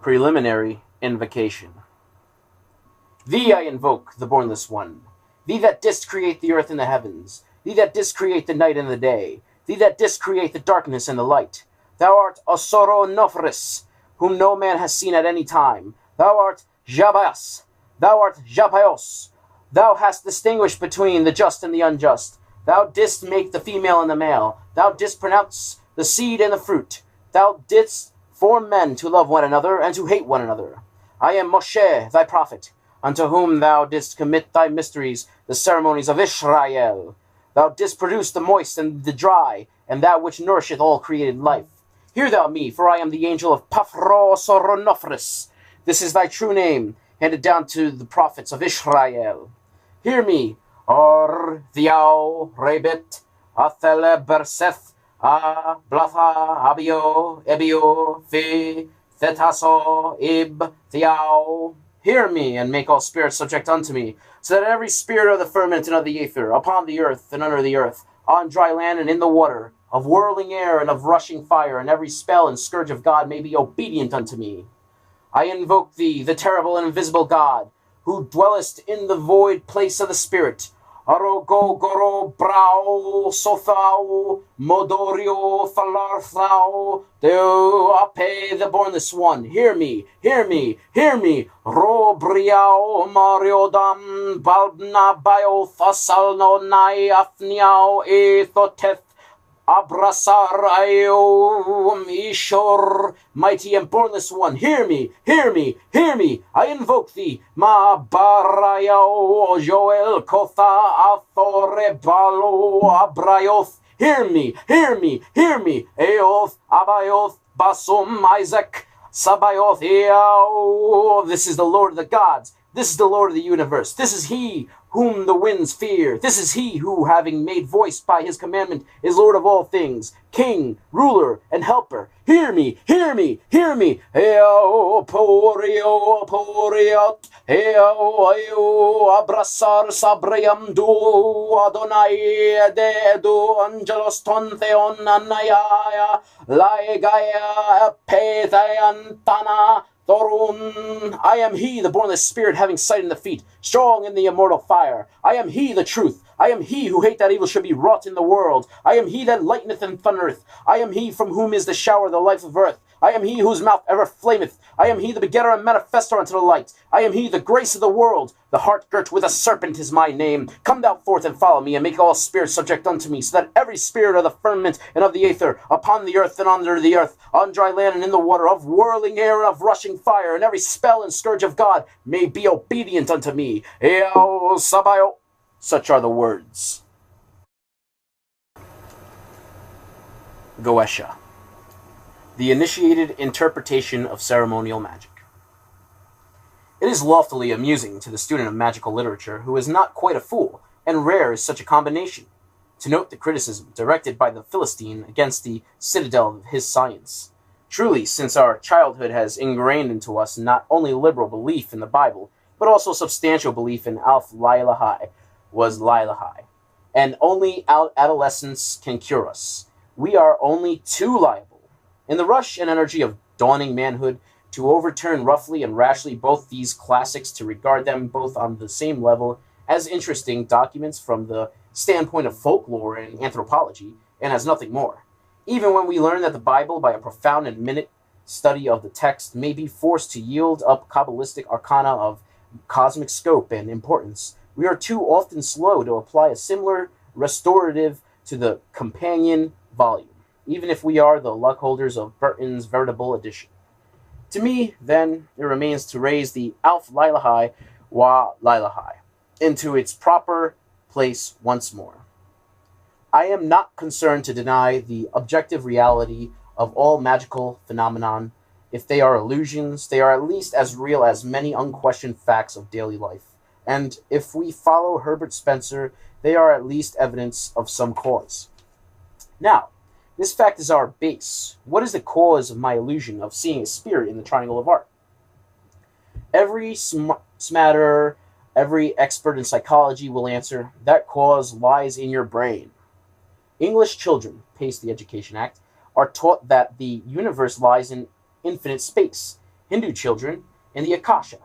Preliminary Invocation. Thee I invoke, the Bornless One. Thee that didst create the earth and the heavens. Thee that didst create the night and the day. Thee that didst create the darkness and the light. Thou art Osoronofris, whom no man has seen at any time. Thou art Jabas. Thou art Japaios. Thou hast distinguished between the just and the unjust. Thou didst make the female and the male. Thou didst pronounce the seed and the fruit. Thou didst form men to love one another and to hate one another. I am Moshe, thy prophet, unto whom thou didst commit thy mysteries, the ceremonies of Israel. Thou didst produce the moist and the dry, and that which nourisheth all created life. Hear thou me, for I am the angel of Paphros. This is thy true name, handed down to the prophets of Israel. Hear me, Or Thiao Rebet Athele Berseth A Blatha Abio Ebio Fi Thetaso Ib Thiao. Hear me, and make all spirits subject unto me, so that every spirit of the firmament and of the aether, upon the earth and under the earth, on dry land and in the water, of whirling air and of rushing fire, and every spell and scourge of God may be obedient unto me. I invoke thee, the terrible and invisible God, who dwellest in the void place of the spirit. Arogo goro brao sothao modorio thalarthao deo ape, the Bornless One. Hear me, hear me, hear me. Robriao mariodam balbna bio thasalno nai afniao ethoteth Abrasar Ayo Ishor, mighty and Bornless One, hear me, hear me, hear me. I invoke thee, Ma Barayao Joel Kotha Athore Balo Abrayoth. Hear me, hear me, hear me. Eoth Abayoth Basum Isaac Sabayoth Eao. This is the Lord of the gods. This is the Lord of the universe. This is he whom the winds fear. This is he who, having made voice by his commandment, is Lord of all things, king, ruler, and helper. Hear me, hear me, hear me. Eo porio poriot, eo eo abrasar sabriam du Adonai dedu angelos ton theon anaya laegaya petayantana. Thorun, I am he, the Bornless Spirit, having sight in the feet, strong in the immortal fire. I am he, the truth. I am he who hate that evil should be wrought in the world. I am he that lighteneth and thundereth. I am he from whom is the shower, the life of earth. I am he whose mouth ever flameth. I am he, the begetter and manifestor unto the light. I am he, the grace of the world. The heart girt with a serpent is my name. Come thou forth and follow me, and make all spirits subject unto me, so that every spirit of the firmament and of the aether, upon the earth and under the earth, on dry land and in the water, of whirling air and of rushing fire, and every spell and scourge of God may be obedient unto me. Eo Sabayo. Such are the words. Goetia. The initiated interpretation of ceremonial magic. It is loftily amusing to the student of magical literature, who is not quite a fool, and rare is such a combination, to note the criticism directed by the Philistine against the citadel of his science. Truly, since our childhood has ingrained into us not only liberal belief in the Bible, but also substantial belief in Alf Lailahai was Lailahai, and only adolescence can cure us. We are only too liable, in the rush and energy of dawning manhood, to overturn roughly and rashly both these classics, to regard them both on the same level as interesting documents from the standpoint of folklore and anthropology, and as nothing more. Even when we learn that the Bible, by a profound and minute study of the text, may be forced to yield up Kabbalistic arcana of cosmic scope and importance, we are too often slow to apply a similar restorative to the companion volume, even if we are the luck holders of Burton's veritable edition. To me, then, it remains to raise the Alf Lailahai wa Lailahai into its proper place once more. I am not concerned to deny the objective reality of all magical phenomenon. If they are illusions, they are at least as real as many unquestioned facts of daily life. And if we follow Herbert Spencer, they are at least evidence of some cause. Now, this fact is our base. What is the cause of my illusion of seeing a spirit in the triangle of art? Every smatterer, every expert in psychology will answer, that cause lies in your brain. English children, pace the Education Act, are taught that the universe lies in infinite space, Hindu children in the Akasha,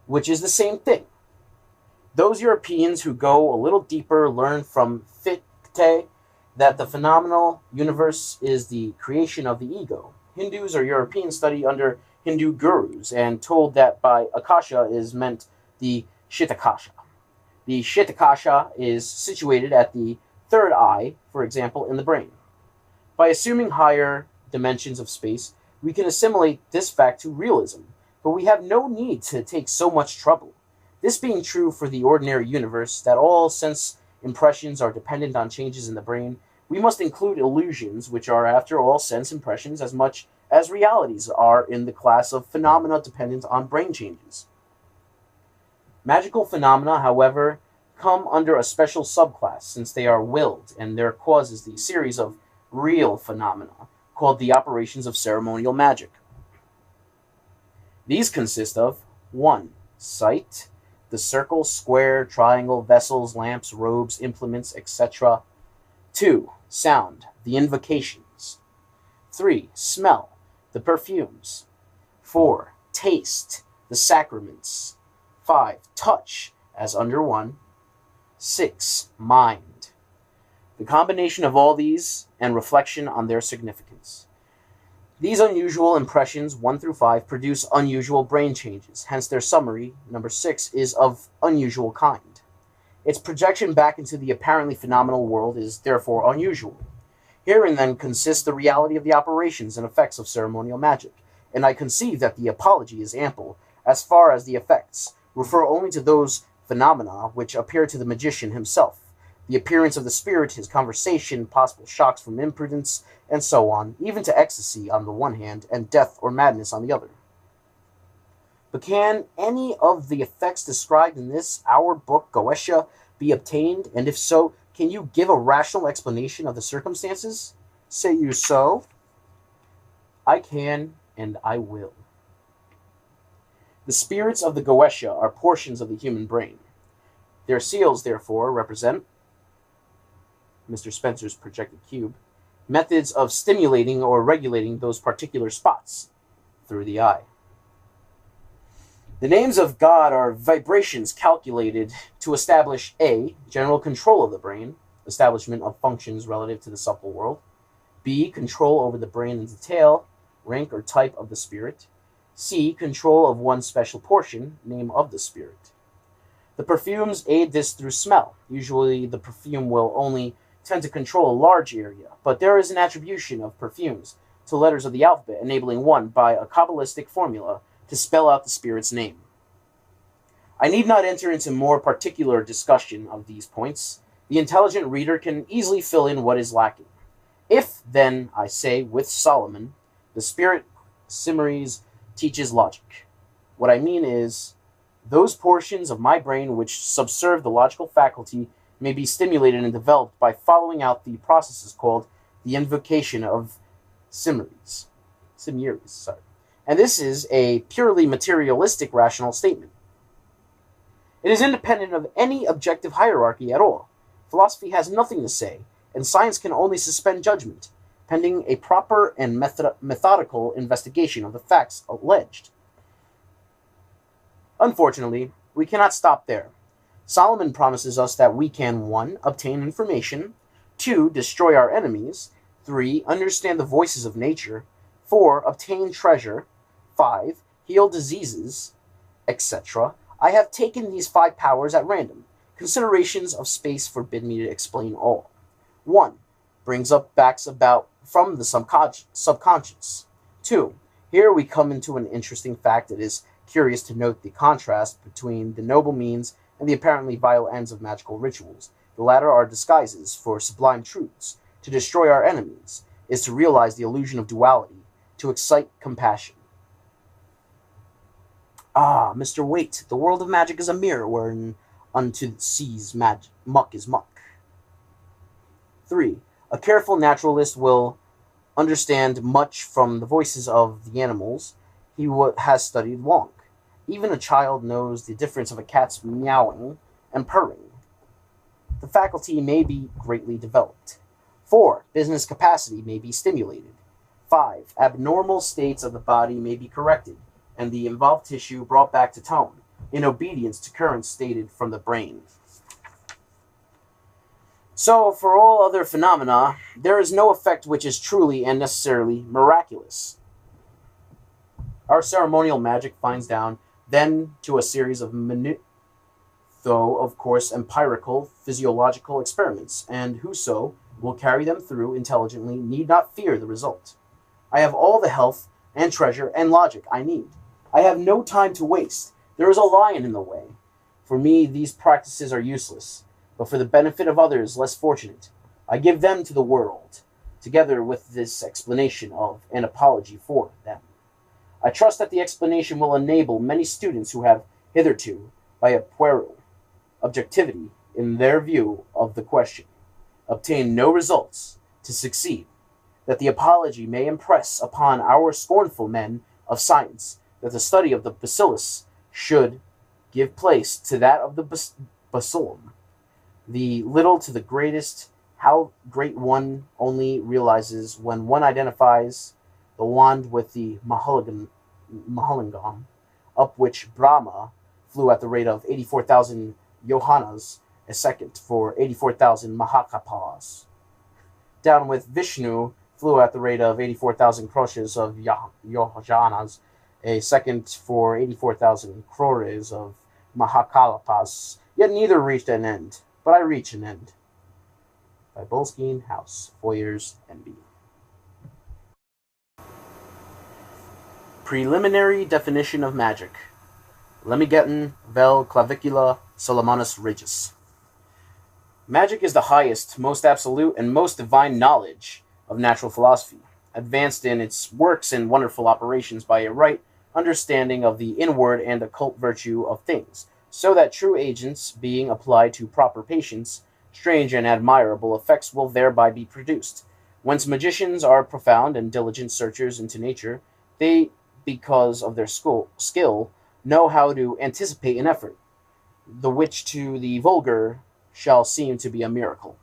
which is the same thing. Those Europeans who go a little deeper learn from Fichte that the phenomenal universe is the creation of the ego. Hindus or Europeans study under Hindu gurus and told that by Akasha is meant the Chitakasha. The Chitakasha is situated at the third eye, for example, in the brain. By assuming higher dimensions of space, we can assimilate this fact to realism, but we have no need to take so much trouble. This being true for the ordinary universe, that all sense impressions are dependent on changes in the brain, we must include illusions, which are, after all, sense impressions as much as realities are in the class of phenomena dependent on brain changes. Magical phenomena, however, come under a special subclass, since they are willed, and their cause is the series of real phenomena, called the operations of ceremonial magic. These consist of 1. Sight, the circle, square, triangle, vessels, lamps, robes, implements, etc. 2. Sound, the invocations. 3. Smell, the perfumes. 4. Taste, the sacraments. 5. Touch, as under 1. 6. Mind. The combination of all these and reflection on their significance. These unusual impressions, 1 through 5, produce unusual brain changes, hence their summary, number 6, is of unusual kind. Its projection back into the apparently phenomenal world is therefore unusual. Herein then consists the reality of the operations and effects of ceremonial magic, and I conceive that the apology is ample, as far as the effects refer only to those phenomena which appear to the magician himself, the appearance of the spirit, his conversation, possible shocks from imprudence, and so on, even to ecstasy on the one hand, and death or madness on the other. But can any of the effects described in this, our book, Goetia, be obtained? And if so, can you give a rational explanation of the circumstances? Say you so? I can, and I will. The spirits of the Goetia are portions of the human brain. Their seals, therefore, represent Mr. Spencer's projected cube, methods of stimulating or regulating those particular spots through the eye. The names of God are vibrations calculated to establish A. General control of the brain, establishment of functions relative to the supple world. B. Control over the brain in detail, rank or type of the spirit. C. Control of one special portion, name of the spirit. The perfumes aid this through smell. Usually the perfume will only tend to control a large area, but there is an attribution of perfumes to letters of the alphabet, enabling one, by a Kabbalistic formula, to spell out the spirit's name. I need not enter into more particular discussion of these points. The intelligent reader can easily fill in what is lacking. If, then, I say, with Solomon, the spirit Simmeries teaches logic. What I mean is, those portions of my brain which subserve the logical faculty may be stimulated and developed by following out the processes called the invocation of Simmeries. And this is a purely materialistic rational statement. It is independent of any objective hierarchy at all. Philosophy has nothing to say, and science can only suspend judgment, pending a proper and methodical investigation of the facts alleged. Unfortunately, we cannot stop there. Solomon promises us that we can 1. Obtain information, 2. Destroy our enemies, 3. Understand the voices of nature, 4. Obtain treasure, 5. Heal diseases, etc. I have taken these 5 powers at random. Considerations of space forbid me to explain all. 1. Brings up facts about from the subconscious. 2. Here we come into an interesting fact. It is curious to note the contrast between the noble means and the apparently vile ends of magical rituals. The latter are disguises for sublime truths. To destroy our enemies is to realize the illusion of duality, to excite compassion. Ah, Mr. Waite, the world of magic is a mirror wherein unto the seas muck is muck. 3. A careful naturalist will understand much from the voices of the animals he has studied long. Even a child knows the difference of a cat's meowing and purring. The faculty may be greatly developed. 4. Business capacity may be stimulated. 5. Abnormal states of the body may be corrected, and the involved tissue brought back to tone, in obedience to currents stated from the brain. So, for all other phenomena, there is no effect which is truly and necessarily miraculous. Our ceremonial magic finds down, then, to a series of minute, though, of course, empirical, physiological experiments, and whoso will carry them through intelligently need not fear the result. I have all the health and treasure and logic I need. I have no time to waste. There is a lion in the way. For me, these practices are useless, but for the benefit of others less fortunate, I give them to the world, together with this explanation of an apology for them. I trust that the explanation will enable many students who have hitherto, by a puerile objectivity in their view of the question, obtained no results, to succeed, that the apology may impress upon our scornful men of science that the study of the bacillus should give place to that of the bacillum. The little to the greatest, how great one only realizes when one identifies the wand with the Mahalingam, up which Brahma flew at the rate of 84,000 Johannas a second for 84,000 Mahakapalas. Down with Vishnu flew at the rate of 84,000 crores of Yohanas a second for 84,000 crores of Mahakalapas. Yet neither reached an end. But I reach an end. By Boleskine House, Foyers, NB. Preliminary definition of magic. Lemigeton vel clavicula Solomonus Regis. Magic is the highest, most absolute, and most divine knowledge of natural philosophy, advanced in its works and wonderful operations by a right understanding of the inward and occult virtue of things, so that true agents, being applied to proper patients, strange and admirable effects will thereby be produced. Whence magicians are profound and diligent searchers into nature, they, because of their skill, know how to anticipate an effort, the which to the vulgar shall seem to be a miracle.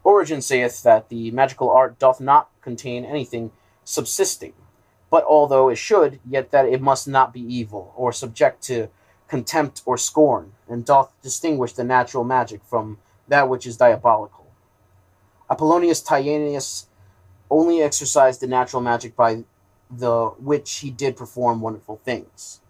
Origen saith that the magical art doth not contain anything subsisting, but although it should, yet that it must not be evil, or subject to contempt or scorn, and doth distinguish the natural magic from that which is diabolical. Apollonius Tyaneus only exercised the natural magic by the which he did perform wonderful things.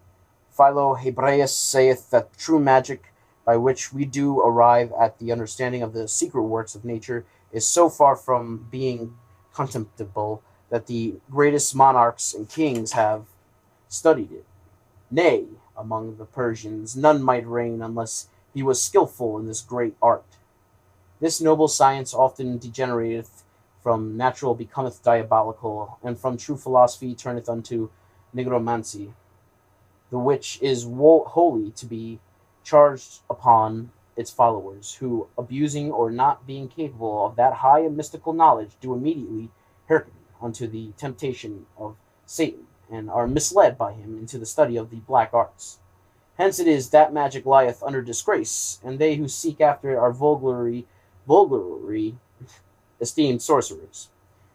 Philo Hebraeus saith that true magic, by which we do arrive at the understanding of the secret works of nature, is so far from being contemptible that the greatest monarchs and kings have studied it. Nay, among the Persians none might reign unless he was skillful in this great art. This noble science often degenerateth from natural becometh diabolical, and from true philosophy turneth unto nigromancy, the which is wholly to be charged upon its followers, who, abusing or not being capable of that high and mystical knowledge, do immediately hearken unto the temptation of Satan, and are misled by him into the study of the black arts. Hence it is that magic lieth under disgrace, and they who seek after it are vulgarly esteemed sorcerers.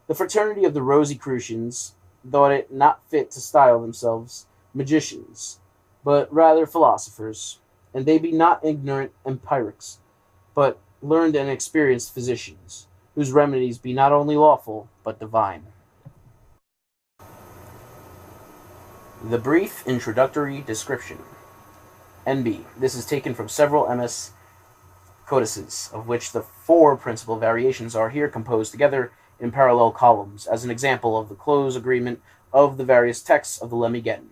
The fraternity of the Rosicrucians thought it not fit to style themselves magicians, but rather philosophers, and they be not ignorant empirics, but learned and experienced physicians, whose remedies be not only lawful, but divine. The brief introductory description. NB. This is taken from several MS codices, of which the 4 principal variations are here composed together in parallel columns, as an example of the close agreement of the various texts of the Lemigeton.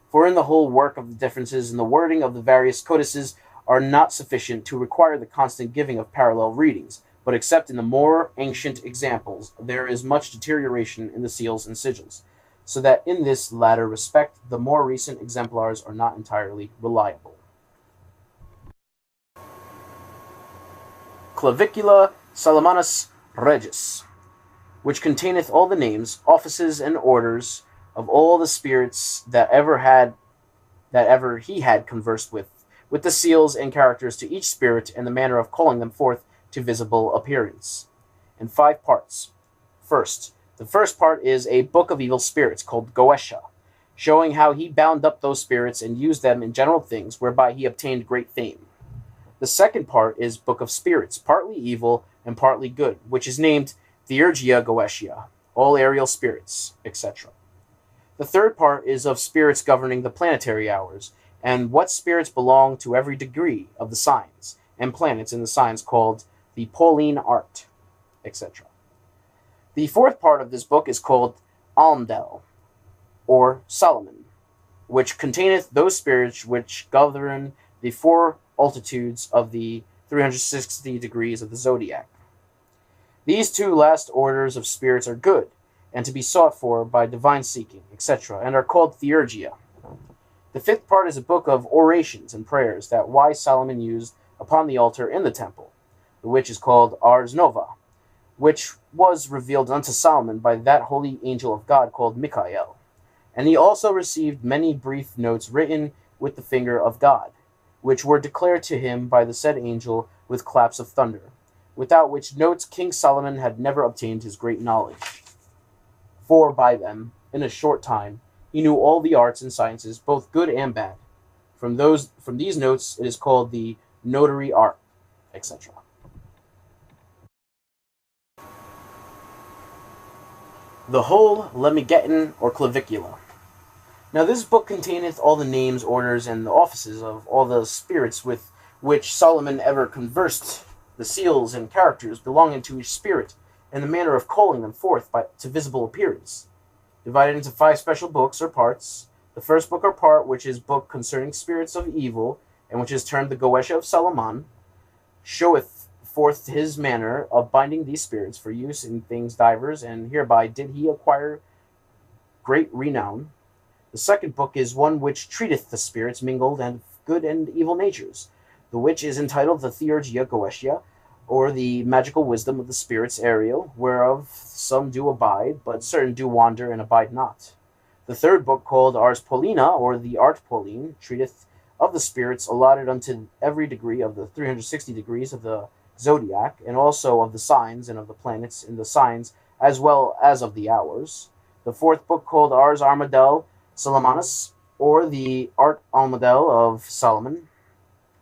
For in the whole work of the differences in the wording of the various codices are not sufficient to require the constant giving of parallel readings, but except in the more ancient examples, there is much deterioration in the seals and sigils, so that in this latter respect the more recent exemplars are not entirely reliable. Clavicula Salomonus Regis, which containeth all the names, offices, and orders of all the spirits that ever he had conversed with the seals and characters to each spirit, and the manner of calling them forth to visible appearance, in 5 parts. First, the first part is a book of evil spirits called Goetia, showing how he bound up those spirits and used them in general things, whereby he obtained great fame. The second part is Book of Spirits, partly evil and partly good, which is named Theurgia Goetia, all aerial spirits, etc. The third part is of spirits governing the planetary hours, and what spirits belong to every degree of the signs and planets in the signs, called the Pauline art, etc. The fourth part of this book is called Almdel, or Solomon, which containeth those spirits which govern the four altitudes of the 360 degrees of the zodiac. These two last orders of spirits are good, and to be sought for by divine seeking, etc., and are called Theurgia. The fifth part is a book of orations and prayers that wise Solomon used upon the altar in the temple, the which is called Ars Nova, which was revealed unto Solomon by that holy angel of God called Michael. And he also received many brief notes written with the finger of God, which were declared to him by the said angel with claps of thunder, without which notes King Solomon had never obtained his great knowledge. For by them, in a short time, he knew all the arts and sciences, both good and bad. From these notes, it is called the notary art, etc. The whole Lemigeton, or Clavicula. Now this book containeth all the names, orders, and the offices of all the spirits with which Solomon ever conversed, the seals and characters belonging to each spirit, and the manner of calling them forth to visible appearance, divided into 5 special books or parts. The first book or part, which is book concerning spirits of evil, and which is termed the Goetia of Solomon, showeth forth his manner of binding these spirits for use in things divers, and hereby did he acquire great renown. The second book is one which treateth the spirits mingled and good and evil natures, the which is entitled the Theurgia Goetia, or the magical wisdom of the spirits aerial, whereof some do abide, but certain do wander and abide not. The third book, called Ars Paulina, or the Art Pauline, treateth of the spirits allotted unto every degree of the 360 degrees of the zodiac, and also of the signs and of the planets in the signs, as well as of the hours. The fourth book, called Ars Armadel Solomonus, or the Art Almadel of Solomon,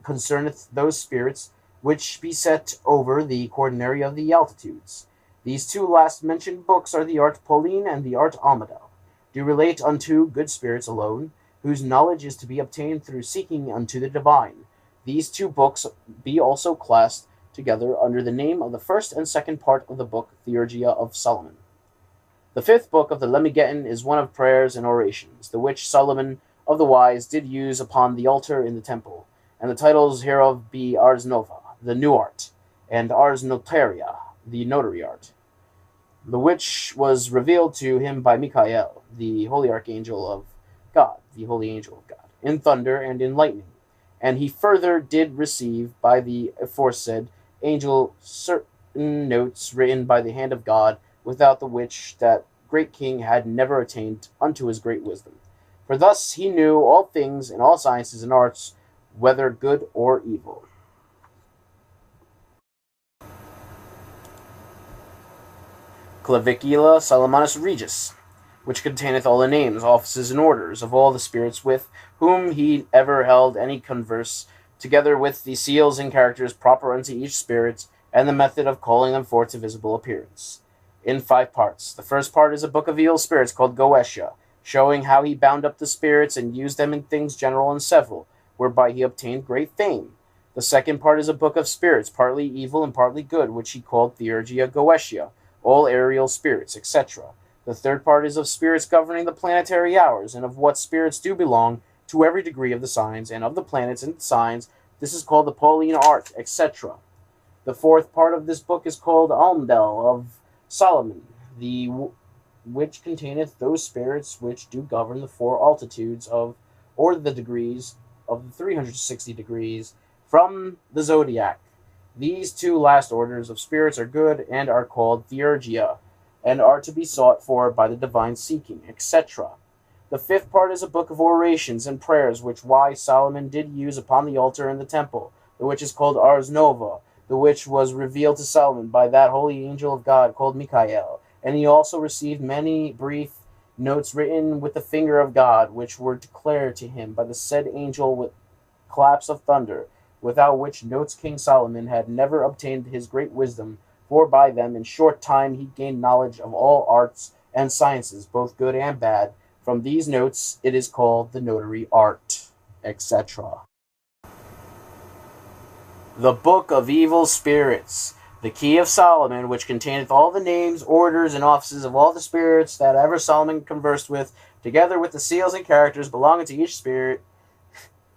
concerneth those spirits which be set over the quaternary of the altitudes. These two last mentioned books are the Art Pauline and the Art Almadel, do relate unto good spirits alone, whose knowledge is to be obtained through seeking unto the divine. These two books be also classed together under the name of the first and second part of the book Theurgia of Solomon. The fifth book of the Lemigeton is one of prayers and orations, the which Solomon of the Wise did use upon the altar in the temple, and the titles hereof be Ars Nova, the new art, and Ars Notaria, the notary art, the which was revealed to him by Michael, the holy archangel of God, the holy angel of God, in thunder and in lightning. And he further did receive by the aforesaid angel certain notes written by the hand of God, without the which that great king had never attained unto his great wisdom. For thus he knew all things in all sciences and arts, whether good or evil. Clavicula Salomonus Regis, which containeth all the names, offices, and orders of all the spirits with whom he ever held any converse, together with the seals and characters proper unto each spirit, and the method of calling them forth to visible appearance. In 5 parts. The first part is a book of evil spirits called Goetia, showing how he bound up the spirits and used them in things general and several, whereby he obtained great fame. The second part is a book of spirits, partly evil and partly good, which he called Theurgia Goetia, all aerial spirits, etc. The third part is of spirits governing the planetary hours, and of what spirits do belong to every degree of the signs, and of the planets and signs. This is called the Pauline art, etc. The fourth part of this book is called Almdel of Solomon, which containeth those spirits which do govern the 4 altitudes of, or the degrees of the 360 degrees from the zodiac. These 2 last orders of spirits are good, and are called Theurgia, and are to be sought for by the divine seeking, etc. The fifth part is a book of orations and prayers, which wise Solomon did use upon the altar in the temple, the which is called Ars Nova, the which was revealed to Solomon by that holy angel of God called Michael. And he also received many brief notes written with the finger of God, which were declared to him by the said angel with claps of thunder, without which notes King Solomon had never obtained his great wisdom, for by them in short time he gained knowledge of all arts and sciences, both good and bad. From these notes it is called the notary art, etc. The Book of Evil Spirits, the Key of Solomon, which containeth all the names, orders, and offices of all the spirits that ever Solomon conversed with, together with the seals and characters belonging to each spirit,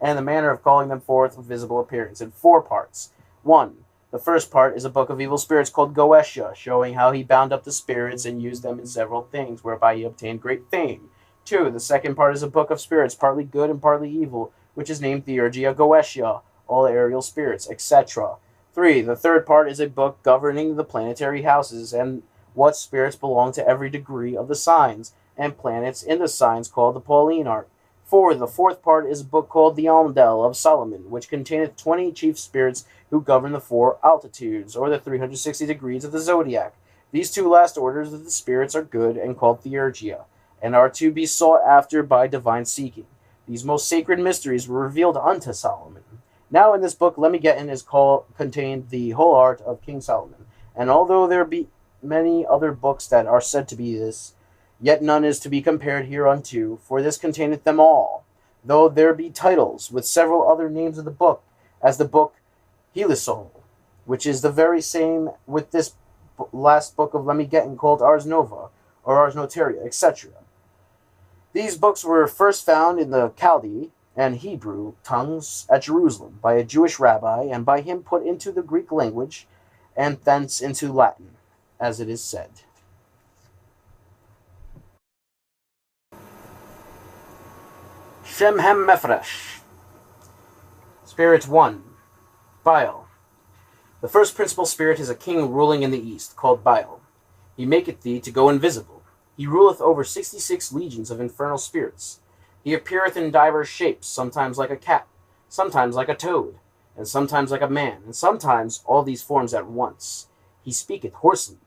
and the manner of calling them forth with visible appearance, in 4 parts. 1. The first part is a book of evil spirits called Goetia, showing how he bound up the spirits and used them in several things, whereby he obtained great fame. 2. The second part is a book of spirits, partly good and partly evil, which is named Theurgia Goetia, all aerial spirits, etc. 3. The third part is a book governing the planetary houses and what spirits belong to every degree of the signs and planets in the signs, called the Pauline art. 4. The fourth part is a book called the Almdel of Solomon, which containeth 20 chief spirits who govern the 4 altitudes, or the 360 degrees of the zodiac. These 2 last orders of the spirits are good and called Theurgia, and are to be sought after by divine seeking. These most sacred mysteries were revealed unto Solomon. Now in this book Lemegeddon is contained the whole art of King Solomon, and although there be many other books that are said to be this, yet none is to be compared hereunto, for this containeth them all, though there be titles with several other names of the book, as the book Helisol, which is the very same with this last book of Lemegeddon called Ars Nova, or Ars Notaria, etc. These books were first found in the Chaldee and Hebrew tongues at Jerusalem by a Jewish rabbi, and by him put into the Greek language, and thence into Latin, as it is said. Shemhem Mefresh. Spirit 1. Baal. The first principal spirit is a king ruling in the east, called Baal. He maketh thee to go invisible. He ruleth over 66 legions of infernal spirits. He appeareth in divers shapes, sometimes like a cat, sometimes like a toad, and sometimes like a man, and sometimes all these forms at once. He speaketh hoarsely.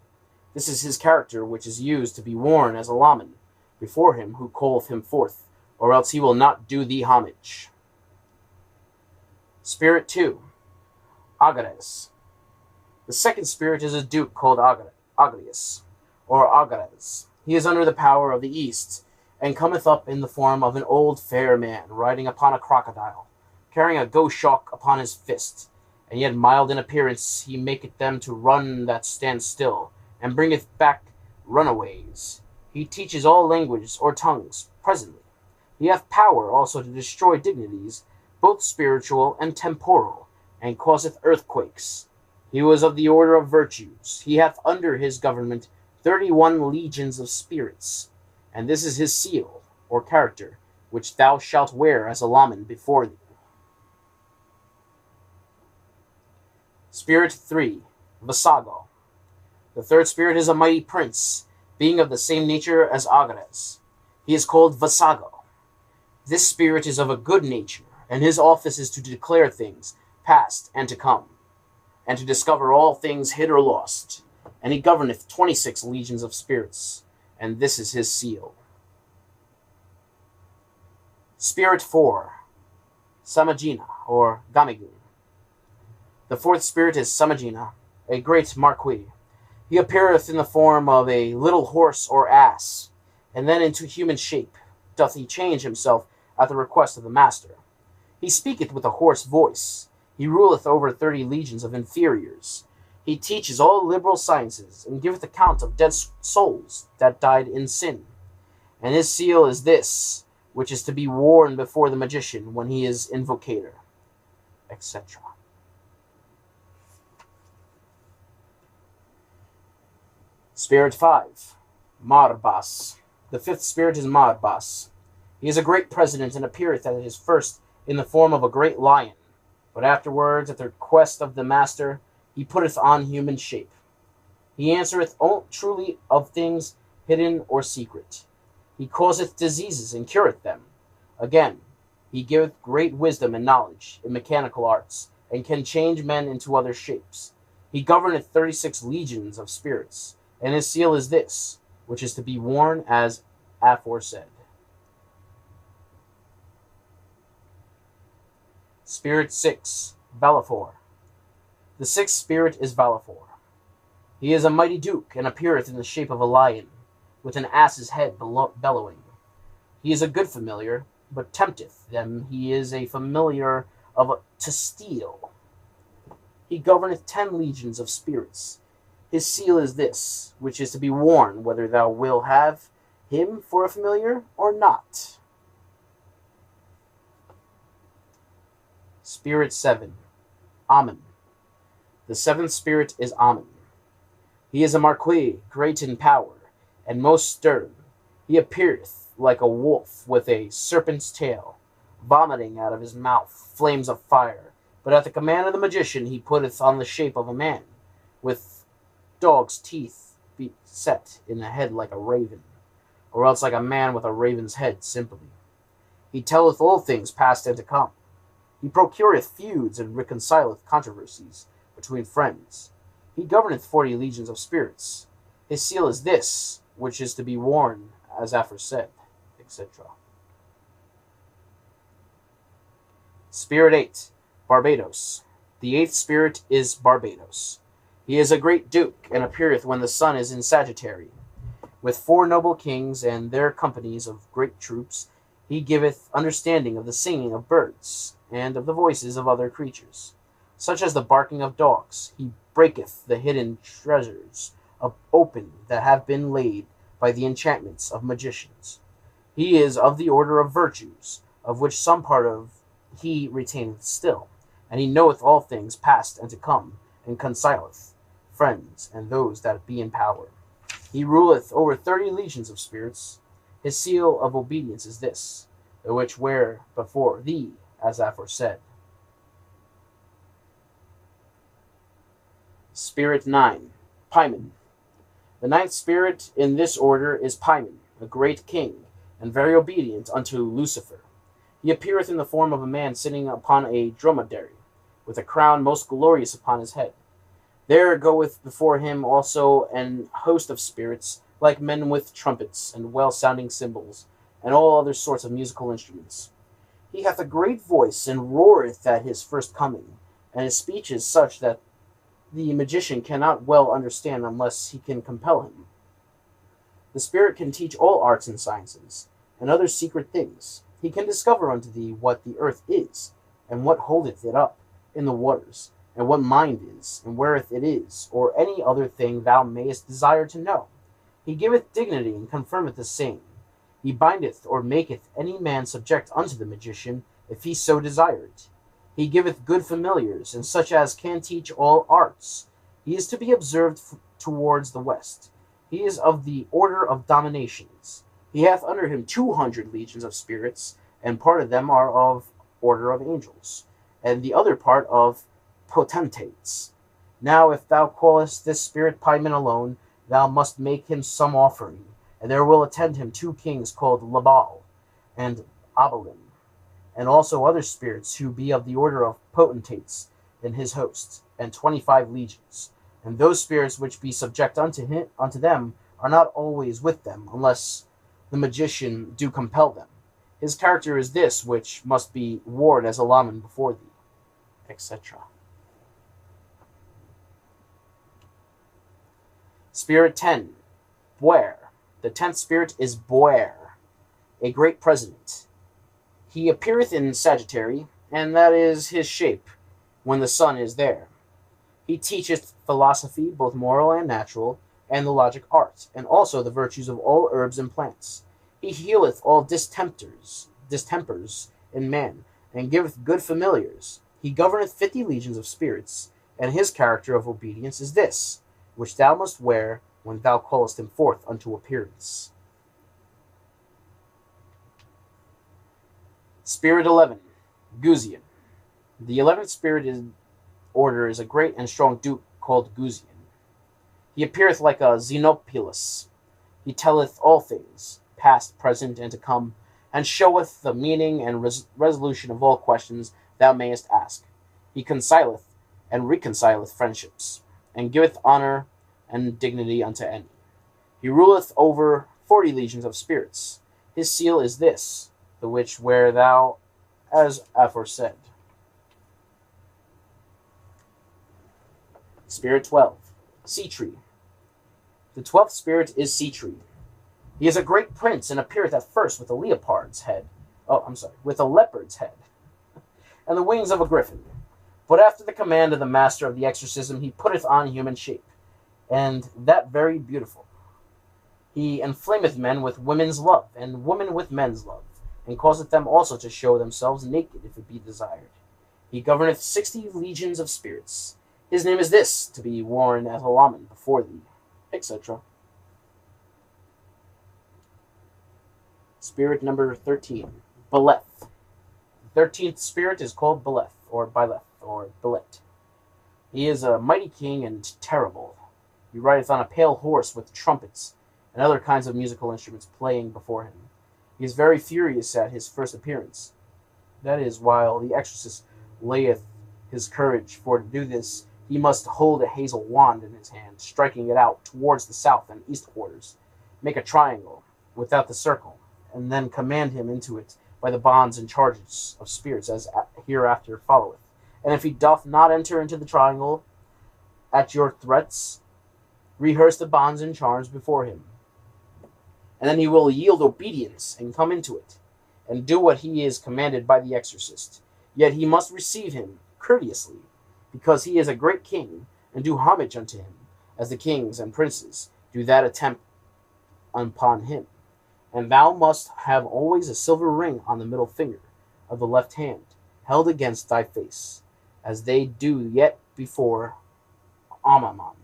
This is his character, which is used to be worn as a laman before him who calleth him forth, or else he will not do thee homage. Spirit 2. Agares. The second spirit is a duke called Agrius, or Agares. He is under the power of the east, and cometh up in the form of an old fair man, riding upon a crocodile, carrying a goshawk upon his fist, and yet mild in appearance. He maketh them to run that stand still, and bringeth back runaways. He teaches all languages or tongues presently. He hath power also to destroy dignities, both spiritual and temporal, and causeth earthquakes. He was of the order of virtues. He hath under his government 31 legions of spirits, and this is his seal, or character, which thou shalt wear as a laman before thee. Spirit 3. Vasago. The third spirit is a mighty prince, being of the same nature as Agares. He is called Vasago. This spirit is of a good nature, and his office is to declare things past and to come, and to discover all things hid or lost. And he governeth 26 legions of spirits, and this is his seal. Spirit 4. Samajina, or Gamigun. The fourth spirit is Samajina, a great marquis. He appeareth in the form of a little horse or ass, and then into human shape doth he change himself at the request of the master. He speaketh with a hoarse voice. He ruleth over 30 legions of inferiors. He teaches all liberal sciences, and giveth account of dead souls that died in sin. And his seal is this, which is to be worn before the magician when he is invocator, etc. Spirit 5. Marbas. The fifth spirit is Marbas. He is a great president, and appeareth at his first in the form of a great lion, but afterwards, at the request of the master, he putteth on human shape. He answereth truly of things hidden or secret. He causeth diseases and cureth them. Again, he giveth great wisdom and knowledge in mechanical arts, and can change men into other shapes. He governeth 36 legions of spirits, and his seal is this, which is to be worn as aforesaid. Spirit 6, Valifor. The sixth spirit is Valifor. He is a mighty duke, and appeareth in the shape of a lion, with an ass's head bellowing. He is a good familiar, but tempteth them. He is a familiar to steal. He governeth 10 legions of spirits. His seal is this, which is to be worn, whether thou will have him for a familiar or not. Spirit 7, Amen. The seventh spirit is Amen. He is a marquis, great in power, and most stern. He appeareth like a wolf with a serpent's tail, vomiting out of his mouth flames of fire. But at the command of the magician he putteth on the shape of a man, with dog's teeth set in a head like a raven, or else like a man with a raven's head simply. He telleth all things past and to come. He procureth feuds and reconcileth controversies between friends. He governeth 40 legions of spirits. His seal is this, which is to be worn, as aforesaid, etc. Spirit 8, Barbados. The eighth spirit is Barbados. He is a great duke, and appeareth when the sun is in Sagittary. With 4 noble kings and their companies of great troops, he giveth understanding of the singing of birds, and of the voices of other creatures, such as the barking of dogs. He breaketh the hidden treasures open that have been laid by the enchantments of magicians. He is of the order of virtues, of which some part of he retaineth still, and he knoweth all things past and to come, and concealeth friends and those that be in power. He ruleth over 30 legions of spirits. His seal of obedience is this, the which wear before thee, as aforesaid. Spirit 9, Paimon. The ninth spirit in this order is Paimon, a great king, and very obedient unto Lucifer. He appeareth in the form of a man sitting upon a dromedary, with a crown most glorious upon his head. There goeth before him also an host of spirits, like men with trumpets, and well-sounding cymbals, and all other sorts of musical instruments. He hath a great voice, and roareth at his first coming, and his speech is such that the magician cannot well understand unless he can compel him. The spirit can teach all arts and sciences, and other secret things. He can discover unto thee what the earth is, and what holdeth it up in the waters, and what mind is, and whereth it is, or any other thing thou mayest desire to know. He giveth dignity, and confirmeth the same. He bindeth or maketh any man subject unto the magician, if he so desire it. He giveth good familiars, and such as can teach all arts. He is to be observed towards the west. He is of the order of dominations. He hath under him 200 legions of spirits, and part of them are of order of angels, and the other part of potentates. Now if thou callest this spirit Paimon alone, thou must make him some offering, and there will attend him 2 kings called Labal and Abalin, and also other spirits who be of the order of potentates in his host, and 25 legions. And those spirits which be subject unto them are not always with them, unless the magician do compel them. His character is this, which must be worn as a lamen before thee, etc. Spirit 10, Boer. The 10th spirit is Boer, a great president. He appeareth in Sagittary, and that is his shape, when the sun is there. He teacheth philosophy, both moral and natural, and the logic art, and also the virtues of all herbs and plants. He healeth all distempers in man, and giveth good familiars. He governeth 50 legions of spirits, and his character of obedience is this, which thou must wear when thou callest him forth unto appearance. Spirit 11, Goetia. The 11th spirit in order is a great and strong duke called Goetia. He appeareth like a Xenopilus. He telleth all things, past, present, and to come, and showeth the meaning and resolution of all questions thou mayest ask. He concealeth and reconcileth friendships, and giveth honor and dignity unto any. He ruleth over 40 legions of spirits. His seal is this, the which wear thou as aforesaid. Spirit 12. Sea Tree. The 12th spirit is Sea Tree. He is a great prince, and appeareth at first with a leopard's head. With a leopard's head, and the wings of a griffin. But after the command of the master of the exorcism, he putteth on human shape, and that very beautiful. He inflameth men with women's love, and women with men's love, and causeth them also to show themselves naked, if it be desired. He governeth 60 legions of spirits. His name is this, to be worn as a lamen before thee, etc. Spirit number 13, Beleth. The 13th spirit is called Beleth, or Byleth, or Belet. He is a mighty king and terrible. He rideth on a pale horse with trumpets and other kinds of musical instruments playing before him. He is very furious at his first appearance. That is, while the exorcist layeth his courage, for to do this he must hold a hazel wand in his hand, striking it out towards the south and east quarters, make a triangle without the circle, and then command him into it by the bonds and charges of spirits, as hereafter followeth. And if he doth not enter into the triangle, at your threats, rehearse the bonds and charms before him. And then he will yield obedience and come into it, and do what he is commanded by the exorcist. Yet he must receive him courteously, because he is a great king, and do homage unto him, as the kings and princes do that attempt upon him. And thou must have always a silver ring on the middle finger of the left hand, held against thy face, as they do yet before Amamam.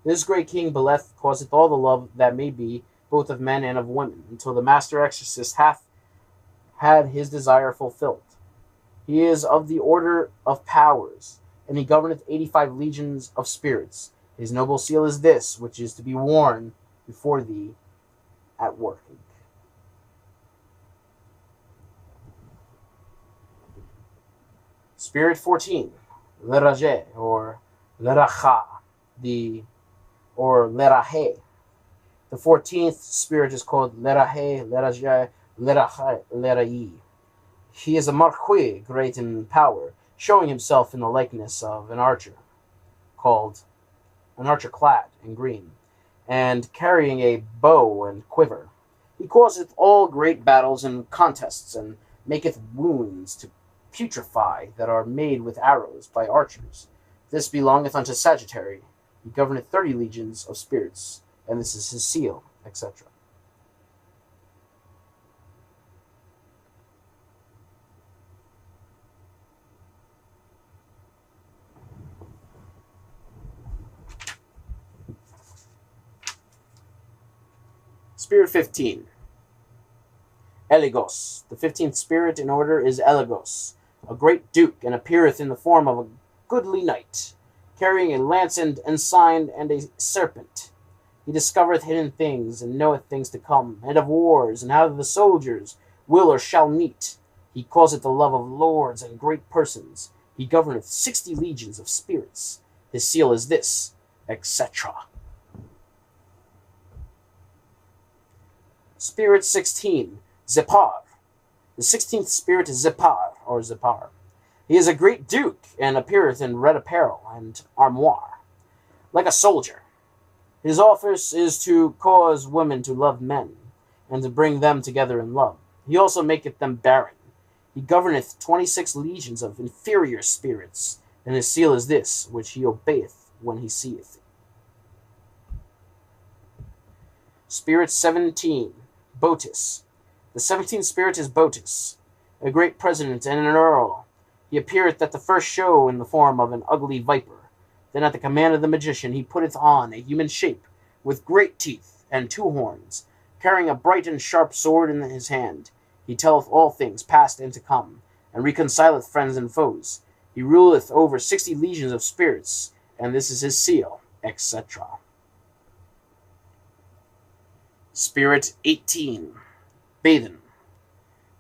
This great king Beleth causeth all the love that may be, both of men and of women, until the master exorcist hath had his desire fulfilled. He is of the order of powers, and he governeth 85 legions of spirits. His noble seal is this, which is to be worn before thee at working. Spirit 14, Lerage, or Leracha, or Lerahe. The 14th spirit is called Lerahe, Leraje, Lerache, Lerai. He is a marquis, great in power, showing himself in the likeness of an archer clad in green, and carrying a bow and quiver. He causeth all great battles and contests, and maketh wounds to putrefy that are made with arrows by archers. This belongeth unto Sagittary. He governeth 30 legions of spirits, and this is his seal, etc. Spirit 15, Eligos. The 15th spirit in order is Eligos, a great duke, and appeareth in the form of a goodly knight, carrying a lance and ensign and a serpent. He discovereth hidden things, and knoweth things to come, and of wars, and how the soldiers will or shall meet. He causeth the love of lords and great persons. He governeth 60 legions of spirits. His seal is this, etc. Spirit 16, Zepar. The 16th spirit is Zepar, or Zepar. He is a great duke, and appeareth in red apparel and armoire, like a soldier. His office is to cause women to love men, and to bring them together in love. He also maketh them barren. He governeth 26 legions of inferior spirits, and his seal is this, which he obeyeth when he seeth it. Spirit 17, Botis. The 17th spirit is Botis, a great president and an earl. He appeareth at the first show in the form of an ugly viper. Then at the command of the magician he putteth on a human shape, with great teeth and 2 horns, carrying a bright and sharp sword in his hand. He telleth all things past and to come, and reconcileth friends and foes. He ruleth over 60 legions of spirits, and this is his seal, etc. Spirit 18, Baden.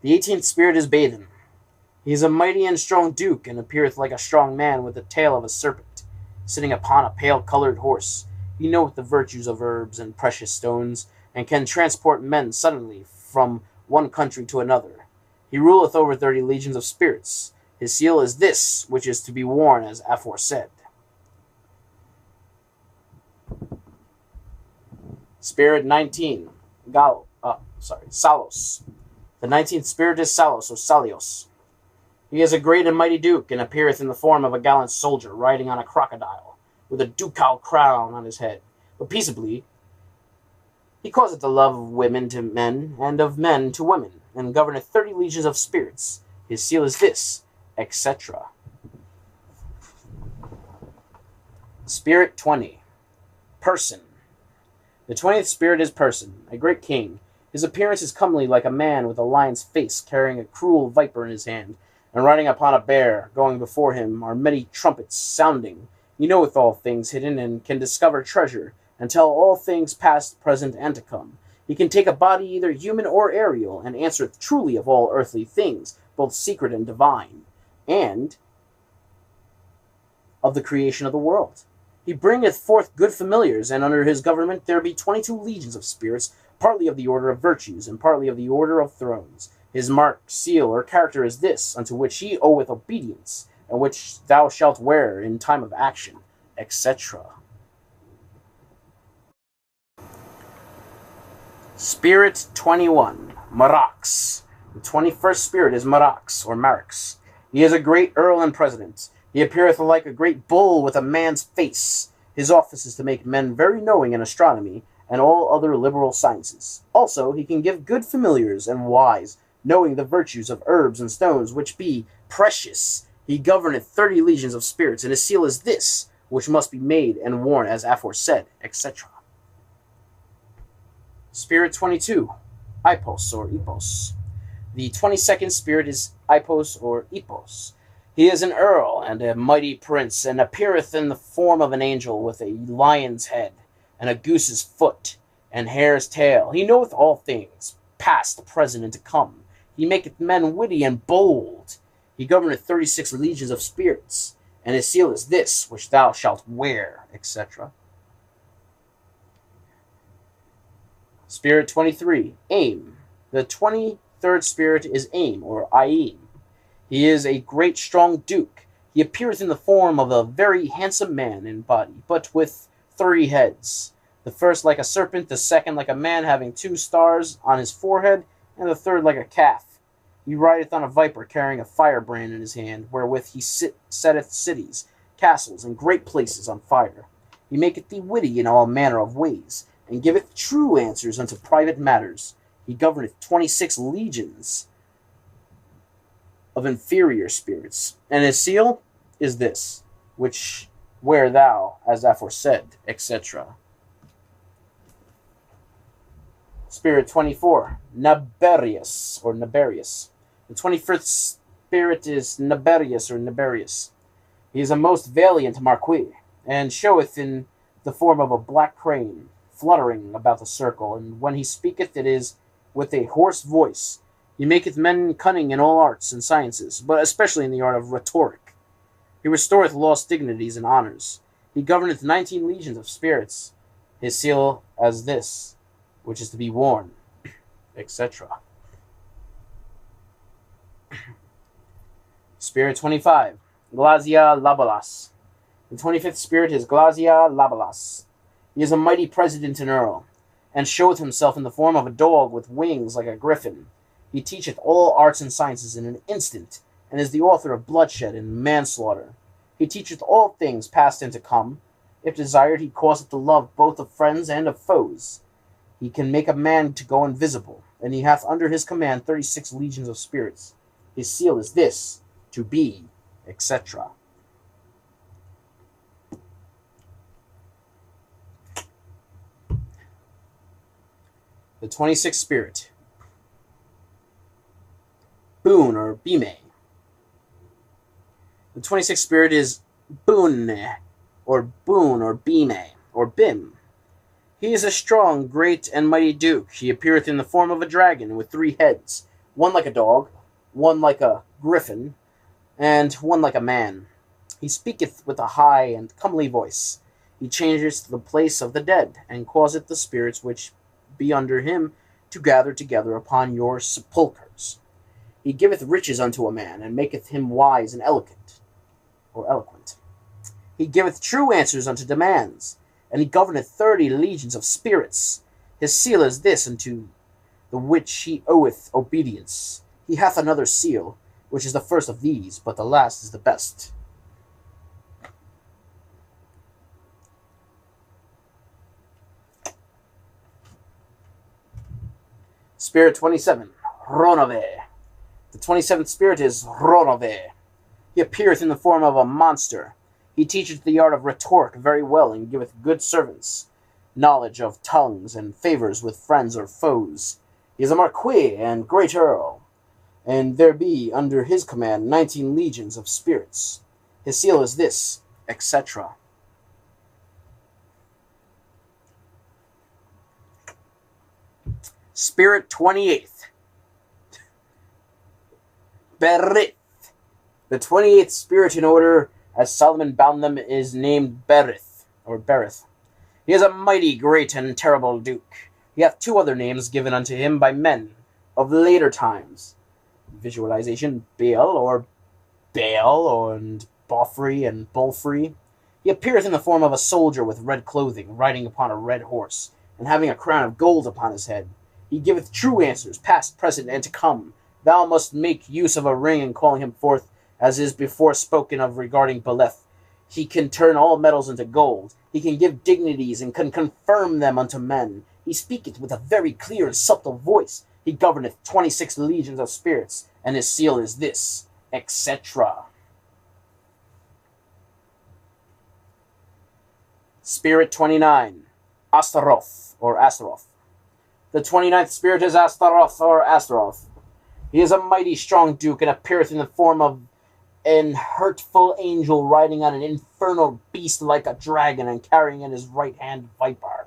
The 18th spirit is Baden. He is a mighty and strong duke, and appeareth like a strong man with the tail of a serpent, sitting upon a pale-colored horse. He knoweth the virtues of herbs and precious stones, and can transport men suddenly from one country to another. He ruleth over 30 legions of spirits. His seal is this, which is to be worn as aforesaid. Spirit 19, Salos. The 19th spirit is Salos, or Salios. He is a great and mighty duke, and appeareth in the form of a gallant soldier, riding on a crocodile, with a ducal crown on his head. But peaceably he causeth the love of women to men, and of men to women, and governeth 30 legions of spirits. His seal is this, etc. Spirit 20, Person. The 20th spirit is Person, a great king. His appearance is comely like a man with a lion's face, carrying a cruel viper in his hand, and riding upon a bear. Going before him are many trumpets sounding. He knoweth all things hidden, and can discover treasure, and tell all things past, present, and to come. He can take a body either human or aerial, and answereth truly of all earthly things, both secret and divine, and of the creation of the world. He bringeth forth good familiars, and under his government there be 22 legions of spirits, partly of the order of virtues, and partly of the order of thrones. His mark, seal, or character is this, unto which he oweth obedience, and which thou shalt wear in time of action, etc. Spirit 21, Marax. The 21st spirit is Marax, or Marix. He is a great earl and president. He appeareth like a great bull with a man's face. His office is to make men very knowing in astronomy and all other liberal sciences. Also, he can give good familiars and wise, knowing the virtues of herbs and stones, which be precious. He governeth 30 legions of spirits, and his seal is this, which must be made and worn as aforesaid, etc. Spirit 22, Ipos, or Epos. The 22nd spirit is Ipos, or Epos. He is an earl and a mighty prince, and appeareth in the form of an angel with a lion's head, and a goose's foot, and hare's tail. He knoweth all things, past, present, and to come. He maketh men witty and bold. He governeth 36 legions of spirits, and his seal is this, which thou shalt wear, etc. Spirit 23, Aim. The 23rd spirit is Aim, or Aim. He is a great strong duke. He appeareth in the form of a very handsome man in body, but with 3 heads. The first like a serpent, the second like a man, having 2 stars on his forehead, and the third like a calf. He rideth on a viper, carrying a firebrand in his hand, wherewith he setteth cities, castles, and great places on fire. He maketh thee witty in all manner of ways, and giveth true answers unto private matters. He governeth 26 legions of inferior spirits, and his seal is this, which wear thou as aforesaid, etc. Spirit 24, Naberius, or Naberius. The 21st spirit is Naberius, or Naberius. He is a most valiant marquis, and showeth in the form of a black crane, fluttering about the circle, and when he speaketh it is with a hoarse voice. He maketh men cunning in all arts and sciences, but especially in the art of rhetoric. He restoreth lost dignities and honors. He governeth 19 legions of spirits. His seal as this, which is to be worn, etc. Spirit 25, Glazia Labalas. The 25th spirit is Glazia Labalas. He is a mighty president and earl, and showeth himself in the form of a dog with wings like a griffin. He teacheth all arts and sciences in an instant, and is the author of bloodshed and manslaughter. He teacheth all things past and to come. If desired, he causeth the love both of friends and of foes. He can make a man to go invisible, and he hath under his command 36 legions of spirits. His seal is this, to be, etc. The 26th spirit, Boon, or Bime. The 26th spirit is Boon, or Bime, or Bim. He is a strong, great, and mighty duke. He appeareth in the form of a dragon with 3 heads, one like a dog, one like a griffin, and one like a man. He speaketh with a high and comely voice. He changeth the place of the dead, and causeth the spirits which be under him to gather together upon your sepulchres. He giveth riches unto a man, and maketh him wise and eloquent. He giveth true answers unto demands, and he governeth 30 legions of spirits. His seal is this, unto the which he oweth obedience. He hath another seal, which is the first of these, but the last is the best. Spirit 27, Ronove. The 27th spirit is Ronove. He appeareth in the form of a monster. He teacheth the art of rhetoric very well, and giveth good servants knowledge of tongues, and favours with friends or foes. He is a marquis and great earl, and there be under his command 19 legions of spirits. His seal is this, etc. Spirit 28th, Berith. The 28th spirit in order, as Solomon bound them, is named Berith, or Berith. He is a mighty, great, and terrible duke. He hath 2 other names given unto him by men of later times. Visualization, Baal, and Bofrey, and Bulfrey. He appeareth in the form of a soldier with red clothing, riding upon a red horse, and having a crown of gold upon his head. He giveth true answers, past, present, and to come. Thou must make use of a ring in calling him forth, as is before spoken of regarding Beleth. He can turn all metals into gold. He can give dignities, and can confirm them unto men. He speaketh with a very clear and subtle voice. He governeth 26 legions of spirits, and his seal is this, etc. Spirit 29, Astaroth, or Astaroth. The 29th spirit is Astaroth, or Astaroth. He is a mighty strong duke, and appeareth in the form of an hurtful angel riding on an infernal beast like a dragon, and carrying in his right hand viper.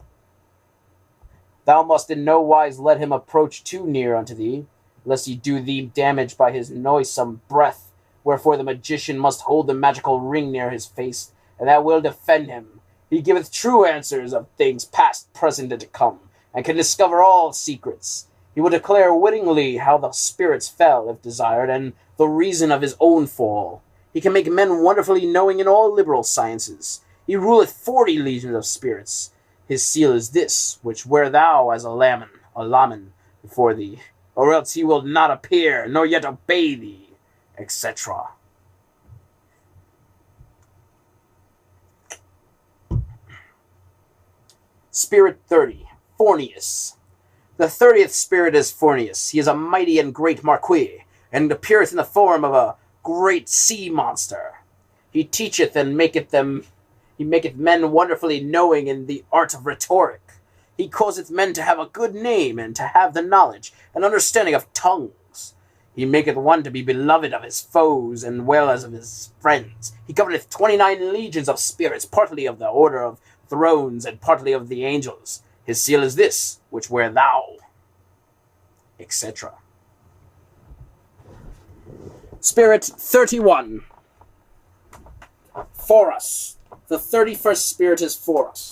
Thou must in no wise let him approach too near unto thee, lest he do thee damage by his noisome breath, wherefore the magician must hold the magical ring near his face, and that will defend him. He giveth true answers of things past, present, and to come, and can discover all secrets. He will declare wittingly how the spirits fell, if desired, and the reason of his own fall. He can make men wonderfully knowing in all liberal sciences. He ruleth 40 legions of spirits. His seal is this, which wear thou as a lamen before thee, or else he will not appear, nor yet obey thee, etc. Spirit 30, Fornius. The 30th spirit is Fornius. He is a mighty and great marquis, and appeareth in the form of a great sea monster. He teacheth and maketh men wonderfully knowing in the art of rhetoric. He causeth men to have a good name, and to have the knowledge and understanding of tongues. He maketh one to be beloved of his foes, and well as of his friends. He governeth 29 legions of spirits, partly of the order of thrones, and partly of the angels. His seal is this, which wear thou, etc. Spirit 31, Forus. The 31st spirit is Forus.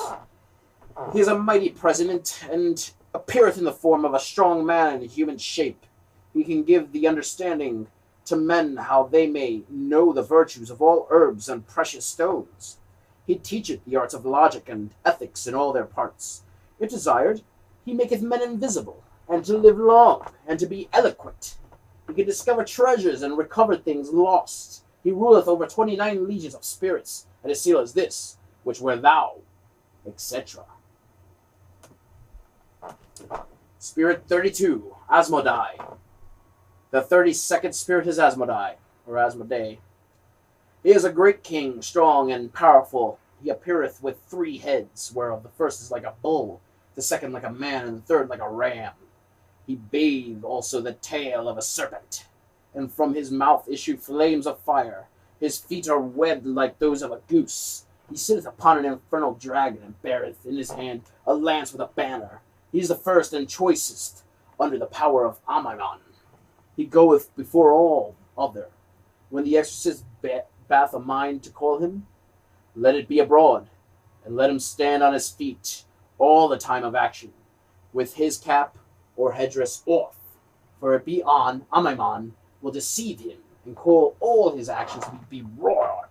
He is a mighty president, and appeareth in the form of a strong man in human shape. He can give the understanding to men how they may know the virtues of all herbs and precious stones. He teacheth the arts of logic and ethics in all their parts. If desired, he maketh men invisible, and to live long, and to be eloquent. He can discover treasures and recover things lost. He ruleth over 29 legions of spirits, and his seal is this, which wear thou, etc. Spirit 32, Asmodai. The 32nd spirit is Asmodai, or Asmodai. He is a great king, strong and powerful. He appeareth with 3 heads, whereof the first is like a bull, the second like a man, and the third like a ram. He bathed also the tail of a serpent, and from his mouth issue flames of fire. His feet are webbed like those of a goose. He sitteth upon an infernal dragon, and beareth in his hand a lance with a banner. He is the first and choicest, under the power of Amanon. He goeth before all other. When the exorcist bath a mind to call him, let it be abroad, and let him stand on his feet all the time of action. with his cap or headdress off, for it be on, Amaimon will deceive him and call all his actions to be wrong.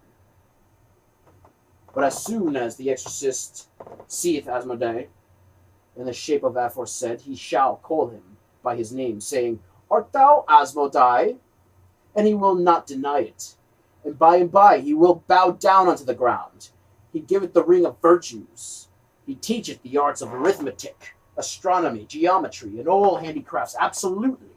But as soon as the exorcist seeth Asmodee in the shape of aforesaid, he shall call him by his name, saying, Art thou Asmodee? And he will not deny it. And by he will bow down unto the ground. He giveth the ring of virtues. He teacheth the arts of arithmetic, astronomy, geometry, and all handicrafts absolutely.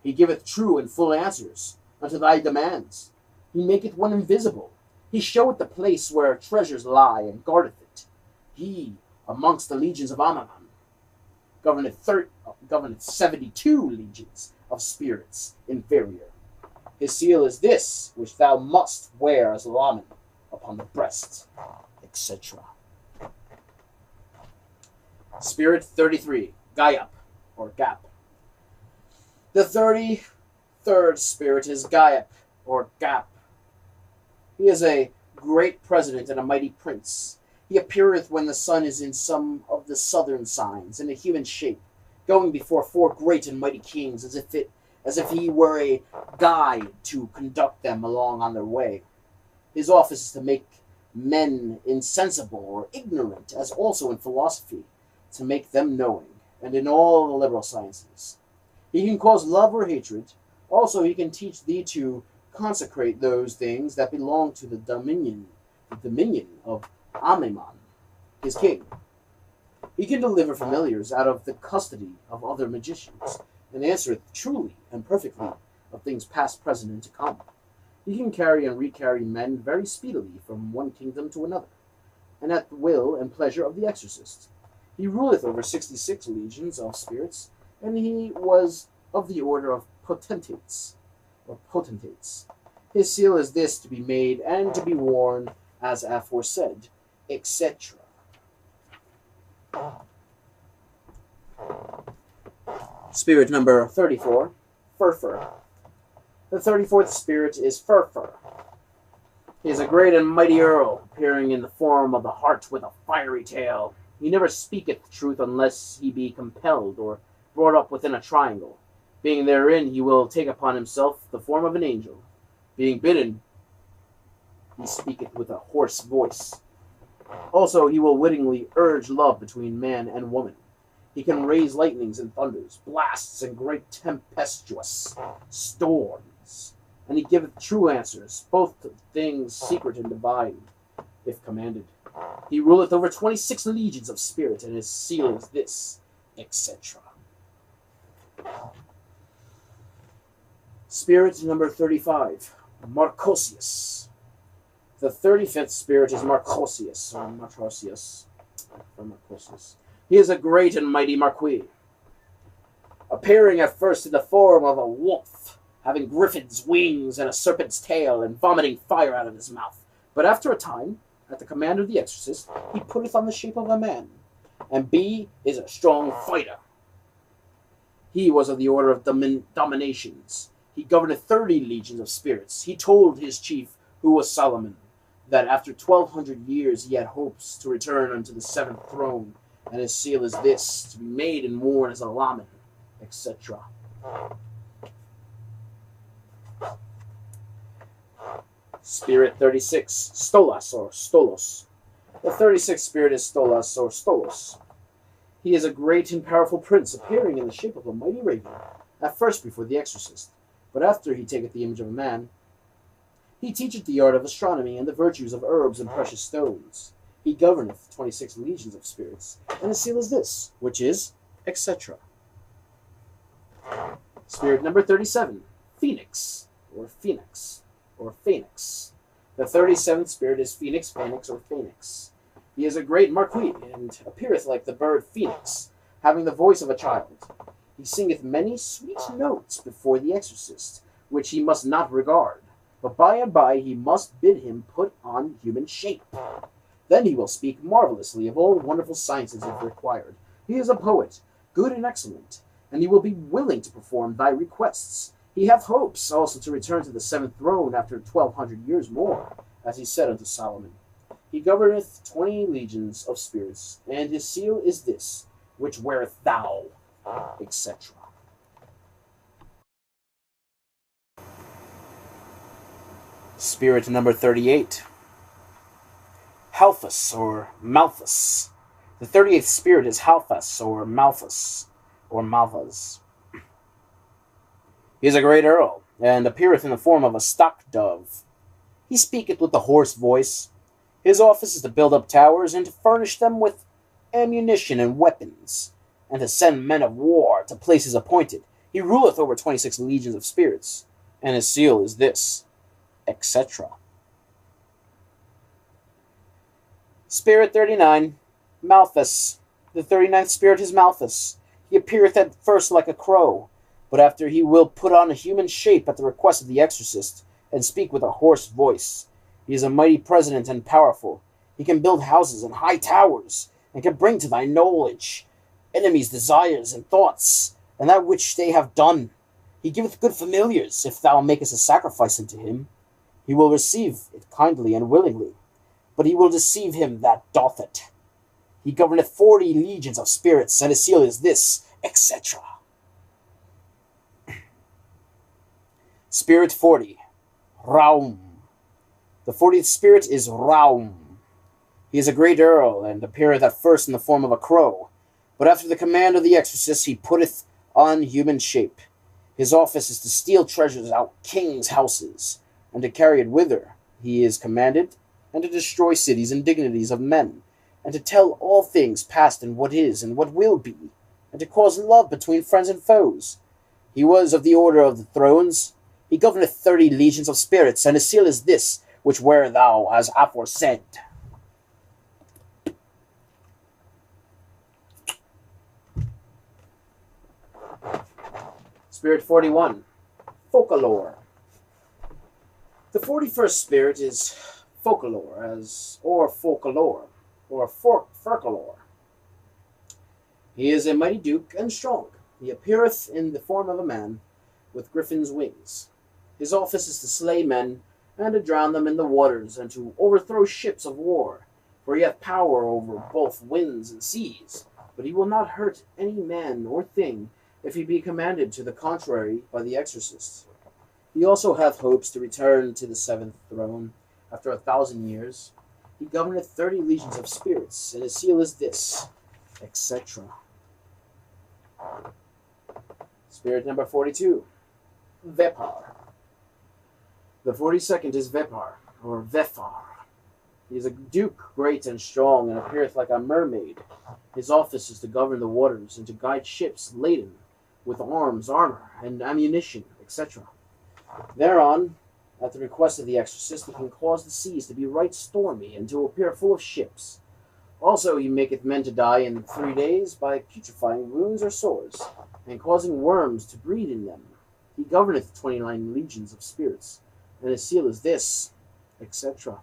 He giveth true and full answers unto thy demands. He maketh one invisible. He showeth the place where treasures lie, and guardeth it. He, amongst the legions of Amaman, governeth 72 legions of spirits inferior. His seal is this, which thou must wear as Laman upon the breast, etc. Spirit 33, Gayap, or Gap. The 33rd spirit is Gayap, or Gap. He is a great president and a mighty prince. He appeareth when the sun is in some of the southern signs, in a human shape, going before 4 great and mighty kings, as if he were a guide to conduct them along on their way. His office is to make men insensible or ignorant, as also in philosophy, to make them knowing, and in all the liberal sciences. He can cause love or hatred. Also he can teach thee to consecrate those things that belong to the dominion of Amaimon, his king. He can deliver familiars out of the custody of other magicians, and answereth truly and perfectly of things past, present, and to come. He can carry and recarry men very speedily from one kingdom to another, and at the will and pleasure of the exorcist. He ruleth over 66 legions of spirits, and he was of the order of potentates. His seal is this, to be made and to be worn as aforesaid, etc. Spirit number 34, Furfur. The 34th spirit is Furfur. He is a great and mighty earl, appearing in the form of the hart with a fiery tail. He never speaketh truth unless he be compelled or brought up within a triangle. Being therein, he will take upon himself the form of an angel. Being bidden, he speaketh with a hoarse voice. Also, he will wittingly urge love between man and woman. He can raise lightnings and thunders, blasts and great tempestuous storms. And he giveth true answers, both to things secret and divine, if commanded. He ruleth over 26 legions of spirit, and his seal is this, etc. Spirit number 35, Marcosius. The 35th spirit is Marcosius, or Marcosius. He is a great and mighty marquis, appearing at first in the form of a wolf, having griffin's wings and a serpent's tail, and vomiting fire out of his mouth. But after a time, at the command of the exorcist, he putteth on the shape of a man, and is a strong fighter. He was of the order of dominations. He governed 30 legions of spirits. He told his chief, who was Solomon, that after 1200 years he had hopes to return unto the 7th throne, and his seal is this, to be made and worn as a Laman, etc. Spirit 36, Stolas, or Stolos. The 36th spirit is Stolas, or Stolos. He is a great and powerful prince, appearing in the shape of a mighty raven, at first before the exorcist, but after he taketh the image of a man. He teacheth the art of astronomy and the virtues of herbs and precious stones. He governeth 26 legions of spirits, and his seal is this, which is, etc. Spirit number 37, Phoenix, or Phoenix, or Phoenix. The 37th spirit is Phoenix, Phoenix, or Phoenix. He is a great marquis, and appeareth like the bird Phoenix, having the voice of a child. He singeth many sweet notes before the exorcist, which he must not regard, but by and by he must bid him put on human shape. Then he will speak marvelously of all wonderful sciences if required. He is a poet, good and excellent, and he will be willing to perform thy requests. He hath hopes also to return to the 7th throne after 1200 years more, as he said unto Solomon. He governeth 20 legions of spirits, and his seal is this, which wearest thou, etc. Spirit number 38. Halphus, or Malthus. The 38th spirit is Halphus, or Malthus, or Malthus. He is a great earl, and appeareth in the form of a stock-dove. He speaketh with a hoarse voice. His office is to build up towers, and to furnish them with ammunition and weapons, and to send men of war to places appointed. He ruleth over 26 legions of spirits, and his seal is this, etc. Spirit 39, Malthus. The 39th spirit is Malthus. He appeareth at first like a crow, but after he will put on a human shape at the request of the exorcist, and speak with a hoarse voice. He is a mighty president and powerful. He can build houses and high towers, and can bring to thy knowledge enemies' desires and thoughts, and that which they have done. He giveth good familiars, if thou makest a sacrifice unto him. He will receive it kindly and willingly, but he will deceive him that doth it. He governeth 40 legions of spirits, and his seal is this, etc. Spirit 40, Raum. The 40th spirit is Raum. He is a great earl, and appeareth at first in the form of a crow, but after the command of the exorcist he putteth on human shape. His office is to steal treasures out kings' houses, and to carry it whither he is commanded, and to destroy cities and dignities of men, and to tell all things past and what is and what will be, and to cause love between friends and foes. He was of the order of the thrones. He governeth 30 legions of spirits, and his seal is this, which wear thou as aforesaid. Spirit 41, Folklore. The 41st spirit is Folklore, or Folklore, or Folklore. He is a mighty duke and strong. He appeareth in the form of a man, with griffin's wings. His office is to slay men, and to drown them in the waters, and to overthrow ships of war, for he hath power over both winds and seas, but he will not hurt any man or thing, if he be commanded to the contrary by the exorcist. He also hath hopes to return to the 7th throne after 1,000 years. He governeth 30 legions of spirits, and his seal is this, etc. Spirit number 42, Vepar. The 42nd is Vepar, or Vefar. He is a duke, great and strong, and appeareth like a mermaid. His office is to govern the waters, and to guide ships laden with arms, armor, and ammunition, etc. Thereon, at the request of the exorcist, he can cause the seas to be right stormy, and to appear full of ships. Also he maketh men to die in 3 days by putrefying wounds or sores, and causing worms to breed in them. He governeth 29 legions of spirits, and his seal is this, etc.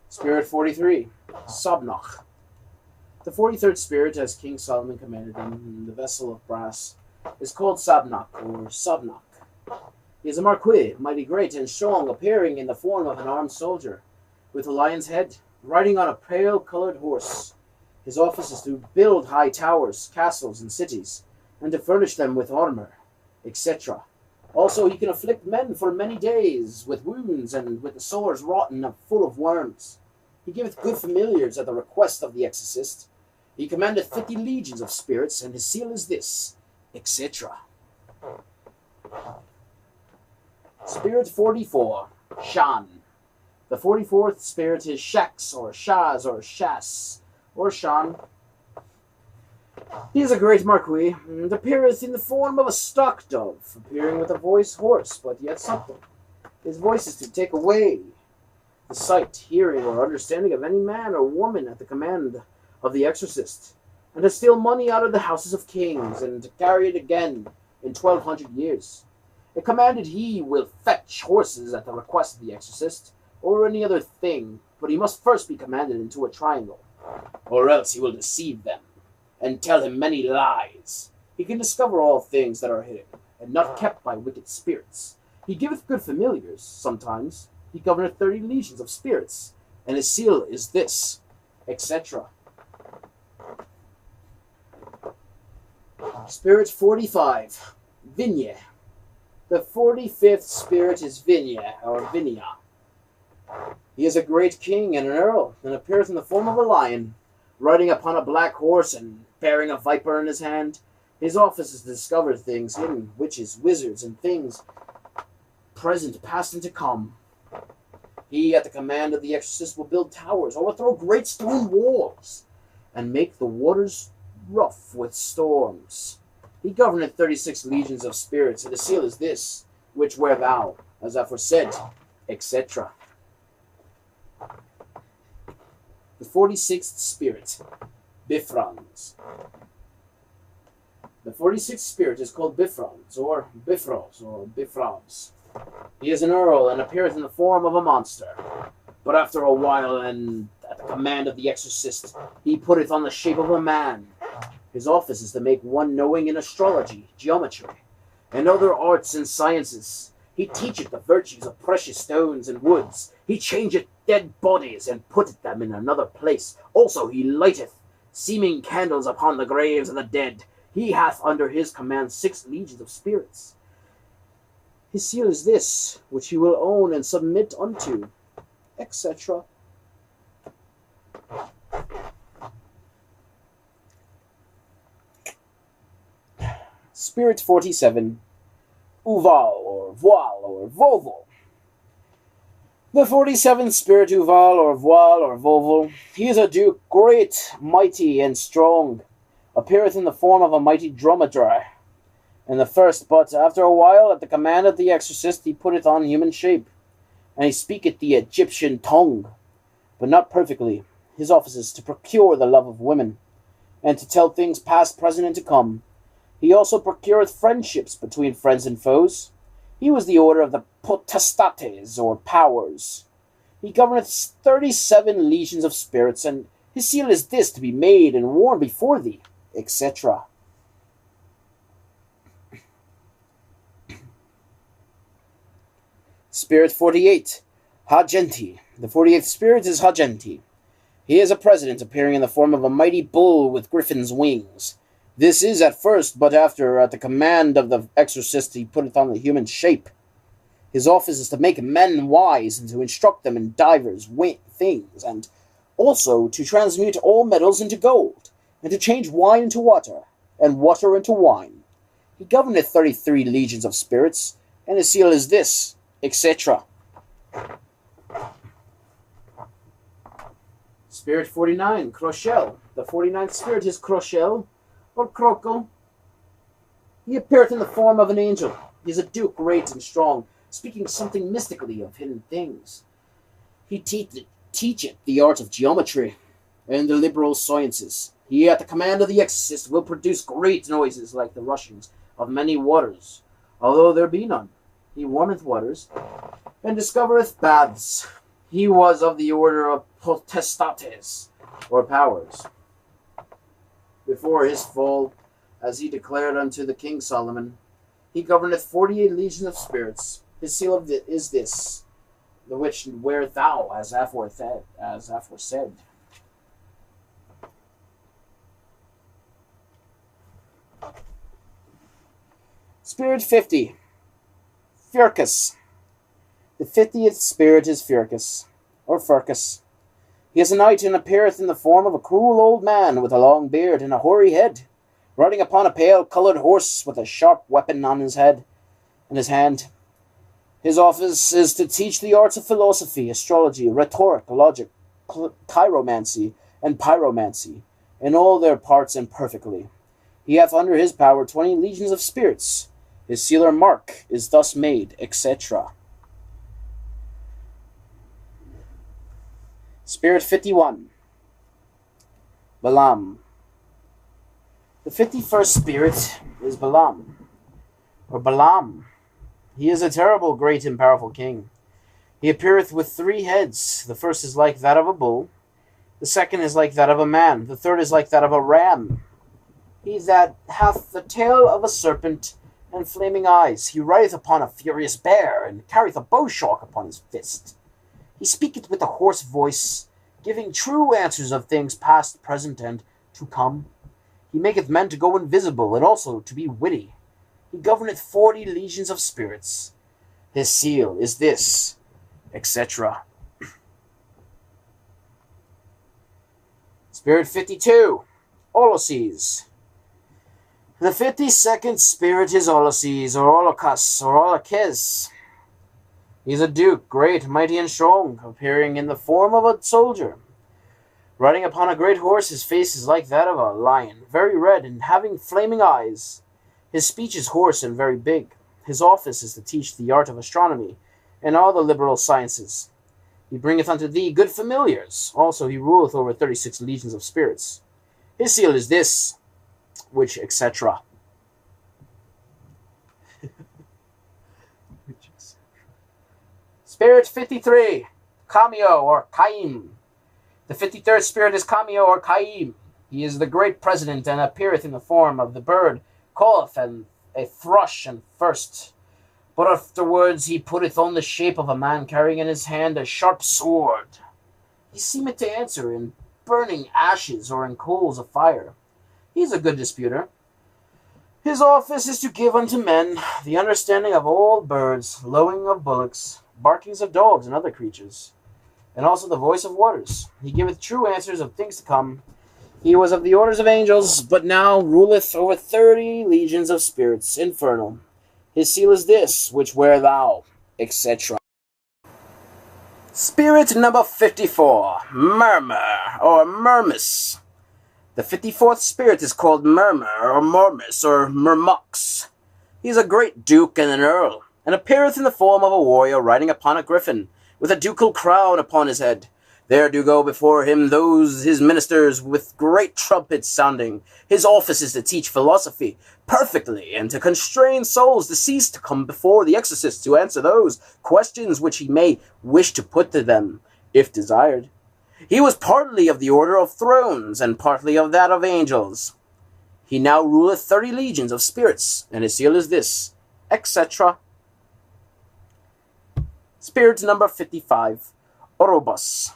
Spirit 43, Sobnoch. The 43rd spirit, as King Solomon commanded him in the vessel of brass, is called Sabnoch, or Sobnoch. He is a marquis, mighty great and strong, appearing in the form of an armed soldier, with a lion's head, riding on a pale-colored horse. His office is to build high towers, castles, and cities, and to furnish them with armor, etc. Also he can afflict men for many days with wounds, and with the sores rotten and full of worms. He giveth good familiars at the request of the exorcist. He commandeth 50 legions of spirits, and his seal is this, etc. Spirit 44, Shan. The 44th spirit is Shax, or Shaz, or Shas, or Shan. He is a great marquis, and appeareth in the form of a stock-dove, appearing with a voice hoarse, but yet something. His voice is to take away the sight, hearing, or understanding of any man or woman at the command of the exorcist, and to steal money out of the houses of kings, and to carry it again in 1,200 years. It commanded he will fetch horses at the request of the exorcist, or any other thing, but he must first be commanded into a triangle, or else he will deceive them, and tell him many lies. He can discover all things that are hidden, and not kept by wicked spirits. He giveth good familiars, sometimes. He governeth 30 legions of spirits, and his seal is this, etc. Spirit 45, Vinya. The 45th spirit is Vinya, or Vinya. He is a great king and an earl, and appears in the form of a lion, riding upon a black horse and bearing a viper in his hand. His office is to discover things hidden, witches, wizards, and things present, past, and to come. He, at the command of the exorcist, will build towers, overthrow great stone walls, and make the waters rough with storms. He governeth 36 legions of spirits, and his seal is this, which wear thou, as aforesaid, etc. The 46th spirit, Bifrons. The 46th spirit is called Bifrons, or Bifros, or Bifrons. He is an earl, and appears in the form of a monster. But after a while, and at the command of the exorcist, he putteth on the shape of a man. His office is to make one knowing in astrology, geometry, and other arts and sciences. He teacheth the virtues of precious stones and woods. He changeth dead bodies, and putteth them in another place. Also he lighteth seeming candles upon the graves of the dead. He hath under his command 6 legions of spirits. His seal is this, which he will own and submit unto, etc. Spirit 47, Uval, or Voile, or Voval. The 47th spirit, Uval, or Voile, or Voval, he is a duke, great, mighty, and strong, appeareth in the form of a mighty dromedary. And the first, but after a while, at the command of the exorcist, he putteth on human shape, and he speaketh the Egyptian tongue, but not perfectly. His office is to procure the love of women, and to tell things past, present, and to come. He also procureth friendships between friends and foes. He was the order of the potestates, or powers. He governeth 37 legions of spirits, and his seal is this, to be made and worn before thee, etc. Spirit 48, Hagenti. The 48th spirit is Hagenti. He is a president, appearing in the form of a mighty bull with griffin's wings. This is at first, but after, at the command of the exorcist, he putteth on the human shape. His office is to make men wise, and to instruct them in divers things, and also to transmute all metals into gold, and to change wine into water, and water into wine. He governeth 33 legions of spirits, and his seal is this, etc. Spirit 49, Crochel. The 49th spirit is Crochel, or Croco. He appeareth in the form of an angel. He is a duke, great and strong, speaking something mystically of hidden things. He teacheth the art of geometry and the liberal sciences. He, at the command of the exorcist, will produce great noises like the rushings of many waters, although there be none. He warmeth waters, and discovereth baths. He was of the order of potestates, or powers. Before his fall, as he declared unto the King Solomon, he governeth 48 legions of spirits. His seal of is this, the which wear thou, as aforesaid. Spirit 50, Furcus. The 50th spirit is Furcus, or Furcus. He is a knight, and appeareth in the form of a cruel old man with a long beard and a hoary head, riding upon a pale-coloured horse with a sharp weapon on his head and his hand. His office is to teach the arts of philosophy, astrology, rhetoric, logic, chiromancy, and pyromancy, in all their parts and perfectly. He hath under his power 20 legions of spirits. His seal or mark is thus made, etc. Spirit 51, Balaam. The 51st spirit is Balaam, or Balaam. He is a terrible, great, and powerful king. He appeareth with 3 heads. The first is like that of a bull. The second is like that of a man. The third is like that of a ram. He that hath the tail of a serpent and flaming eyes. He rideth upon a furious bear, and carrieth a bowshawk upon his fist. He speaketh with a hoarse voice, giving true answers of things past, present, and to come. He maketh men to go invisible, and also to be witty. He governeth 40 legions of spirits. His seal is this, etc. Spirit 52, Ulysses. The 52nd spirit is Ulysses, or Olocus, or Olocus. He is a duke, great, mighty, and strong, appearing in the form of a soldier. Riding upon a great horse, his face is like that of a lion, very red, and having flaming eyes. His speech is hoarse and very big. His office is to teach the art of astronomy, and all the liberal sciences. He bringeth unto thee good familiars. Also he ruleth over 36 legions of spirits. His seal is this, which etc. Spirit 53, Cameo or Caim. The 53rd spirit is Cameo or Caim. He is the great president, and appeareth in the form of the bird, calleth and a thrush and first. But afterwards he putteth on the shape of a man, carrying in his hand a sharp sword. He seemeth to answer in burning ashes or in coals of fire. He is a good disputer. His office is to give unto men the understanding of all birds, lowing of bullocks, barkings of dogs and other creatures, and also the voice of waters. He giveth true answers of things to come. He was of the orders of angels, but now ruleth over 30 legions of spirits, infernal. His seal is this, which wear thou, etc. Spirit number 54, Murmur, or Murmus. The 54th spirit is called Murmur, or Murmus, or Murmux. He is a great duke and an earl, and appeareth in the form of a warrior riding upon a griffin, with a ducal crown upon his head. There do go before him those his ministers with great trumpets sounding. His office is to teach philosophy perfectly, and to constrain souls to cease to come before the exorcist to answer those questions which he may wish to put to them, if desired. He was partly of the order of thrones, and partly of that of angels. He now ruleth 30 legions of spirits, and his seal is this, etc. Spirit number 55, Orobus.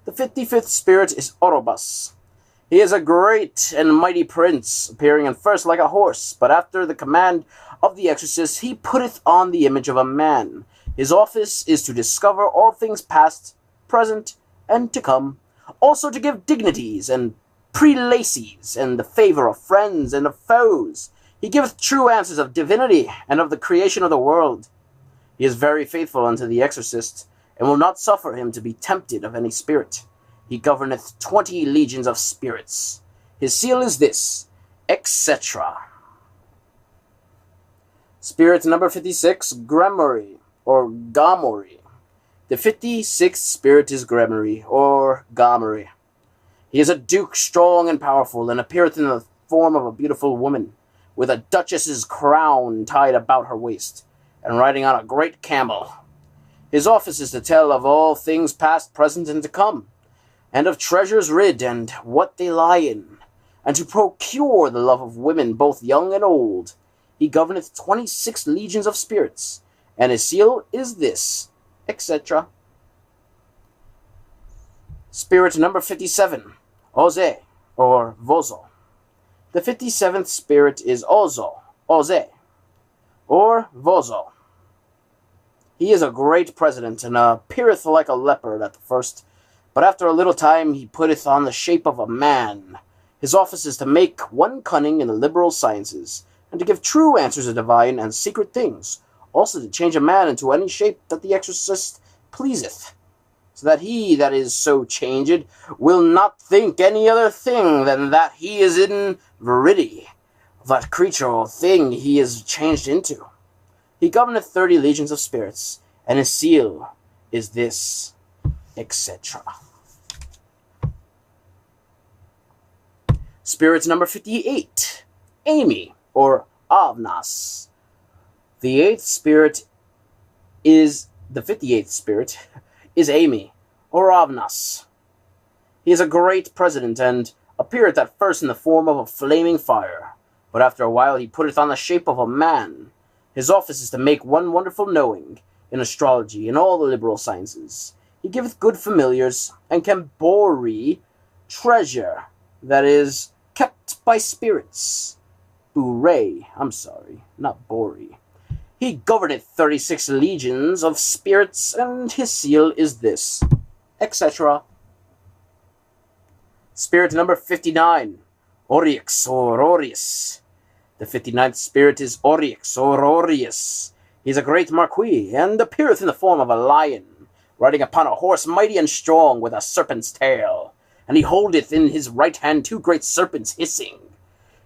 The 55th spirit is Orobus. He is a great and mighty prince, appearing at first like a horse, but after the command of the exorcist he putteth on the image of a man. His office is to discover all things past, present, and to come, also to give dignities and prelacies, and the favor of friends and of foes. He giveth true answers of divinity and of the creation of the world. He is very faithful unto the exorcist, and will not suffer him to be tempted of any spirit. He governeth 20 legions of spirits. His seal is this, etc. Spirit number 56, Gremory, or Gomory. The 56th spirit is Gremory, or Gomory. He is a duke strong and powerful, and appeareth in the form of a beautiful woman, with a duchess's crown tied about her waist, and riding on a great camel. His office is to tell of all things past, present, and to come, and of treasures rid, and what they lie in, and to procure the love of women, both young and old. He governeth 26 legions of spirits, and his seal is this, etc. Spirit number 57, Oze, or Vozo. The 57th spirit is Ozo, Oze, or Vozo. He is a great president, and appeareth like a leopard at the first, but after a little time he putteth on the shape of a man. His office is to make one cunning in the liberal sciences, and to give true answers of divine and secret things, also to change a man into any shape that the exorcist pleaseth, so that he that is so changed will not think any other thing than that he is in verity, that creature or thing he is changed into. He governeth 30 legions of spirits, and his seal is this, etc. Spirit number 58, Amy, or Avnas. The 58th spirit is Amy, or Avnas. He is a great president, and appeareth at first in the form of a flaming fire, but after a while he putteth on the shape of a man. His office is to make one wonderful knowing in astrology and all the liberal sciences. He giveth good familiars, and can bury treasure, that is, kept by spirits. Bure, I'm sorry, not Bori. He governeth 36 legions of spirits, and his seal is this, etc. Spirit number 59, Oryx or Orius. The 59th spirit is Oryx or Orius. He is a great marquis, and appeareth in the form of a lion, riding upon a horse mighty and strong, with a serpent's tail. And he holdeth in his right hand 2 great serpents hissing.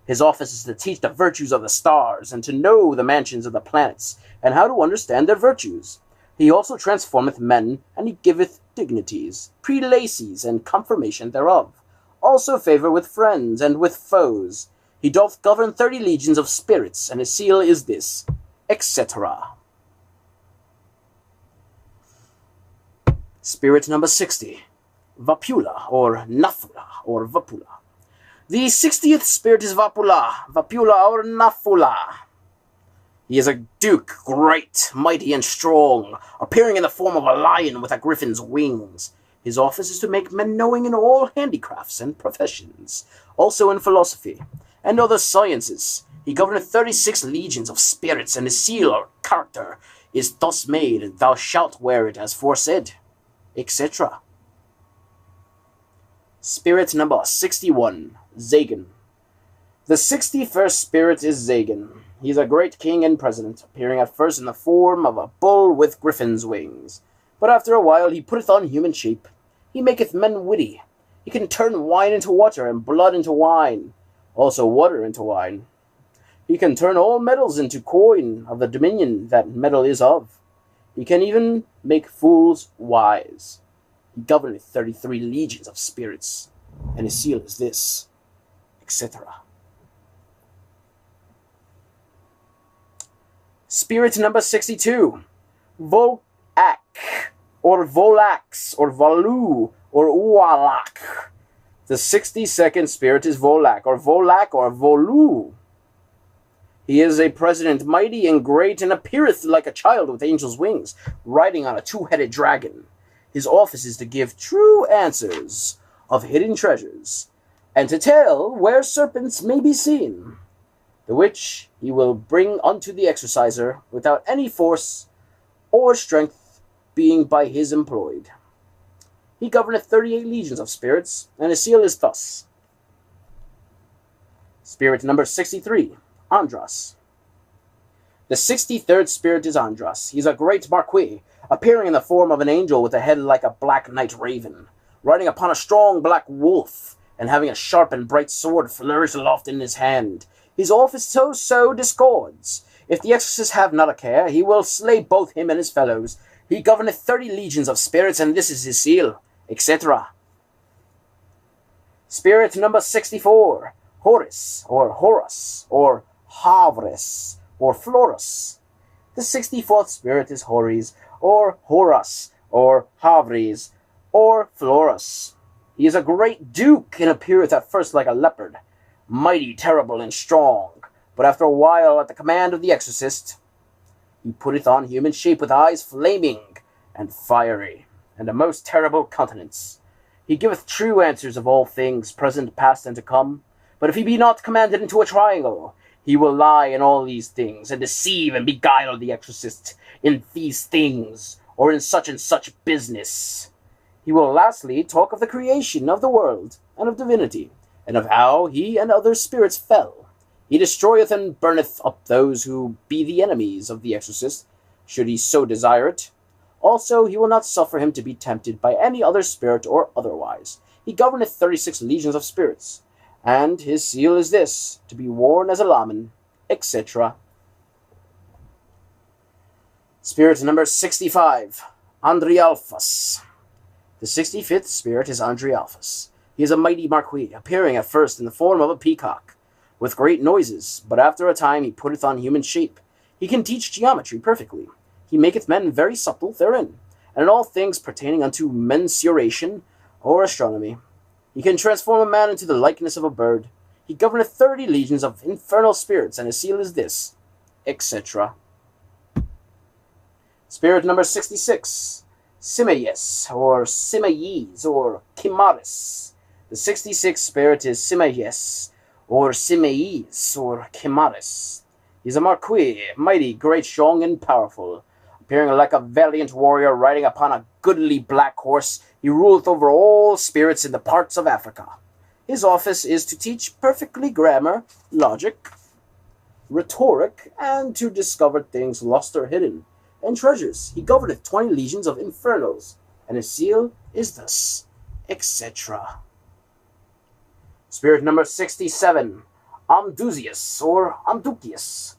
His office is to teach the virtues of the stars, and to know the mansions of the planets, and how to understand their virtues. He also transformeth men, and he giveth dignities, prelacies, and confirmation thereof. Also favour with friends and with foes. He doth govern 30 legions of spirits, and his seal is this, etc. Spirit number 60, Vapula, or Nafula, or Vapula. The 60th spirit is Vapula, or Nafula. He is a duke, great, mighty, and strong, appearing in the form of a lion with a griffin's wings. His office is to make men knowing in all handicrafts and professions, also in philosophy and other sciences. He governeth 36 legions of spirits, and his seal or character is thus made, and thou shalt wear it as foresaid, etc. Spirit number 61, Zagan. The 61st spirit is Zagan. He is a great king and president, appearing at first in the form of a bull with griffin's wings. But after a while he putteth on human shape. He maketh men witty. He can turn wine into water, and blood into wine, also water into wine. He can turn all metals into coin of the dominion that metal is of. He can even make fools wise. He governeth 33 legions of spirits, and his seal is this, etc. Spirit number 62, Volak, or Volax, or Valu, or Ualak. The 62nd spirit is Volak, or Volu. He is a president, mighty and great, and appeareth like a child with angel's wings, riding on a 2-headed dragon. His office is to give true answers of hidden treasures, and to tell where serpents may be seen, the which he will bring unto the exerciser without any force or strength being by his employed. He governeth 38 legions of spirits, and his seal is thus. Spirit number 63, Andras. The 63rd spirit is Andras. He is a great marquis, appearing in the form of an angel with a head like a black night raven, riding upon a strong black wolf, and having a sharp and bright sword flourished aloft in his hand. His office so discords. If the exorcist have not a care, he will slay both him and his fellows. He governeth 30 legions of spirits, and this is his seal, etc. Spirit number 64, Horus, or Havres, or Florus. The 64th spirit is Horus, or Horus, or Havres, or Florus. He is a great duke, and appeareth at first like a leopard, mighty, terrible, and strong. But after a while, at the command of the exorcist, he putteth on human shape with eyes flaming and fiery, and a most terrible countenance. He giveth true answers of all things, present, past, and to come. But if he be not commanded into a triangle, he will lie in all these things, and deceive and beguile the exorcist in these things, or in such and such business. He will lastly talk of the creation of the world, and of divinity, and of how he and other spirits fell. He destroyeth and burneth up those who be the enemies of the exorcist, should he so desire it. Also he will not suffer him to be tempted by any other spirit or otherwise. He governeth 36 legions of spirits, and his seal is this, to be worn as a lamen, etc. Spirit number 65, Andrialphus. The 65th spirit is Andrialphus. He is a mighty marquis, appearing at first in the form of a peacock, with great noises, but after a time he putteth on human shape. He can teach geometry perfectly. He maketh men very subtle therein, and in all things pertaining unto mensuration or astronomy. He can transform a man into the likeness of a bird. He governeth 30 legions of infernal spirits, and his seal is this, etc. Spirit number 66, Simayes, or Chimaris. The 66th spirit is Simayes, or Simeis, or Chimaris. He is a Marquis, mighty, great, strong, and powerful. Appearing like a valiant warrior riding upon a goodly black horse, he ruleth over all spirits in the parts of Africa. His office is to teach perfectly grammar, logic, rhetoric, and to discover things lost or hidden, and treasures. He governeth 20 legions of infernals, and his seal is thus, etc. Spirit number 67, Amdusius, or Amducius.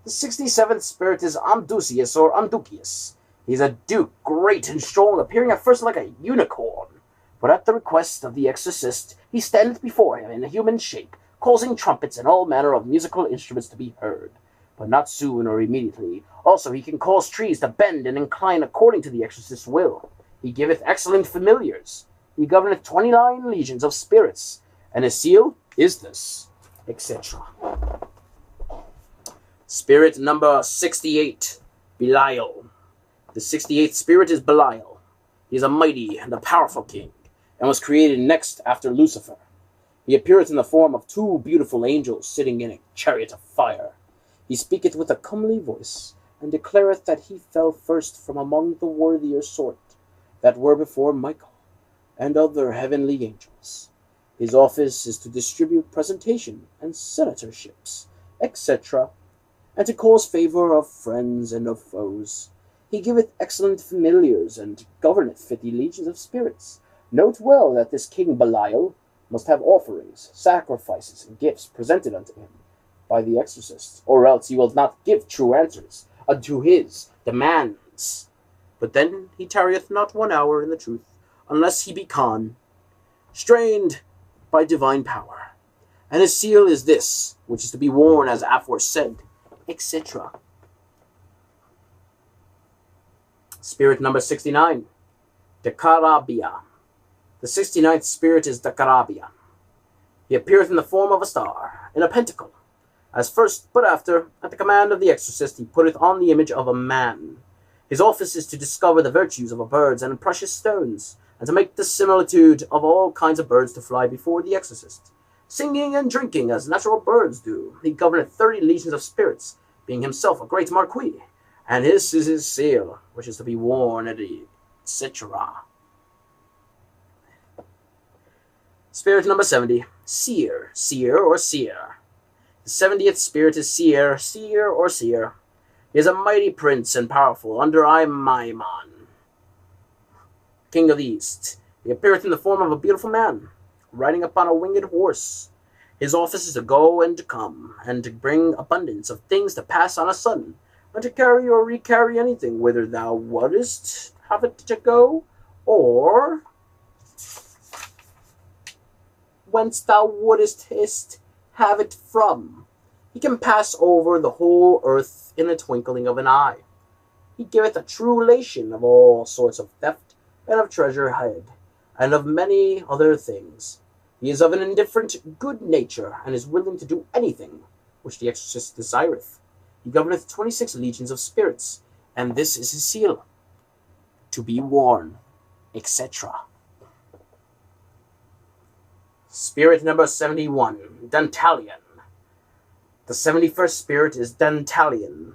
The 67th spirit is Amdusius, or Amducius. He is a duke, great and strong, appearing at first like a unicorn. But at the request of the exorcist, he standeth before him in a human shape, causing trumpets and all manner of musical instruments to be heard, but not soon or immediately. Also he can cause trees to bend and incline according to the exorcist's will. He giveth excellent familiars. He governeth 29 legions of spirits, and his seal is this, etc. Spirit number 68, Belial. The 68th spirit is Belial. He is a mighty and a powerful king, and was created next after Lucifer. He appeareth in the form of 2 beautiful angels sitting in a chariot of fire. He speaketh with a comely voice, and declareth that he fell first from among the worthier sort that were before Michael and other heavenly angels. His office is to distribute presentation and senatorships, etc., and to cause favor of friends and of foes. He giveth excellent familiars, and governeth 50 legions of spirits. Note well that this King Belial must have offerings, sacrifices, and gifts presented unto him by the exorcist, or else he will not give true answers unto his demands. But then he tarrieth not 1 hour in the truth, unless he be constrained by divine power. And his seal is this, which is to be worn as aforesaid, etc. Spirit number 69, Decarabia. The 69th spirit is Decarabia. He appeareth in the form of a star, in a pentacle. As first, but after, at the command of the exorcist, he putteth on the image of a man. His office is to discover the virtues of a birds and precious stones, and to make the similitude of all kinds of birds to fly before the exorcist, singing and drinking as natural birds do. He governeth 30 legions of spirits, being himself a great marquis, and this is his seal, which is to be worn at etc. Spirit number 70, Seer, Seer or Seer. The 70th spirit is Seer, Seer or Seer. He is a mighty prince and powerful under Maimon, king of the east. He appeareth in the form of a beautiful man, riding upon a winged horse. His office is to go and to come, and to bring abundance of things to pass on a sudden, and to carry or recarry anything, whither thou wouldest have it to go, or whence thou wouldest have it from. He can pass over the whole earth in the twinkling of an eye. He giveth a true relation of all sorts of theft, and of treasure hid, and of many other things. He is of an indifferent good nature, and is willing to do anything which the exorcist desireth. He governeth 26 legions of spirits, and this is his seal, to be worn, etc. Spirit number 71, Dantalion. The 71st spirit is Dantalion.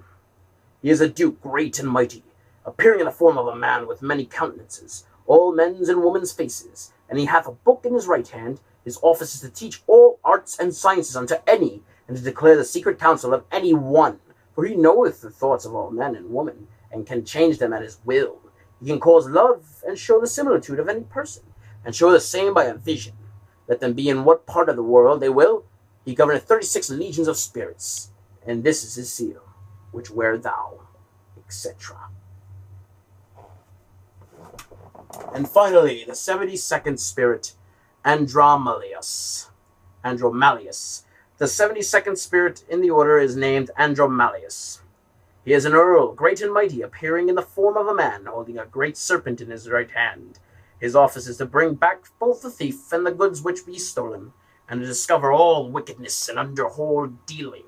He is a duke, great and mighty, appearing in the form of a man with many countenances, all men's and women's faces, and he hath a book in his right hand. His office is to teach all arts and sciences unto any, and to declare the secret counsel of any one, for he knoweth the thoughts of all men and women, and can change them at his will. He can cause love, and show the similitude of any person, and show the same by a vision. Let them be in what part of the world they will. He governeth 36 legions of spirits, and this is his seal, which wear thou, etc. And finally, the 72nd spirit, Andromalius. The 72nd spirit in the order is named Andromalius. He is an earl, great and mighty, appearing in the form of a man, holding a great serpent in his right hand. His office is to bring back both the thief and the goods which be stolen, and to discover all wickedness and underhand dealing,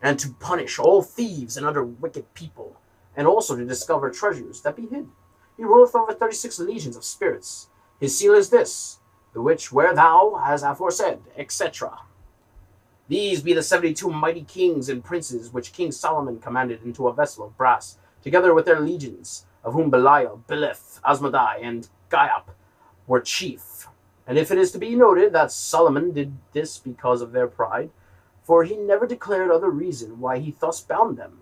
and to punish all thieves and other wicked people, and also to discover treasures that be hid. He ruleth over 36 legions of spirits. His seal is this, the which wear thou, as aforesaid, etc. These be the 72 mighty kings and princes which King Solomon commanded into a vessel of brass, together with their legions, of whom Belial, Belith, Asmodai, and Gaiap were chief. And if it is to be noted that Solomon did this because of their pride, for he never declared other reason why he thus bound them.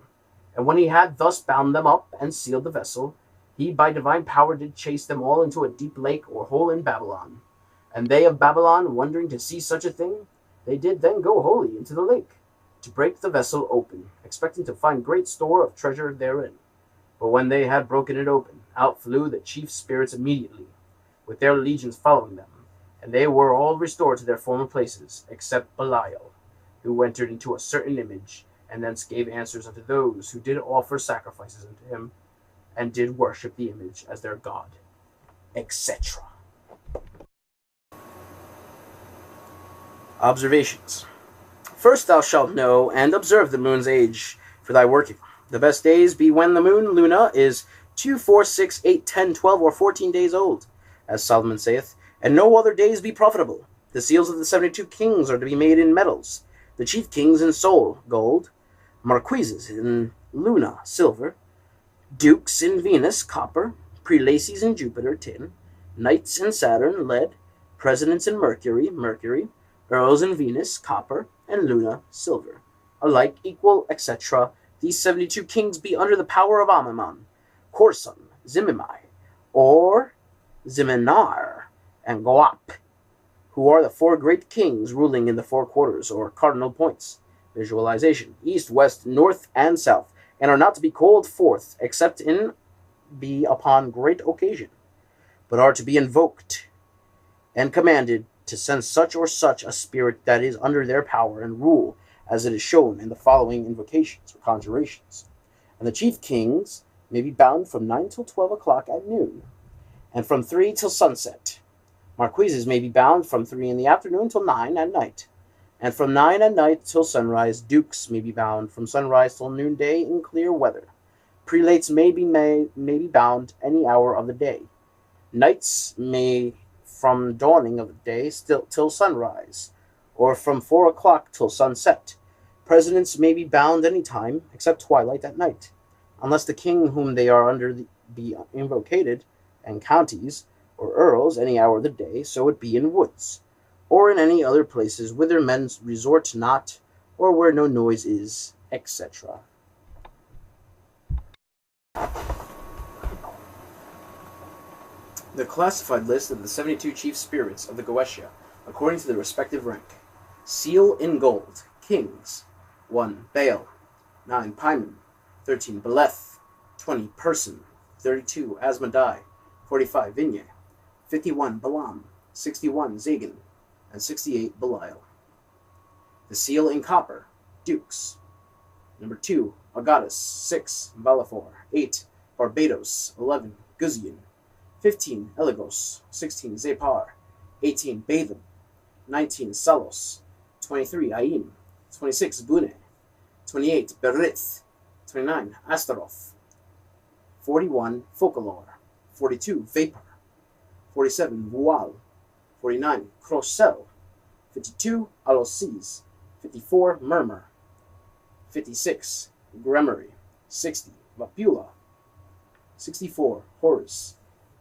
And when he had thus bound them up and sealed the vessel, he by divine power did chase them all into a deep lake or hole in Babylon. And they of Babylon, wondering to see such a thing, they did then go wholly into the lake, to break the vessel open, expecting to find great store of treasure therein. But when they had broken it open, out flew the chief spirits immediately, with their legions following them, and they were all restored to their former places, except Belial, who entered into a certain image, and thence gave answers unto those who did offer sacrifices unto him, and did worship the image as their god, etc. Observations. First thou shalt know and observe the moon's age for thy working. The best days be when the moon, Luna, is 2, 4, 6, 8, 10, 12, or 14 days old, as Solomon saith, and no other days be profitable. The seals of the 72 kings are to be made in metals, the chief kings in Sol, gold, marquises in Luna, silver, dukes in Venus, copper, prelacies in Jupiter, tin, knights in Saturn, lead, presidents in Mercury, mercury, earls in Venus, copper, and Luna, silver, alike equal, etc. These 72 kings be under the power of Amimon, Korsun, Zimimai, or Ziminar, and Goap, who are the 4 great kings ruling in the 4 quarters, or cardinal points, visualization, east, west, north, and south, and are not to be called forth, except in be upon great occasion, but are to be invoked and commanded to send such or such a spirit that is under their power and rule, as it is shown in the following invocations or conjurations. And the chief kings may be bound from 9 till 12 o'clock at noon, and from 3 till sunset. Marquises may be bound from 3 in the afternoon till 9 at night, and from 9 at night till sunrise. Dukes may be bound from sunrise till noonday in clear weather. Prelates may be bound any hour of the day. Knights may from dawning of the day till sunrise, or from 4 o'clock till sunset. Presidents may be bound any time, except twilight at night, unless the king whom they are under be invocated, and counties, or earls, any hour of the day, so it be in woods, or in any other places whither men resort not, or where no noise is, etc. The classified list of the 72 chief spirits of the Goetia, according to their respective rank. Seal in gold. Kings. 1. Baal. 9. Paiman. 13. Beleth. 20. Person. 32. Asmodai. 45. Vinye. 51. Balaam. 61. Zagan. And 68. Belial. The seal in copper. Dukes. Number 2. Agatus. 6. Balafor. 8. Barbados. 11. Guzian. 15. Eligos. 16. Zepar. 18. Batham. 19. Salos. 23. Ain. 26. Bune. 28. Berith. 29. Astaroth. 41. Focalor. 42. Vapor. 47. Vual. 49. Crocel. 52. Alosis. 54. Murmur. 56. Gremory. 60. Vapula. 64. Horus.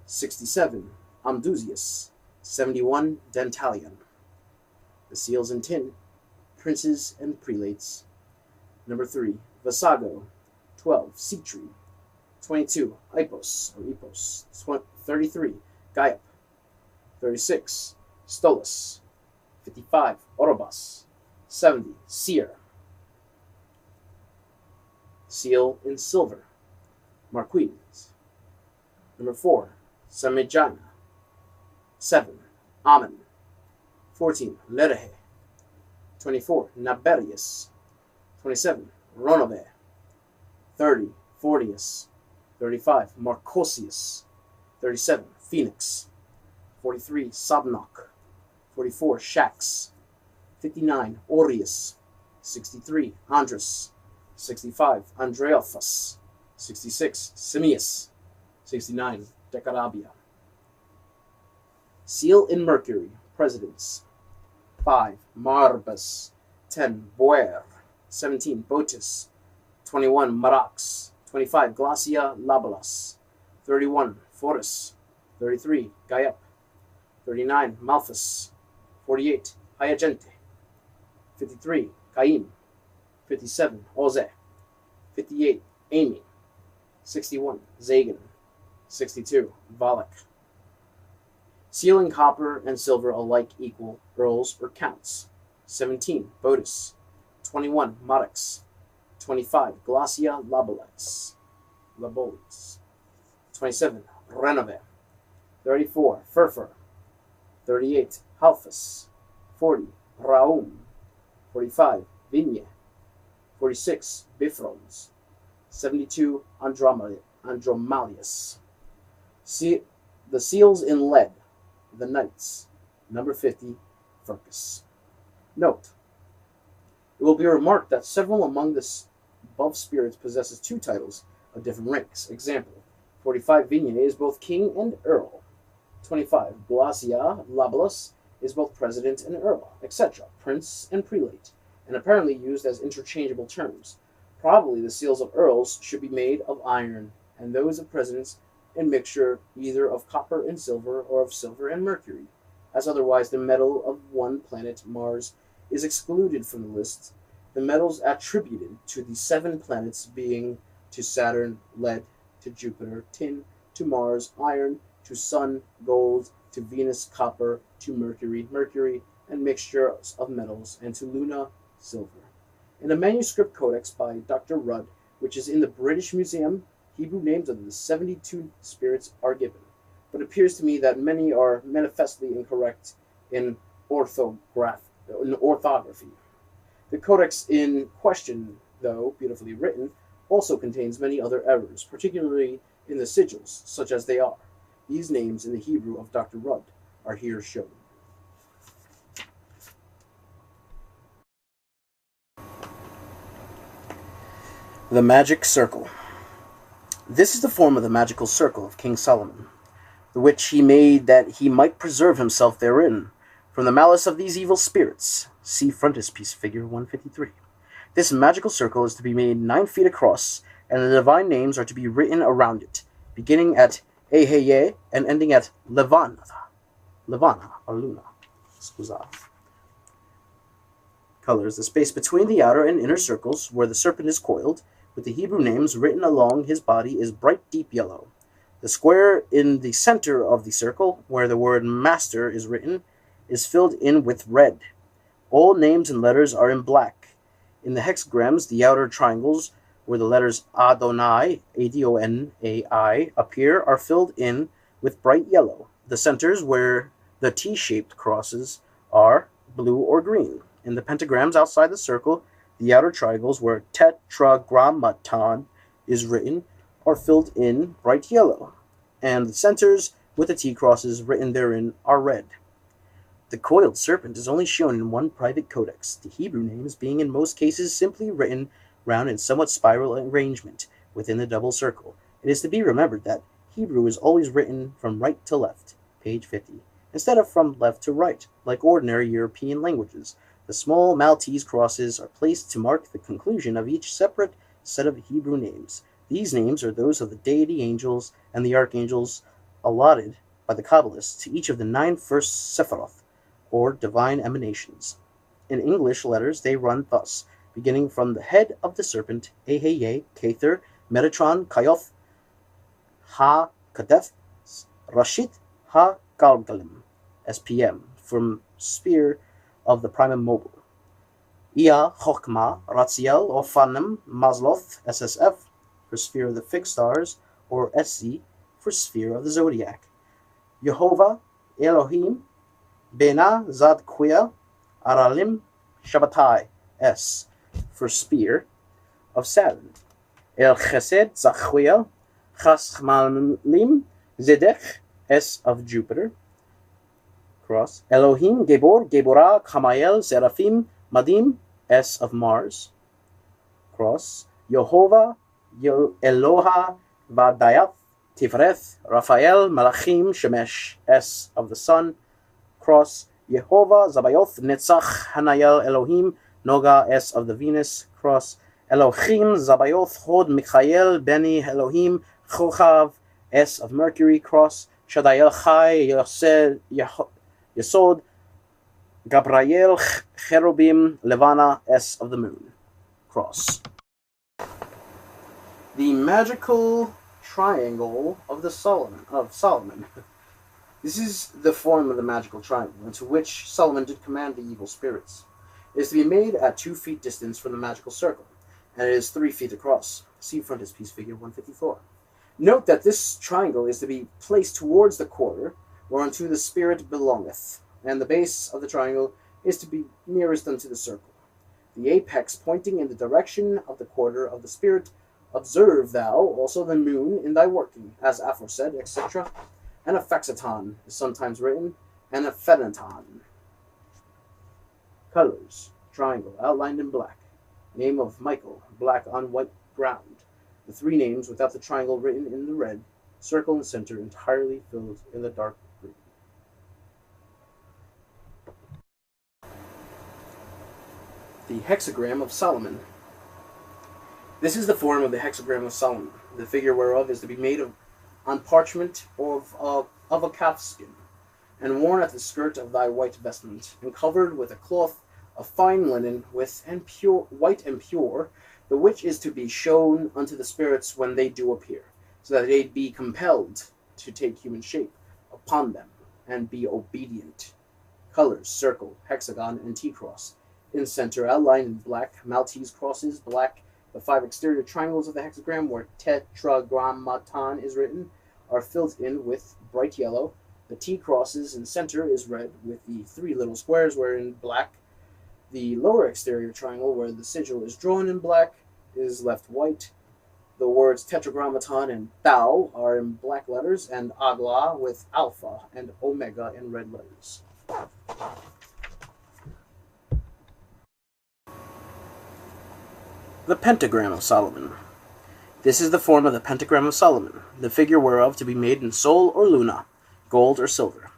67. Amdusius. 71. Dentalion. The seals in tin. Princes and prelates. Number 3. Vasago. 12. Citri. 22. Ipos, or Epos. 33. Gaiap. 36. Stolas. 55. Orobas. 70. Seer. Seal in silver. Marquines. Number 4. Samijana. 7. Amen. 14. Lerehe. 24. Naberius. 27. Ronove. 30. Fortius. 35. Marcosius. 37. Phoenix. 43. Sabnok. 44. Shax. 59. Orius. 63. Andrus. 65. Andreophus. 66. Simius. 69. Decarabia. Seal in Mercury. Presidents. 5. Marbus. 10. Boer. 17. Botis. 21. Marax. 25. Glacia labalas. 31. Forus. 33. Gaiap. 39. Malthus. 48. Hyagente. 53. Caim. 57. Oze. 58. Amy. 61. Zagan. 62. Valak. Sealing copper and silver alike equal earls or counts. 17. Botus. 21. Marix. 25. Glacia labolis. 27. Renove. 34. Furfur. 38. Halfus. 40. Raum. 45. Vigne. 46. Bifrons. 72. Andromalius. The seals in lead. The Knights. Number 50. Furcus. Note: it will be remarked that several among the above spirits possesses two titles of different ranks. Example: 45 Vigne is both king and earl. 25 Glacia Labalus is both president and earl, etc., prince and prelate, and apparently used as interchangeable terms. Probably the seals of earls should be made of iron, and those of presidents in mixture either of copper and silver or of silver and mercury, as otherwise the metal of one planet, Mars, is excluded from the list. The metals attributed to the 7 planets being to Saturn, lead; to Jupiter, tin; to Mars, iron; to Sun, gold; to Venus, copper; to Mercury, mercury, and mixtures of metals; and to Luna, silver. In a manuscript codex by Dr. Rudd, which is in the British Museum, Hebrew names of the 72 spirits are given, but it appears to me that many are manifestly incorrect in orthography. The codex in question, though beautifully written, also contains many other errors, particularly in the sigils, such as they are. These names in the Hebrew of Dr. Rudd are here shown. The Magic Circle. This is the form of the magical circle of King Solomon, the which he made that he might preserve himself therein from the malice of these evil spirits. See frontispiece figure 153. This magical circle is to be made 9 feet across, and the divine names are to be written around it, beginning at Eheye and ending at Levana or Luna. Scusa. Colors: the space between the outer and inner circles, where the serpent is coiled, with the Hebrew names written along his body, is bright deep yellow. The square in the center of the circle, where the word master is written, is filled in with red. All names and letters are in black. In the hexagrams, the outer triangles, where the letters Adonai, Adonai, appear, are filled in with bright yellow. The centers, where the T-shaped crosses, are blue or green. In the pentagrams outside the circle, the outer triangles, where Tetragrammaton is written, are filled in bright yellow, and the centers with the T-crosses written therein are red. The coiled serpent is only shown in one private codex, the Hebrew names being in most cases simply written round in somewhat spiral arrangement within the double circle. It is to be remembered that Hebrew is always written from right to left, page 50, instead of from left to right, like ordinary European languages. The small Maltese crosses are placed to mark the conclusion of each separate set of Hebrew names. These names are those of the deity angels and the archangels allotted by the Kabbalists to each of the 9 first Sephiroth, or divine emanations. In English letters, they run thus, beginning from the head of the serpent, Eheye, Kether, Metatron, Kayoth, Ha-Kadeth, Rashit, Ha-Galgalim, SPM, from spear of the primum mobile. Ia, Chokmah, Ratziel, or Fanim, Mazloth, SSF, for sphere of the fixed stars, or SC, for sphere of the zodiac. Yehovah, Elohim, Bena, Zad Quia, Aralim, Shabbatai, S, for spear of Saturn. El Chesed, Zachquia, Chasmalim, Zedek, S of Jupiter. Cross. Elohim, Gebor, Geborah, Chamael, Seraphim, Madim, S of Mars. Cross. Yehovah, Eloha, Vadayath, Tifreth, Raphael, Malachim, Shemesh, S of the Sun. Cross. Yehovah, Zabayoth, Netzach, Hanayel, Elohim, Noga, S of the Venus cross, Elohim, Zabayoth, Hod, Michael, Beni, Elohim, Chochav, S of Mercury cross, Shadayel, Chai, Yesod, Gabriel, Cherubim, Levana, S of the Moon cross. The magical triangle of Solomon. This is the form of the magical triangle, into which Solomon did command the evil spirits. It is to be made at 2 feet distance from the magical circle, and it is 3 feet across. See frontispiece figure 154. Note that this triangle is to be placed towards the quarter, whereunto the spirit belongeth, and the base of the triangle is to be nearest unto the circle. The apex pointing in the direction of the quarter of the spirit. Observe thou also the moon in thy working, as aforesaid, etc. And a fexaton is sometimes written, and a phenaton. Colors: triangle, outlined in black. Name of Michael, black on white ground. The 3 names without the triangle written in the red. Circle and center entirely filled in the dark green. The hexagram of Solomon. This is the form of the hexagram of Solomon, the figure whereof is to be made on parchment of a calf's skin, and worn at the skirt of thy white vestment, and covered with a cloth of fine linen, white and pure, the which is to be shown unto the spirits when they do appear, so that they be compelled to take human shape upon them, and be obedient. Colors: circle, hexagon, and T-cross. In center, outlined in black, Maltese crosses, black. The 5 exterior triangles of the hexagram, where tetragrammaton is written, are filled in with bright yellow. The T crosses in center is red, with the 3 little squares wherein black. The lower exterior triangle, where the sigil is drawn in black, is left white. The words tetragrammaton and tau are in black letters, and agla with alpha and omega in red letters. The pentagram of Solomon. This is the form of the pentagram of Solomon, the figure whereof to be made in sol or luna, gold or silver,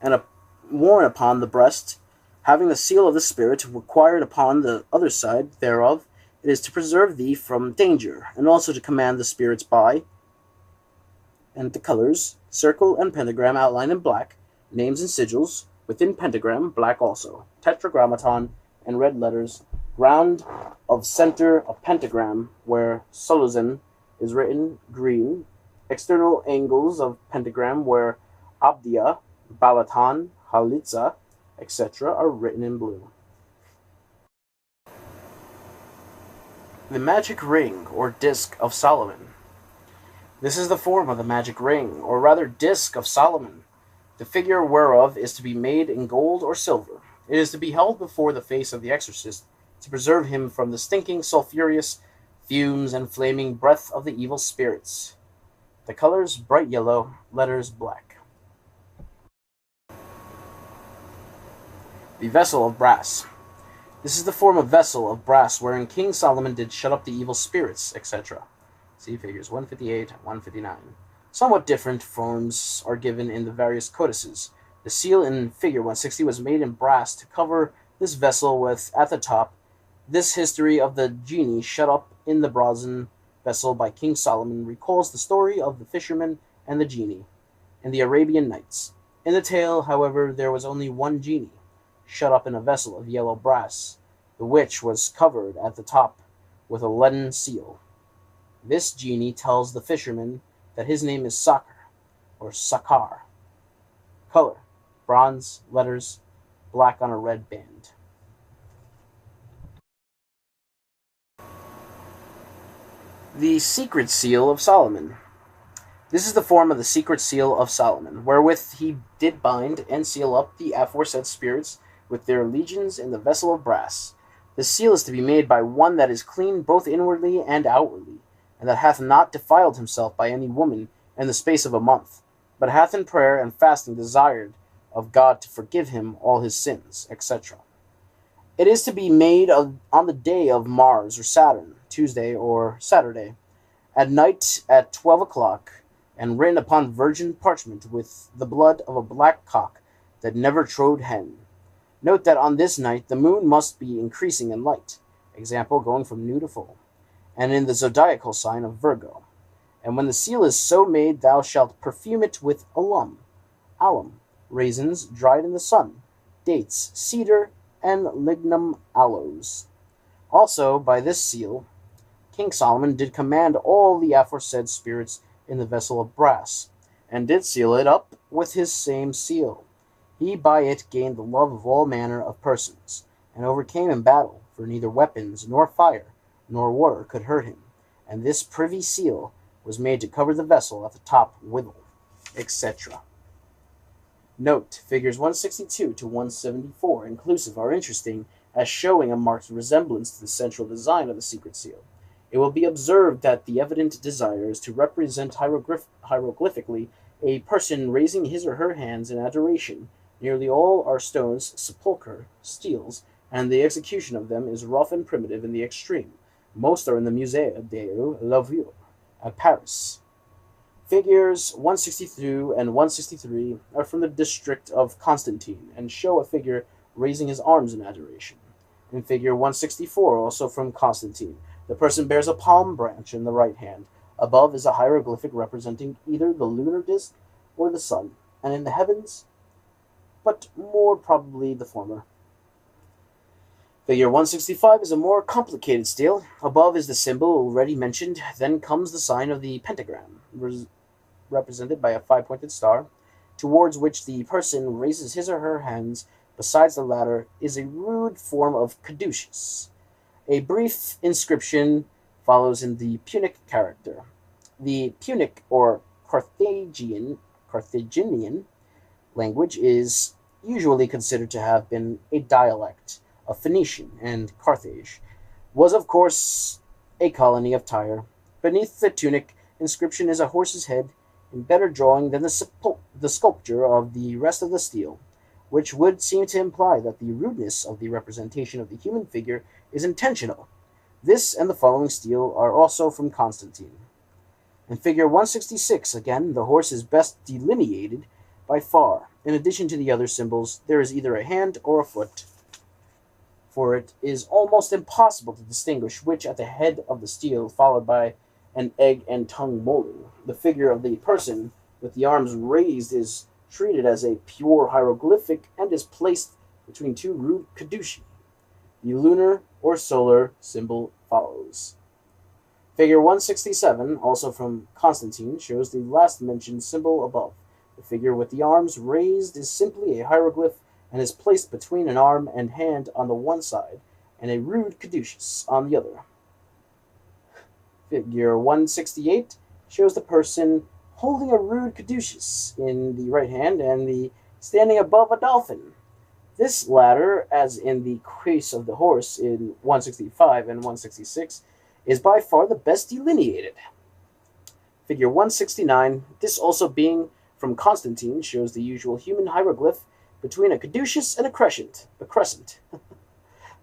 and worn upon the breast, having the seal of the spirit required upon the other side thereof. It is to preserve thee from danger, and also to command the spirits by. And the colors: circle and pentagram outlined in black, names and sigils, within pentagram, black also, tetragrammaton, and red letters. Ground of center of pentagram, where Soluzan is written, green. External angles of pentagram, where Abdia, Balaton, Halitza, etc. are written in blue. The magic ring, or disc of Solomon. This is the form of the magic ring, or rather disc of Solomon, the figure whereof is to be made in gold or silver. It is to be held before the face of the exorcist, to preserve him from the stinking, sulphurous fumes and flaming breath of the evil spirits. The colors: bright yellow, letters black. The vessel of brass. This is the form of vessel of brass wherein King Solomon did shut up the evil spirits, etc. See figures 158 and 159. Somewhat different forms are given in the various codices. The seal in figure 160 was made in brass to cover this vessel with, at the top, this history of the genie shut up in the brazen vessel by King Solomon recalls the story of the fisherman and the genie in the Arabian Nights. In the tale, however, there was only one genie, shut up in a vessel of yellow brass, the which was covered at the top with a leaden seal. This genie tells the fisherman that his name is Sakar, or Sakar. Color: bronze, letters black on a red band. The secret seal of Solomon. This is the form of the secret seal of Solomon, wherewith he did bind and seal up the aforesaid spirits with their legions in the vessel of brass. The seal is to be made by one that is clean both inwardly and outwardly, and that hath not defiled himself by any woman in the space of a month, but hath in prayer and fasting desired of God to forgive him all his sins, etc. It is to be made on the day of Mars or Saturn, Tuesday or Saturday, at night at 12 o'clock, and written upon virgin parchment with the blood of a black cock that never trode hen. Note that on this night the moon must be increasing in light, example, going from new to full, and in the zodiacal sign of Virgo. And when the seal is so made, thou shalt perfume it with alum, raisins dried in the sun, dates, cedar, and lignum aloes. Also, by this seal, King Solomon did command all the aforesaid spirits in the vessel of brass, and did seal it up with his same seal. He by it gained the love of all manner of persons, and overcame in battle, for neither weapons, nor fire, nor water could hurt him. And this privy seal was made to cover the vessel at the top withal, etc. Note, figures 162 to 174 inclusive are interesting as showing a marked resemblance to the central design of the secret seal. It will be observed that the evident desire is to represent hieroglyphically a person raising his or her hands in adoration. Nearly all are stones, sepulchre, steels, and the execution of them is rough and primitive in the extreme. Most are in the Musée de Louvre at Paris. Figures 162 and 163 are from the district of Constantine and show a figure raising his arms in adoration. In figure 164, also from Constantine, the person bears a palm branch in the right hand. Above is a hieroglyphic representing either the lunar disk or the sun, and in the heavens, but more probably the former. Figure 165 is a more complicated stele. Above is the symbol already mentioned, then comes the sign of the pentagram, represented by a five-pointed star, towards which the person raises his or her hands. Besides the latter is a rude form of caduceus. A brief inscription follows in the Punic character. The Punic or Carthaginian language is usually considered to have been a dialect of Phoenician, and Carthage was, of course, a colony of Tyre. Beneath the tunic inscription is a horse's head, in better drawing than the sculpture of the rest of the stele, which would seem to imply that the rudeness of the representation of the human figure is intentional. This and the following stele are also from Constantine. In figure 166, again, the horse is best delineated by far. In addition to the other symbols, there is either a hand or a foot, for it is almost impossible to distinguish which at the head of the stele, followed by an egg and tongue molding. The figure of the person with the arms raised is treated as a pure hieroglyphic and is placed between two rude caduceae. The lunar or solar symbol follows. Figure 167, also from Constantine, shows the last mentioned symbol above. The figure with the arms raised is simply a hieroglyph and is placed between an arm and hand on the one side and a rude caduceus on the other. Figure 168 shows the person holding a rude caduceus in the right hand and standing above a dolphin. This latter, as in the case of the horse in 165 and 166, is by far the best delineated. Figure 169, this also being from Constantine, shows the usual human hieroglyph between a caduceus and a crescent.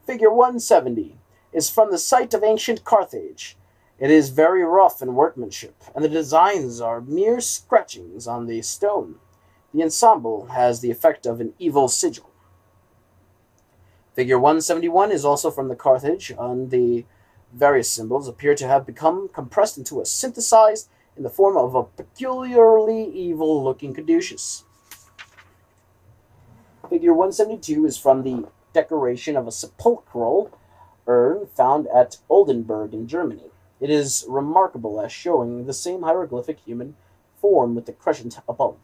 Figure 170 is from the site of ancient Carthage. It is very rough in workmanship, and the designs are mere scratchings on the stone. The ensemble has the effect of an evil sigil. Figure 171 is also from the Carthage, and the various symbols appear to have become compressed into a synthesized in the form of a peculiarly evil-looking caduceus. Figure 172 is from the decoration of a sepulchral urn found at Oldenburg in Germany. It is remarkable as showing the same hieroglyphic human form with the crescent above.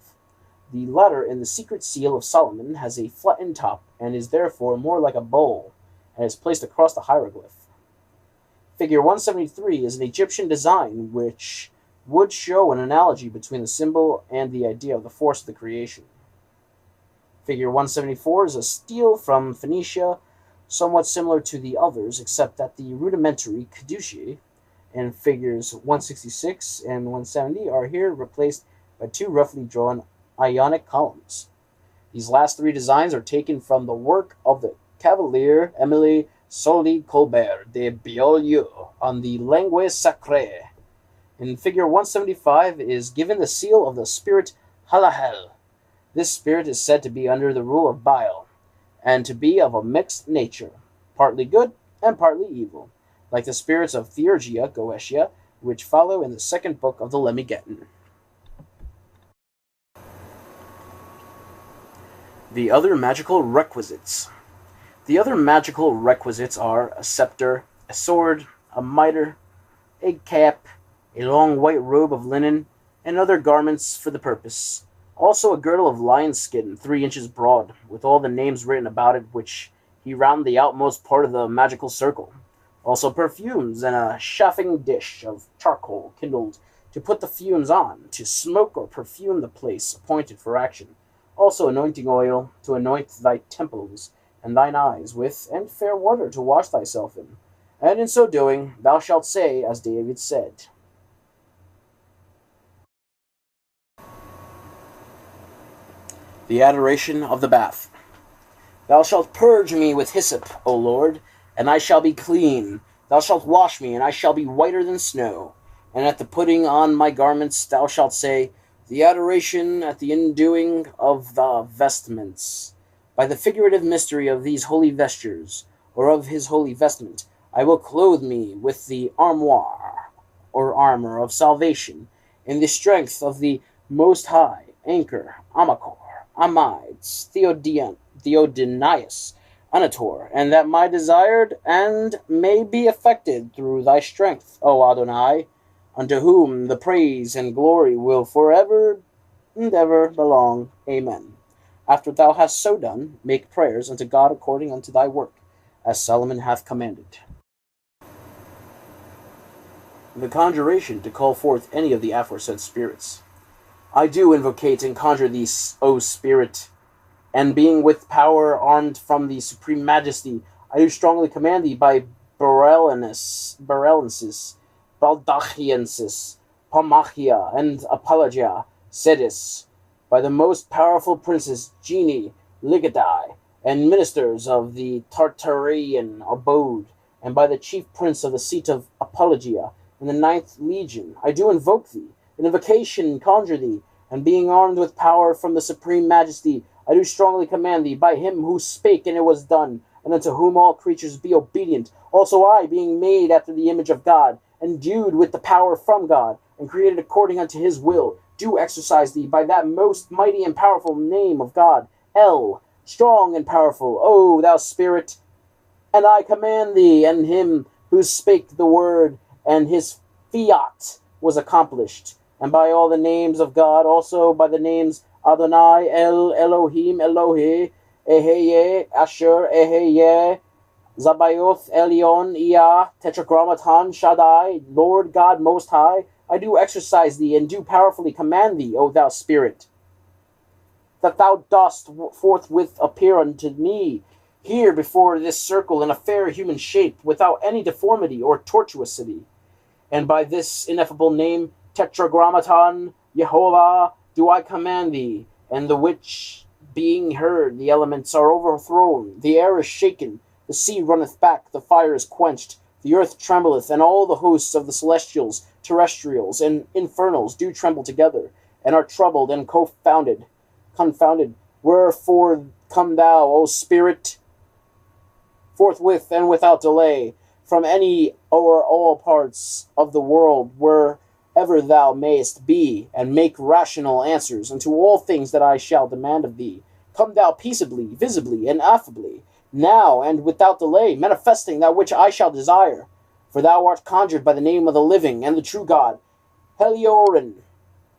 The latter in the secret seal of Solomon has a flattened top and is therefore more like a bowl, and is placed across the hieroglyph. Figure 173 is an Egyptian design which would show an analogy between the symbol and the idea of the force of the creation. Figure 174 is a stele from Phoenicia, somewhat similar to the others, except that the rudimentary caduceae in figures 166 and 170 are here replaced by two roughly drawn Ionic columns. These last three designs are taken from the work of the Cavalier Émile Solly Colbert de Beaulieu on the Langue Sacrée. In figure 175 is given the seal of the spirit Halahel. This spirit is said to be under the rule of Baal, and to be of a mixed nature, partly good and partly evil, like the spirits of Theurgia, Goetia, which follow in the second book of the Lemmigeddon. The other magical requisites. The other magical requisites are a scepter, a sword, a mitre, a cap, a long white robe of linen, and other garments for the purpose. Also a girdle of lion skin, 3 inches broad, with all the names written about it, which he round the outmost part of the magical circle. Also perfumes, and a chafing dish of charcoal kindled to put the fumes on, to smoke or perfume the place appointed for action. Also anointing oil, to anoint thy temples and thine eyes with, and fair water to wash thyself in. And in so doing, thou shalt say, as David said. The adoration of the bath. Thou shalt purge me with hyssop, O Lord, and I shall be clean. Thou shalt wash me, and I shall be whiter than snow. And at the putting on my garments thou shalt say, the adoration at the indoing of the vestments. By the figurative mystery of these holy vestures, or of his holy vestment, I will clothe me with the armoire, or armor of salvation, in the strength of the Most High, Anchor, Amacor, Amides, Theodinius, Anator, and that my desired and may be effected through thy strength, O Adonai, unto whom the praise and glory will forever and ever belong. Amen. After thou hast so done, make prayers unto God according unto thy work, as Solomon hath commanded. The conjuration to call forth any of the aforesaid spirits. I do invocate and conjure thee, O Spirit, and being with power armed from the supreme majesty, I do strongly command thee by Barelensis, Baldachiensis, Palmachia, and Apologia, Sedis, by the most powerful princes, genii, Ligadai, and ministers of the Tartarian abode, and by the chief prince of the seat of Apologia, in the 9th legion, I do invoke thee, in invocation conjure thee, and being armed with power from the supreme majesty, I do strongly command thee, by him who spake and it was done, and unto whom all creatures be obedient. Also I, being made after the image of God, endued with the power from God, and created according unto his will, do exercise thee by that most mighty and powerful name of God, El, strong and powerful, O thou Spirit. And I command thee, and him who spake the word, and his fiat was accomplished, and by all the names of God, also by the names Adonai, El, Elohim, Elohe, Eheye, Asher, Eheye, Zabayoth, Elion, Iyah, Tetragrammaton, Shaddai, Lord God Most High, I do exercise thee, and do powerfully command thee, O thou Spirit, that thou dost forthwith appear unto me, here before this circle in a fair human shape, without any deformity or tortuosity. And by this ineffable name, Tetragrammaton, Jehovah, do I command thee, and the which, being heard, the elements are overthrown, the air is shaken, the sea runneth back, the fire is quenched, the earth trembleth, and all the hosts of the celestials, terrestrials, and infernals do tremble together, and are troubled and confounded. Wherefore come thou, O Spirit, forthwith and without delay, from any or all parts of the world, wherever thou mayest be, and make rational answers unto all things that I shall demand of thee. Come thou peaceably, visibly, and affably, now and without delay, manifesting that which I shall desire. For thou art conjured by the name of the living and the true God, Heliorin.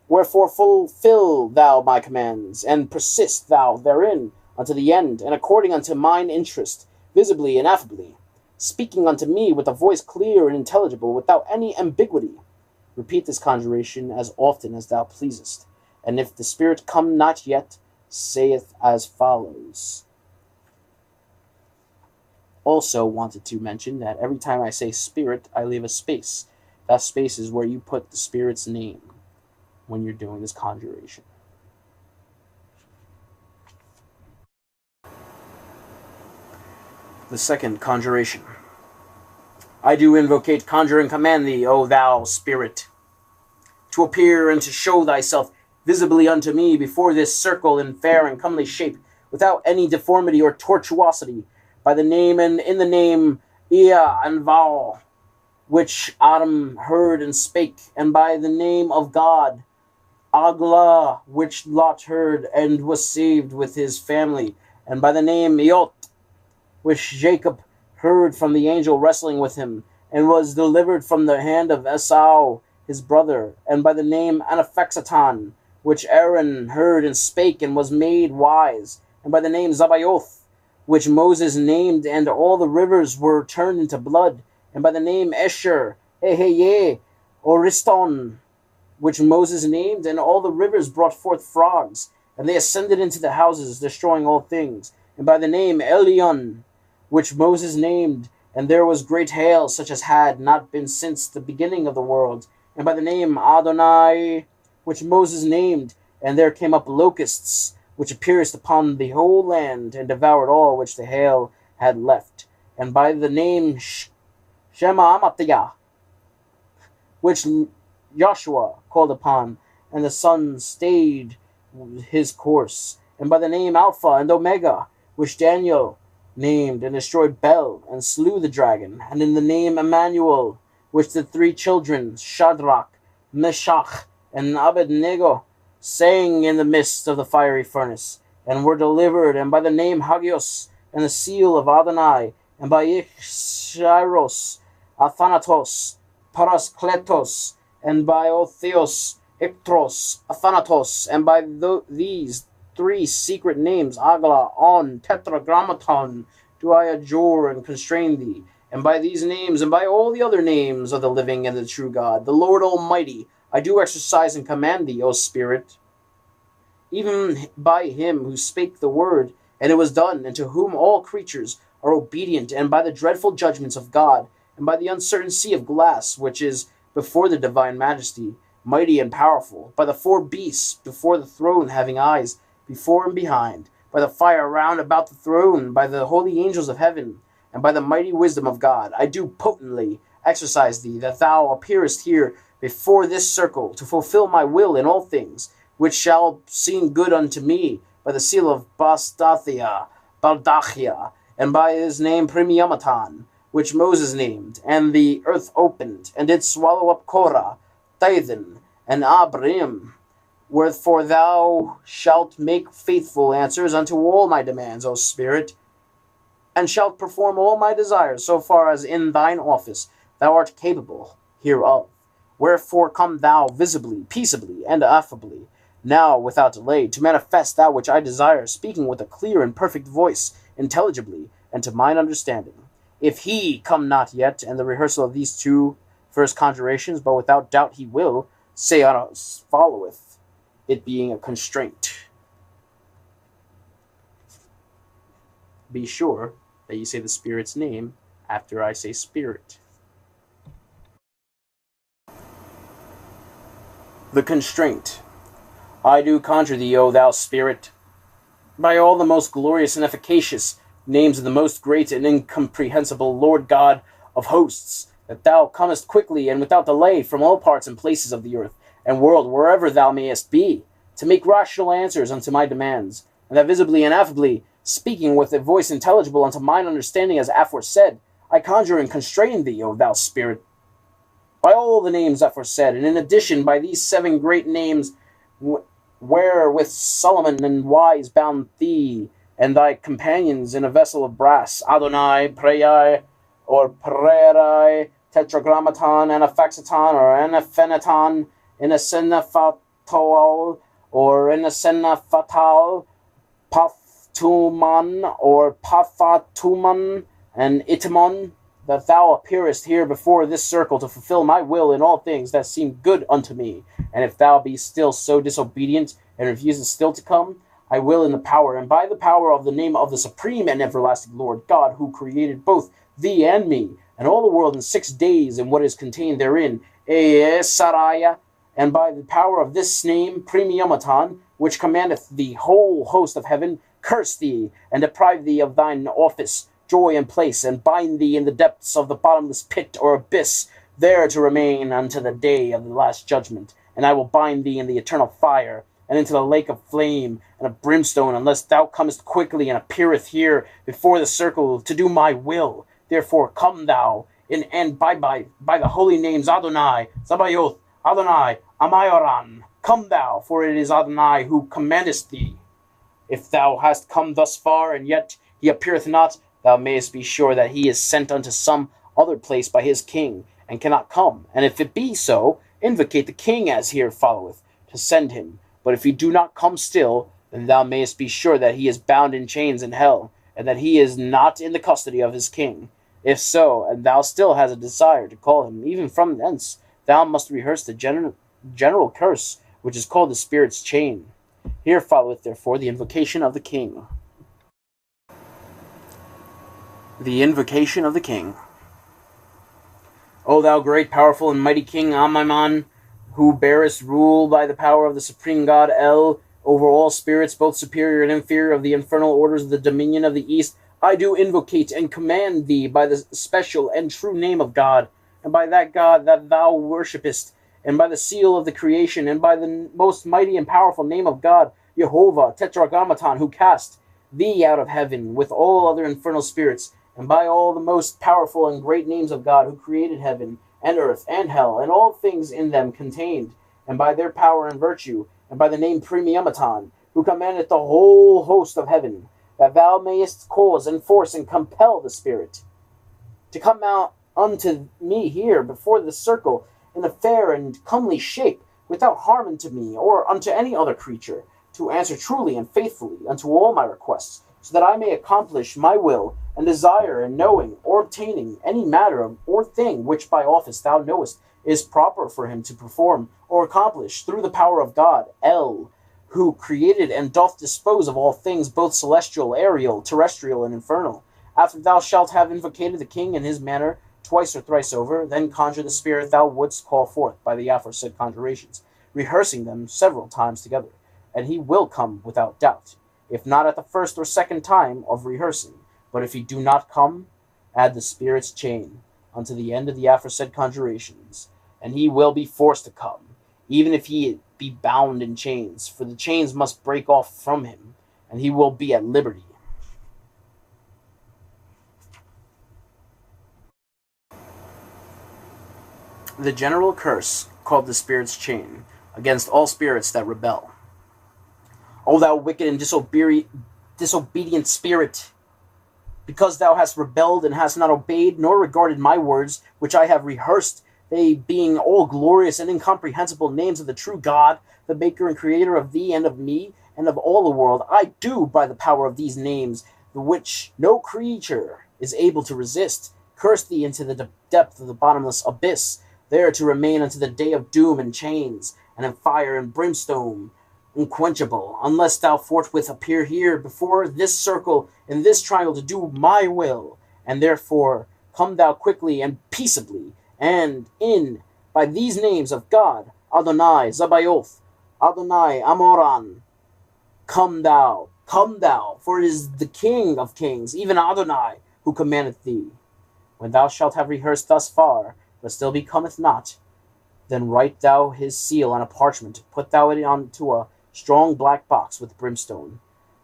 Wherefore fulfill thou my commands, and persist thou therein unto the end, and according unto mine interest, visibly and affably, speaking unto me with a voice clear and intelligible, without any ambiguity. Repeat this conjuration as often as thou pleasest, and if the Spirit come not yet, saith as follows. Also wanted to mention that every time I say Spirit, I leave a space. That space is where you put the Spirit's name when you're doing this conjuration. The second conjuration. I do invocate, conjure, and command thee, O thou Spirit, to appear and to show thyself visibly unto me before this circle in fair and comely shape, without any deformity or tortuosity, by the name and in the name Ea and Val, which Adam heard and spake, and by the name of God, Agla, which Lot heard and was saved with his family, and by the name Eot, which Jacob heard from the angel wrestling with him, and was delivered from the hand of Esau, his brother, and by the name Anaphexaton, which Aaron heard and spake and was made wise, and by the name Zabaoth, which Moses named, and all the rivers were turned into blood, and by the name Esher, Eheye, Oriston, which Moses named, and all the rivers brought forth frogs, and they ascended into the houses, destroying all things, and by the name Elion, which Moses named, and there was great hail, such as had not been since the beginning of the world, and by the name Adonai, which Moses named, and there came up locusts, which appeared upon the whole land, and devoured all which the hail had left, and by the name Shema Amatiyah, which Joshua called upon, and the sun stayed his course, and by the name Alpha and Omega, which Daniel named, and destroyed Bel, and slew the dragon, and in the name Emmanuel, which the three children, Shadrach, Meshach, and Abednego, sang in the midst of the fiery furnace, and were delivered, and by the name Hagios, and the seal of Adonai, and by Ichshiros, Athanatos, Paraskletos, and by Otheos, Ictros, Athanatos, and by these three secret names, Agla, On, Tetragrammaton, do I adjure and constrain thee, and by these names, and by all the other names of the living and the true God, the Lord Almighty, I do exercise and command thee, O Spirit, even by him who spake the word, and it was done, and to whom all creatures are obedient, and by the dreadful judgments of God, and by the uncertain sea of glass, which is before the divine majesty, mighty and powerful, by the four beasts before the throne having eyes before and behind, by the fire round about the throne, by the holy angels of heaven, and by the mighty wisdom of God, I do potently exercise thee, that thou appearest here before this circle, to fulfill my will in all things, which shall seem good unto me, by the seal of Baldachia, and by his name Premiamatan, which Moses named, and the earth opened, and did swallow up Korah, Dathan, and Abiram. Wherefore thou shalt make faithful answers unto all my demands, O Spirit, and shalt perform all my desires, so far as in thine office thou art capable hereof. Wherefore come thou visibly, peaceably, and affably, now without delay, to manifest that which I desire, speaking with a clear and perfect voice, intelligibly, and to mine understanding. If he come not yet, and the rehearsal of these two first conjurations, but without doubt he will, Seanos followeth, it being a constraint. Be sure that you say the Spirit's name after I say Spirit. The constraint. I do conjure thee, O thou Spirit, by all the most glorious and efficacious names of the most great and incomprehensible Lord God of hosts, that thou comest quickly and without delay from all parts and places of the earth and world, wherever thou mayest be, to make rational answers unto my demands, and that visibly and affably, speaking with a voice intelligible unto mine understanding as aforesaid, I conjure and constrain thee, O thou Spirit, by all the names aforesaid, and in addition by these 7 great names, wherewith Solomon and wise bound thee and thy companions in a vessel of brass, Adonai, Prei, or Prerai, Tetragrammaton, Anaphexaton, or Anaphenaton, Inasenafatol, or Inasenafatal, Pathtuman, or Pathatuman, and Itimon, that thou appearest here before this circle to fulfill my will in all things that seem good unto me. And if thou be still so disobedient, and refusest still to come, I will in the power, and by the power of the name of the supreme and everlasting Lord God, who created both thee and me, and all the world in 6 days, and what is contained therein, Saraya, and by the power of this name, Premiamatan, which commandeth the whole host of heaven, curse thee, and deprive thee of thine office, joy, and place, and bind thee in the depths of the bottomless pit or abyss, there to remain unto the day of the last judgment. And I will bind thee in the eternal fire, and into the lake of flame and of brimstone, unless thou comest quickly and appeareth here before the circle to do my will. Therefore come thou, and by the holy names Adonai, Sabaoth, Adonai, Amayoran, come thou, for it is Adonai who commandeth thee. If thou hast come thus far, and yet he appeareth not, thou mayest be sure that he is sent unto some other place by his king, and cannot come. And if it be so, invocate the king as here followeth, to send him. But if he do not come still, then thou mayest be sure that he is bound in chains in hell, and that he is not in the custody of his king. If so, and thou still hast a desire to call him even from thence, thou must rehearse the general curse, which is called the spirit's chain. Here followeth therefore the invocation of the king. The invocation of the king. O thou great, powerful, and mighty King Amimon, who bearest rule by the power of the supreme god El over all spirits, both superior and inferior, of the infernal orders of the dominion of the East, I do invocate and command thee by the special and true name of God, and by that God that thou worshippest, and by the seal of the creation, and by the most mighty and powerful name of God, Jehovah, Tetragrammaton, who cast thee out of heaven with all other infernal spirits, and by all the most powerful and great names of God, who created heaven, and earth, and hell, and all things in them contained, and by their power and virtue, and by the name Premiumaton, who commandeth the whole host of heaven, that thou mayest cause and force and compel the spirit to come out unto me here before the circle in a fair and comely shape, without harm unto me or unto any other creature, to answer truly and faithfully unto all my requests, so that I may accomplish my will and desire in knowing or obtaining any matter or thing which by office thou knowest is proper for him to perform or accomplish through the power of God, El, who created and doth dispose of all things, both celestial, aerial, terrestrial, and infernal. After thou shalt have invocated the king in his manner twice or thrice over, then conjure the spirit thou wouldst call forth by the aforesaid conjurations, rehearsing them several times together, and he will come without doubt, if not at the first or second time of rehearsing. But if he do not come, add the spirit's chain unto the end of the aforesaid conjurations, and he will be forced to come, even if he be bound in chains, for the chains must break off from him, and he will be at liberty. The general curse, called the spirit's chain, against all spirits that rebel. O thou wicked and disobedient spirit, because thou hast rebelled and hast not obeyed nor regarded my words, which I have rehearsed, they being all glorious and incomprehensible names of the true God, the maker and creator of thee and of me and of all the world, I do, by the power of these names, the which no creature is able to resist, curse thee into the depth of the bottomless abyss, there to remain unto the day of doom in chains, and in fire and brimstone, unquenchable, unless thou forthwith appear here before this circle in this trial to do my will. And therefore come thou quickly and peaceably, and in by these names of God, Adonai, Zabaoth, Adonai, Amoran, come thou, for it is the King of kings, even Adonai, who commandeth thee. When thou shalt have rehearsed thus far, but still he cometh not, then write thou his seal on a parchment, put thou it onto a strong black box with brimstone,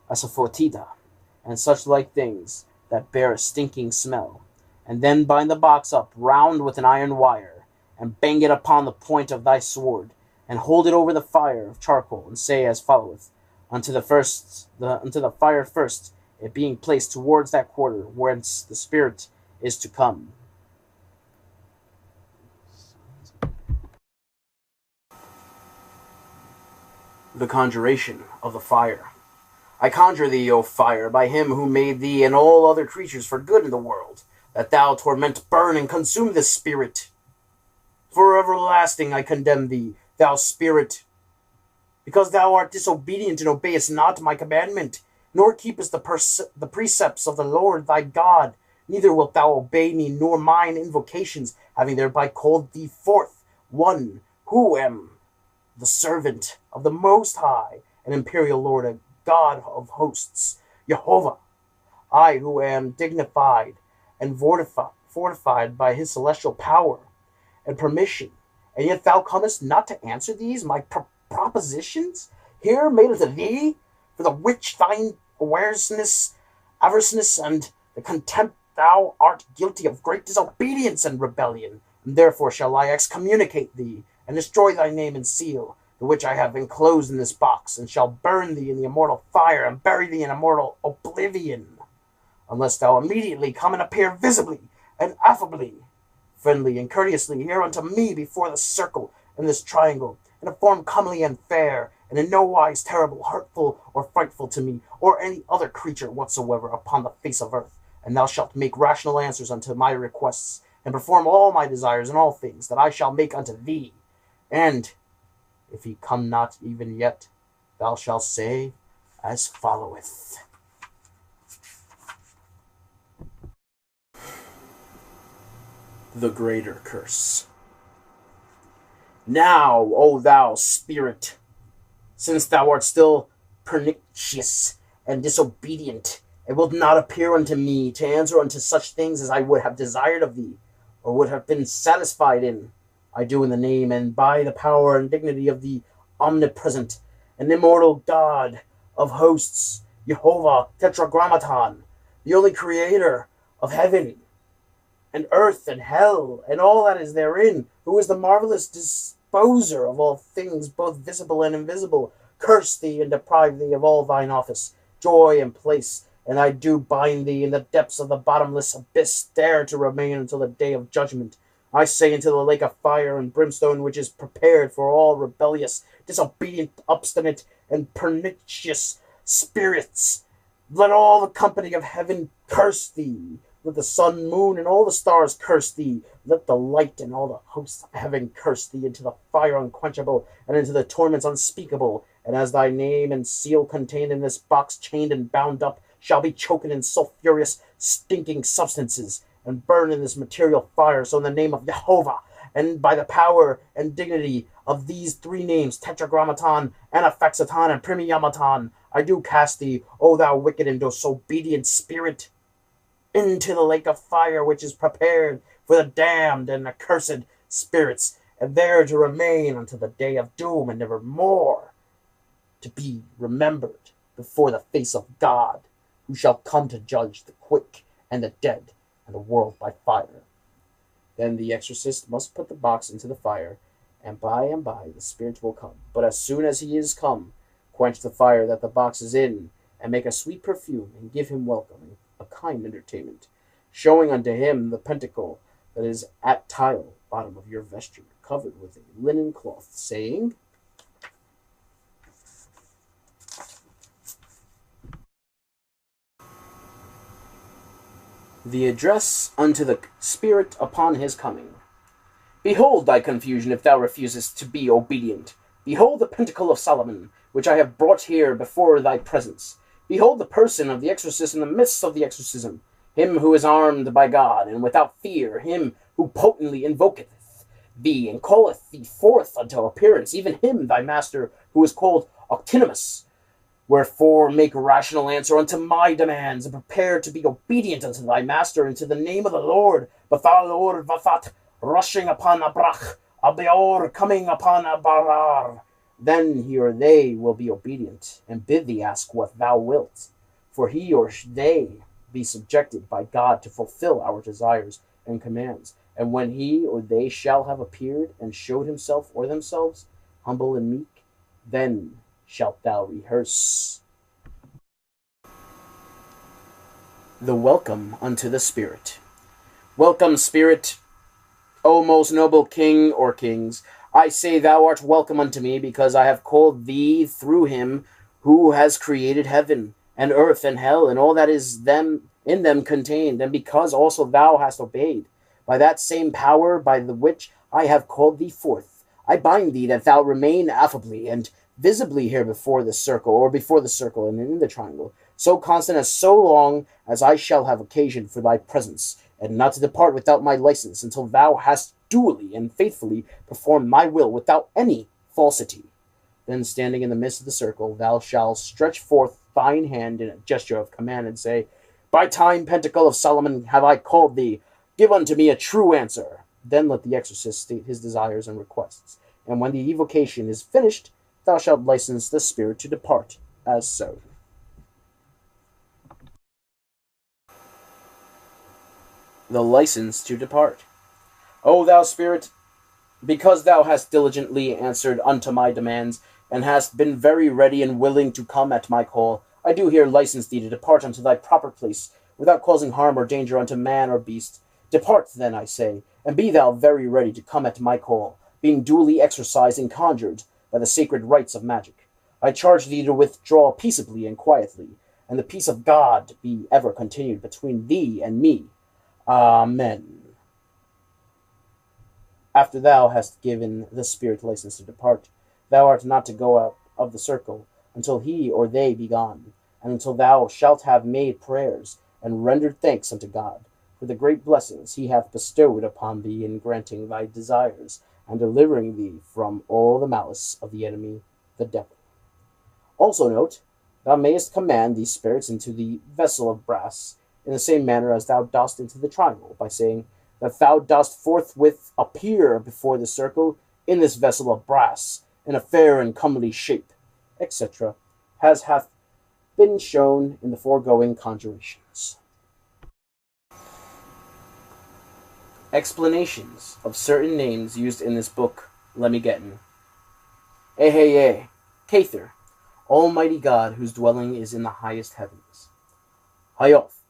asafoetida, and such like things that bear a stinking smell, and then bind the box up round with an iron wire, and bang it upon the point of thy sword, and hold it over the fire of charcoal, and say as followeth, unto the fire first, it being placed towards that quarter whence the spirit is to come. The conjuration of the fire. I conjure thee, O fire, by him who made thee and all other creatures for good in the world, that thou torment, burn, and consume this spirit. For everlasting I condemn thee, thou spirit, because thou art disobedient and obeyest not my commandment, nor keepest the precepts of the Lord thy God, neither wilt thou obey me nor mine invocations, having thereby called thee forth, one who am the servant of the Most High and Imperial Lord, a God of hosts, Jehovah, I who am dignified and fortified by his celestial power and permission, and yet thou comest not to answer these my propositions? here made unto thee, for the which thine awareness, averseness, and the contempt thou art guilty of great disobedience and rebellion, and therefore shall I excommunicate thee, and destroy thy name and seal, the which I have enclosed in this box, and shall burn thee in the immortal fire, and bury thee in immortal oblivion, unless thou immediately come and appear visibly and affably, friendly and courteously here unto me before the circle and this triangle, in a form comely and fair, and in no wise terrible, hurtful, or frightful to me, or any other creature whatsoever upon the face of earth, and thou shalt make rational answers unto my requests, and perform all my desires in all things that I shall make unto thee. And if he come not even yet, thou shalt say as followeth. The Greater Curse. Now, O thou spirit, since thou art still pernicious and disobedient, and wilt not appear unto me to answer unto such things as I would have desired of thee, or would have been satisfied in, I do in the name and by the power and dignity of the omnipresent and immortal God of hosts, Jehovah Tetragrammaton, the only creator of heaven and earth and hell and all that is therein, who is the marvelous disposer of all things, both visible and invisible, curse thee and deprive thee of all thine office, joy, and place, and I do bind thee in the depths of the bottomless abyss, there to remain until the day of judgment. I say into the lake of fire and brimstone, which is prepared for all rebellious, disobedient, obstinate, and pernicious spirits, let all the company of heaven curse thee. Let the sun, moon, and all the stars curse thee. Let the light and all the hosts of heaven curse thee into the fire unquenchable, and into the torments unspeakable. And as thy name and seal contained in this box, chained and bound up, shall be choken in sulphurous, stinking substances, and burned in this material fire, so in the name of Jehovah, and by the power and dignity of these three names, Tetragrammaton, Anaphaxaton, and Primiyamaton, I do cast thee, O thou wicked and disobedient spirit, into the lake of fire which is prepared for the damned and accursed spirits, and there to remain until the day of doom, and never more to be remembered before the face of God, who shall come to judge the quick and the dead, and the world by fire. Then the exorcist must put the box into the fire, and by the spirit will come. But as soon as he is come, quench the fire that the box is in, and make a sweet perfume, and give him welcome, a kind entertainment, showing unto him the pentacle that is at tile bottom of your vesture, covered with a linen cloth, saying, The address unto the spirit upon his coming. Behold thy confusion if thou refusest to be obedient. Behold the pentacle of Solomon, which I have brought here before thy presence. Behold the person of the exorcist in the midst of the exorcism, him who is armed by God, and without fear, him who potently invoketh thee, and calleth thee forth unto appearance, even him thy master, who is called Octinimus. Wherefore make rational answer unto my demands, and prepare to be obedient unto thy master, and to the name of the Lord, Bathalor Vafat, rushing upon Abrach, Abeor, coming upon Abarar. Then he or they will be obedient, and bid thee ask what thou wilt. For he or they be subjected by God to fulfill our desires and commands. And when he or they shall have appeared, and showed himself or themselves, humble and meek, then shalt thou rehearse the welcome unto the Spirit. Welcome, Spirit, O most noble King or kings. I say thou art welcome unto me, because I have called thee through him who has created heaven and earth and hell, and all that is them in them contained, and because also thou hast obeyed. By that same power by the which I have called thee forth, I bind thee that thou remain affably and visibly here before the circle, or before the circle and in the triangle, so constant as so long as I shall have occasion for thy presence, and not to depart without my license, until thou hast duly and faithfully performed my will without any falsity. Then, standing in the midst of the circle, thou shalt stretch forth thine hand in a gesture of command, and say, By time, pentacle of Solomon, have I called thee. Give unto me a true answer. Then let the exorcist state his desires and requests, and when the evocation is finished, thou shalt license the spirit to depart as so. The license to depart. O thou spirit, because thou hast diligently answered unto my demands, and hast been very ready and willing to come at my call, I do here license thee to depart unto thy proper place, without causing harm or danger unto man or beast. Depart, then, I say, and be thou very ready to come at my call, being duly exercised and conjured by the sacred rites of magic. I charge thee to withdraw peaceably and quietly, and the peace of God be ever continued between thee and me. Amen. After thou hast given the spirit license to depart, thou art not to go out of the circle until he or they be gone, and until thou shalt have made prayers and rendered thanks unto God for the great blessings he hath bestowed upon thee in granting thy desires and delivering thee from all the malice of the enemy, the devil. Also note, thou mayest command these spirits into the vessel of brass in the same manner as thou dost into the triangle, by saying that thou dost forthwith appear before the circle in this vessel of brass, in a fair and comely shape, etc., as hath been shown in the foregoing conjurations. Explanations of certain names used in this book, Lemigeddon. Eheye, Cather, Almighty God, whose dwelling is in the highest heavens. Hayoth,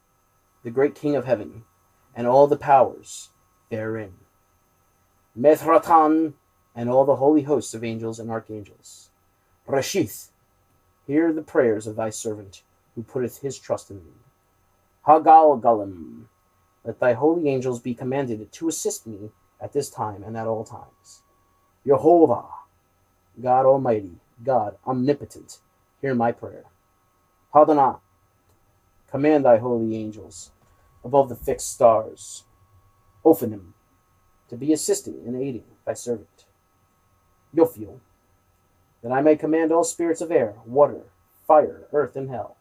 the great King of heaven, and all the powers therein. Methratan, and all the holy hosts of angels and archangels. Reshith, hear the prayers of thy servant, who putteth his trust in thee. Hagalgalim, let thy holy angels be commanded to assist me at this time and at all times. Jehovah, God Almighty, God Omnipotent, hear my prayer. Hadana, command thy holy angels above the fixed stars. Ophanim, to be assisting and aiding thy servant. Yophiel, that I may command all spirits of air, water, fire, earth, and hell.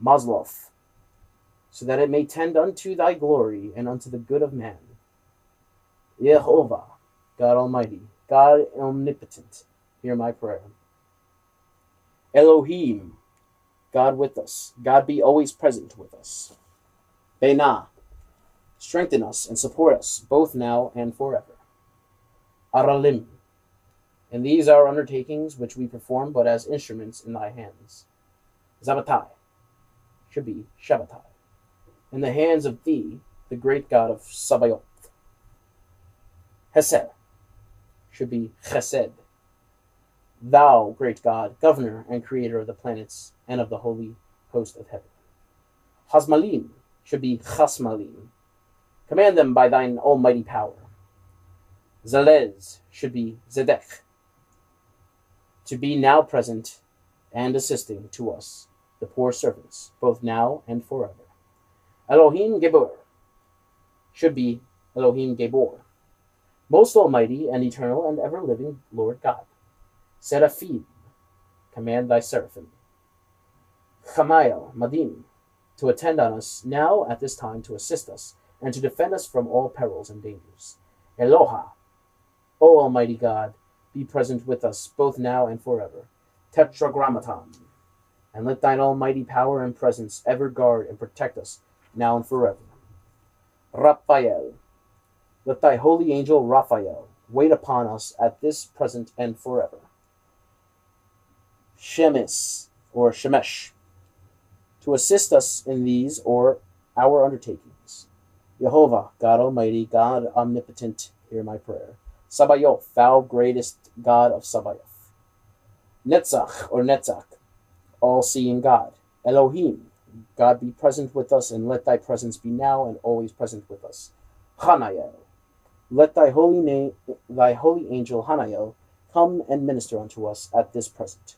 Masloth, so that it may tend unto thy glory and unto the good of man. Jehovah, God Almighty, God Omnipotent, hear my prayer. Elohim, God with us, God be always present with us. Benah, strengthen us and support us, both now and forever. Aralim, and these are undertakings which we perform but as instruments in thy hands. Zabbatai, should be Shabbatai, in the hands of thee, the great God of Sabaoth. Hesed, should be Chesed, thou, great God, governor and creator of the planets and of the holy host of heaven. Hasmalim, should be Chasmalim, command them by thine almighty power. Zalez, should be Zedek, to be now present and assisting to us, the poor servants, both now and forever. Elohim Gebor, should be Elohim Gebor, most almighty and eternal and ever-living Lord God. Seraphim, command thy seraphim. Chamael Madim, to attend on us now at this time, to assist us and to defend us from all perils and dangers. Eloha, O Almighty God, be present with us both now and forever. Tetragrammaton, and let thine almighty power and presence ever guard and protect us now and forever. Raphael, let thy holy angel Raphael wait upon us at this present and forever. Shemesh, or Shemesh, to assist us in these or our undertakings. Jehovah, God Almighty, God Omnipotent, hear my prayer. Sabaoth, thou greatest God of Sabaoth. Netzach, or Netzach, all-seeing God. Elohim, God be present with us, and let thy presence be now and always present with us. Hanael, let thy holy angel Hanael come and minister unto us at this present.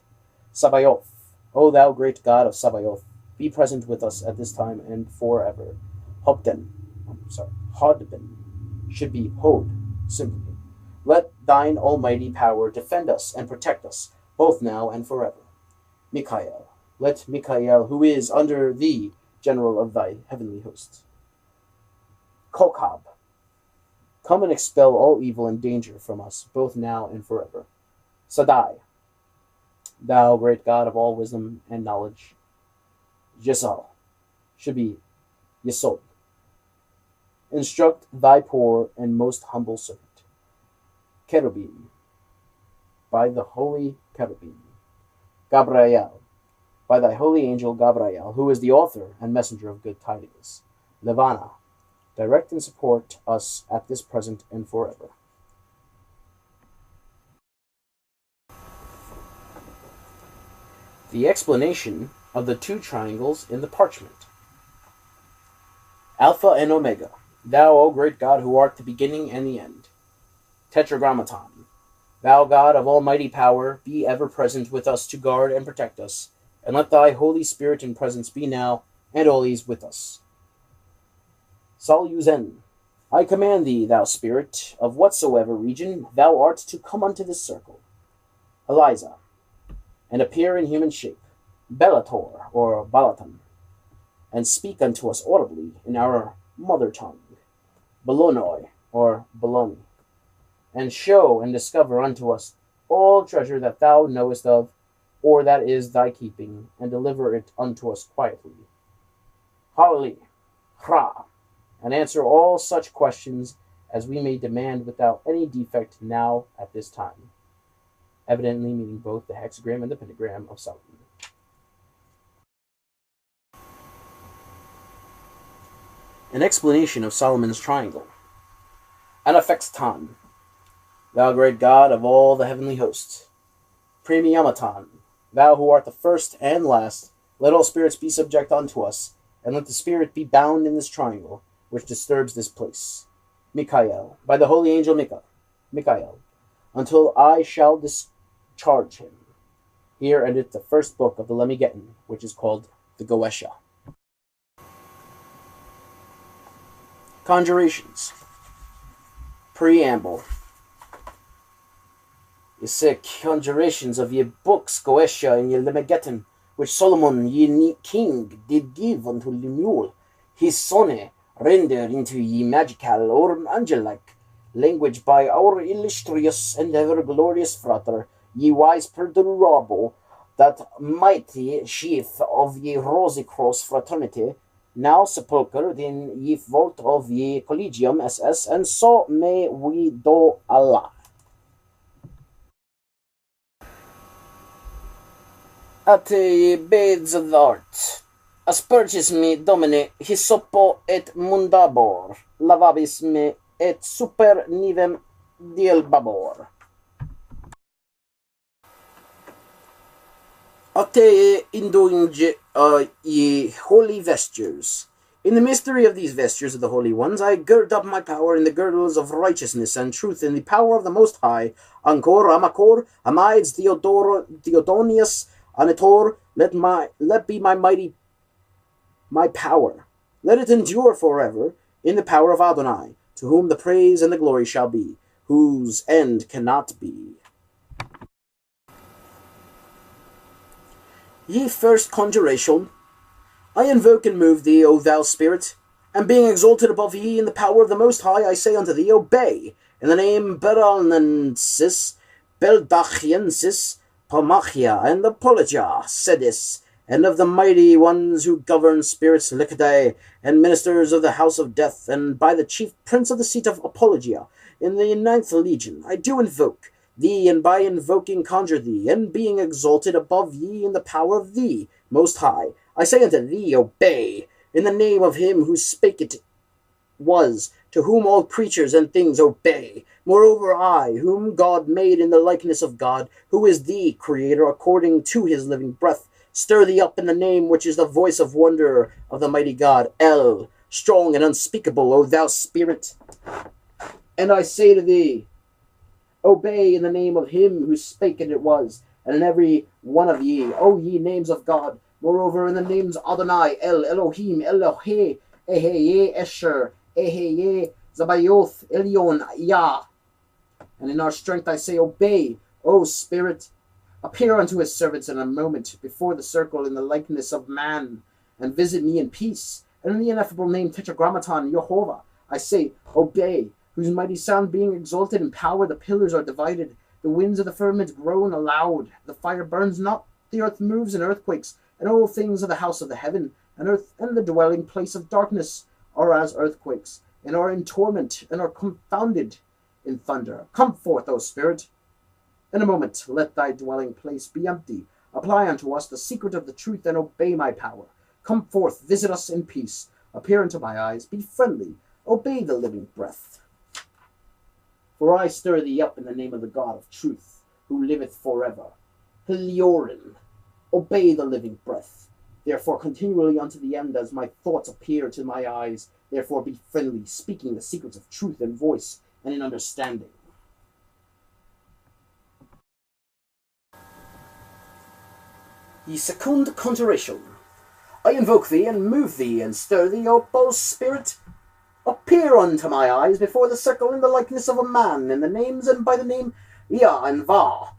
Sabaoth, O thou great God of Sabaoth, be present with us at this time and forever. Hodben, should be Hod, simply. Let thine almighty power defend us and protect us, both now and forever. Mikael, let Mikael, who is under thee, general of thy heavenly hosts. Kokab, come and expel all evil and danger from us, both now and forever. Sadai, Thou great God of all wisdom and knowledge, Yisal should be Yisod. Instruct thy poor and most humble servant, Cherubim, by the holy Cherubim, Gabriel, by thy holy angel Gabriel, who is the author and messenger of good tidings, Levana, direct and support us at this present and forever. The explanation of the two triangles in the parchment. Alpha and Omega, thou, O great God, who art the beginning and the end. Tetragrammaton, thou God of almighty power, be ever present with us to guard and protect us, and let thy Holy Spirit and presence be now and always with us. Saluzen, I command thee, thou Spirit, of whatsoever region thou art, to come unto this circle. Eliza, and appear in human shape, Bellator, or Balaton, and speak unto us audibly in our mother tongue, Bolonoi, or Bologna, and show and discover unto us all treasure that thou knowest of, or that is thy keeping, and deliver it unto us quietly. Hallelujah, Hra, and answer all such questions as we may demand without any defect now at this time, evidently meaning both the hexagram and the pentagram of Solomon. An explanation of Solomon's triangle. Anaphexton, thou great God of all the heavenly hosts. Premiamaton, thou who art the first and last, let all spirits be subject unto us, and let the spirit be bound in this triangle, which disturbs this place. Michael, by the holy angel Michael, until I shall discharge him. Here endeth the first book of the Lemmigeddon, which is called the Goetia. Conjurations. Preamble. Ye say conjurations of ye books Goetia and ye Lemmigeddon, which Solomon ye king did give unto Lemuel, his sonne, render into ye magical or angelic language by our illustrious and ever glorious frater, ye wise perdurable, that mighty chief of ye Rosicross fraternity, now sepulchred in ye vault of ye Collegium SS, and so may we do Allah. At ye beds of art, aspergis me domine hyssopo et mundabor, lavabis me et super nivem dielbabor. Ate indulge ye holy vestures. In the mystery of these vestures of the holy ones, I gird up my power in the girdles of righteousness and truth in the power of the Most High. Ancor, Amacor, Amides, Theodonius, Anator, let be my power. Let it endure forever in the power of Adonai, to whom the praise and the glory shall be, whose end cannot be. Ye first conjuration, I invoke and move thee, O thou spirit, and being exalted above ye in the power of the Most High, I say unto thee, obey, in the name Beralnensis, Beldachiensis, Palmachia, and Apologia, Sedis, and of the mighty ones who govern spirits Liquidae, and ministers of the house of death, and by the chief prince of the seat of Apologia, in the 9th legion, I do invoke thee, and by invoking conjure thee, and being exalted above ye in the power of thee, Most High, I say unto thee, obey, in the name of him who spake it was, to whom all creatures and things obey. Moreover, I, whom God made in the likeness of God, who is the Creator according to his living breath, stir thee up in the name which is the voice of wonder of the mighty God, El, strong and unspeakable, O thou spirit. And I say to thee, obey in the name of him who spake and it was, and in every one of ye, O ye names of God, moreover in the names Adonai, El, Elohim, Elohe, Eheye, Esher, Eheye, Zabayoth, Elyon, Yah. And in our strength I say, obey, O Spirit. Appear unto his servants in a moment before the circle in the likeness of man, and visit me in peace. And in the ineffable name Tetragrammaton, Jehovah, I say, obey, whose mighty sound being exalted in power, the pillars are divided, The winds of the firmament groan aloud. The fire burns not. The earth moves in earthquakes, and all things of the house of the heaven, and earth and the dwelling place of darkness are as earthquakes, and are in torment, and are confounded in thunder. Come forth, O Spirit. In a moment let thy dwelling place be empty. Apply unto us the secret of the truth, and obey my power. Come forth, visit us in peace. Appear unto my eyes, be friendly. Obey the living breath. For I stir thee up in the name of the God of truth, who liveth forever. Heliorin, obey the living breath. Therefore continually unto the end, as my thoughts appear to my eyes. Therefore be friendly, speaking the secrets of truth in voice and in understanding. Ye secund conjuration. I invoke thee, and move thee, and stir thee, O bold spirit. Appear unto my eyes before the circle in the likeness of a man, in the names and by the name Ea and Va,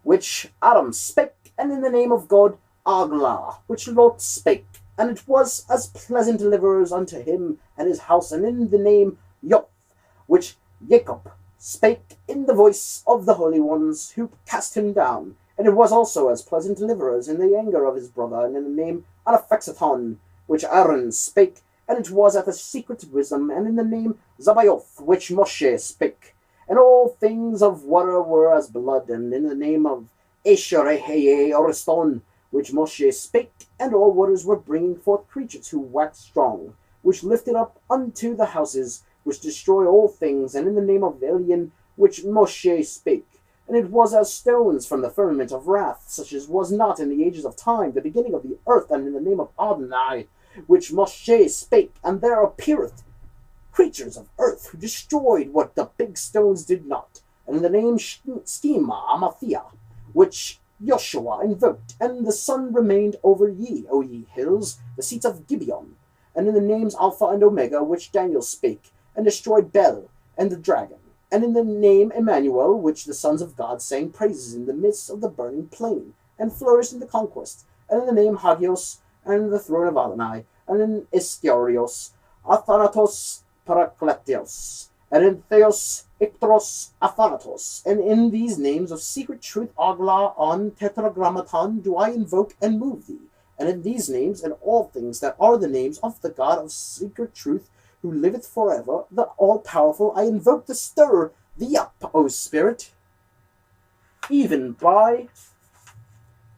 which Adam spake, and in the name of God Agla, which Lot spake, and it was as pleasant deliverers unto him and his house, and in the name Yoth, which Jacob spake in the voice of the holy ones who cast him down, and it was also as pleasant deliverers in the anger of his brother, and in the name Anaphaxaton, which Aaron spake, and it was at the secret wisdom, and in the name Zabaoth, which Moshe spake, and all things of water were as blood, and in the name of Eshereheye Oriston, which Moshe spake, and all waters were bringing forth creatures who waxed strong, which lifted up unto the houses, which destroy all things, and in the name of Elion, which Moshe spake. And it was as stones from the firmament of wrath, such as was not in the ages of time, the beginning of the earth, and in the name of Adonai, which Moshe spake, and there appeareth creatures of earth who destroyed what the big stones did not, and in the name Schema Amathia, which Joshua invoked, and the sun remained over ye, O ye hills, the seats of Gibeon, and in the names Alpha and Omega, which Daniel spake, and destroyed Bel and the dragon, and in the name Emmanuel, which the sons of God sang praises in the midst of the burning plain, and flourished in the conquest, and in the name Hagios, and the throne of Adonai, and in Ischiorios, Athanatos Parakletios, and in Theos Ictros Athanatos, and in these names of secret truth Agla on Tetragrammaton do I invoke and move thee, and in these names and all things that are the names of the God of secret truth, who liveth forever, the all-powerful, I invoke to stir thee up, O Spirit, even by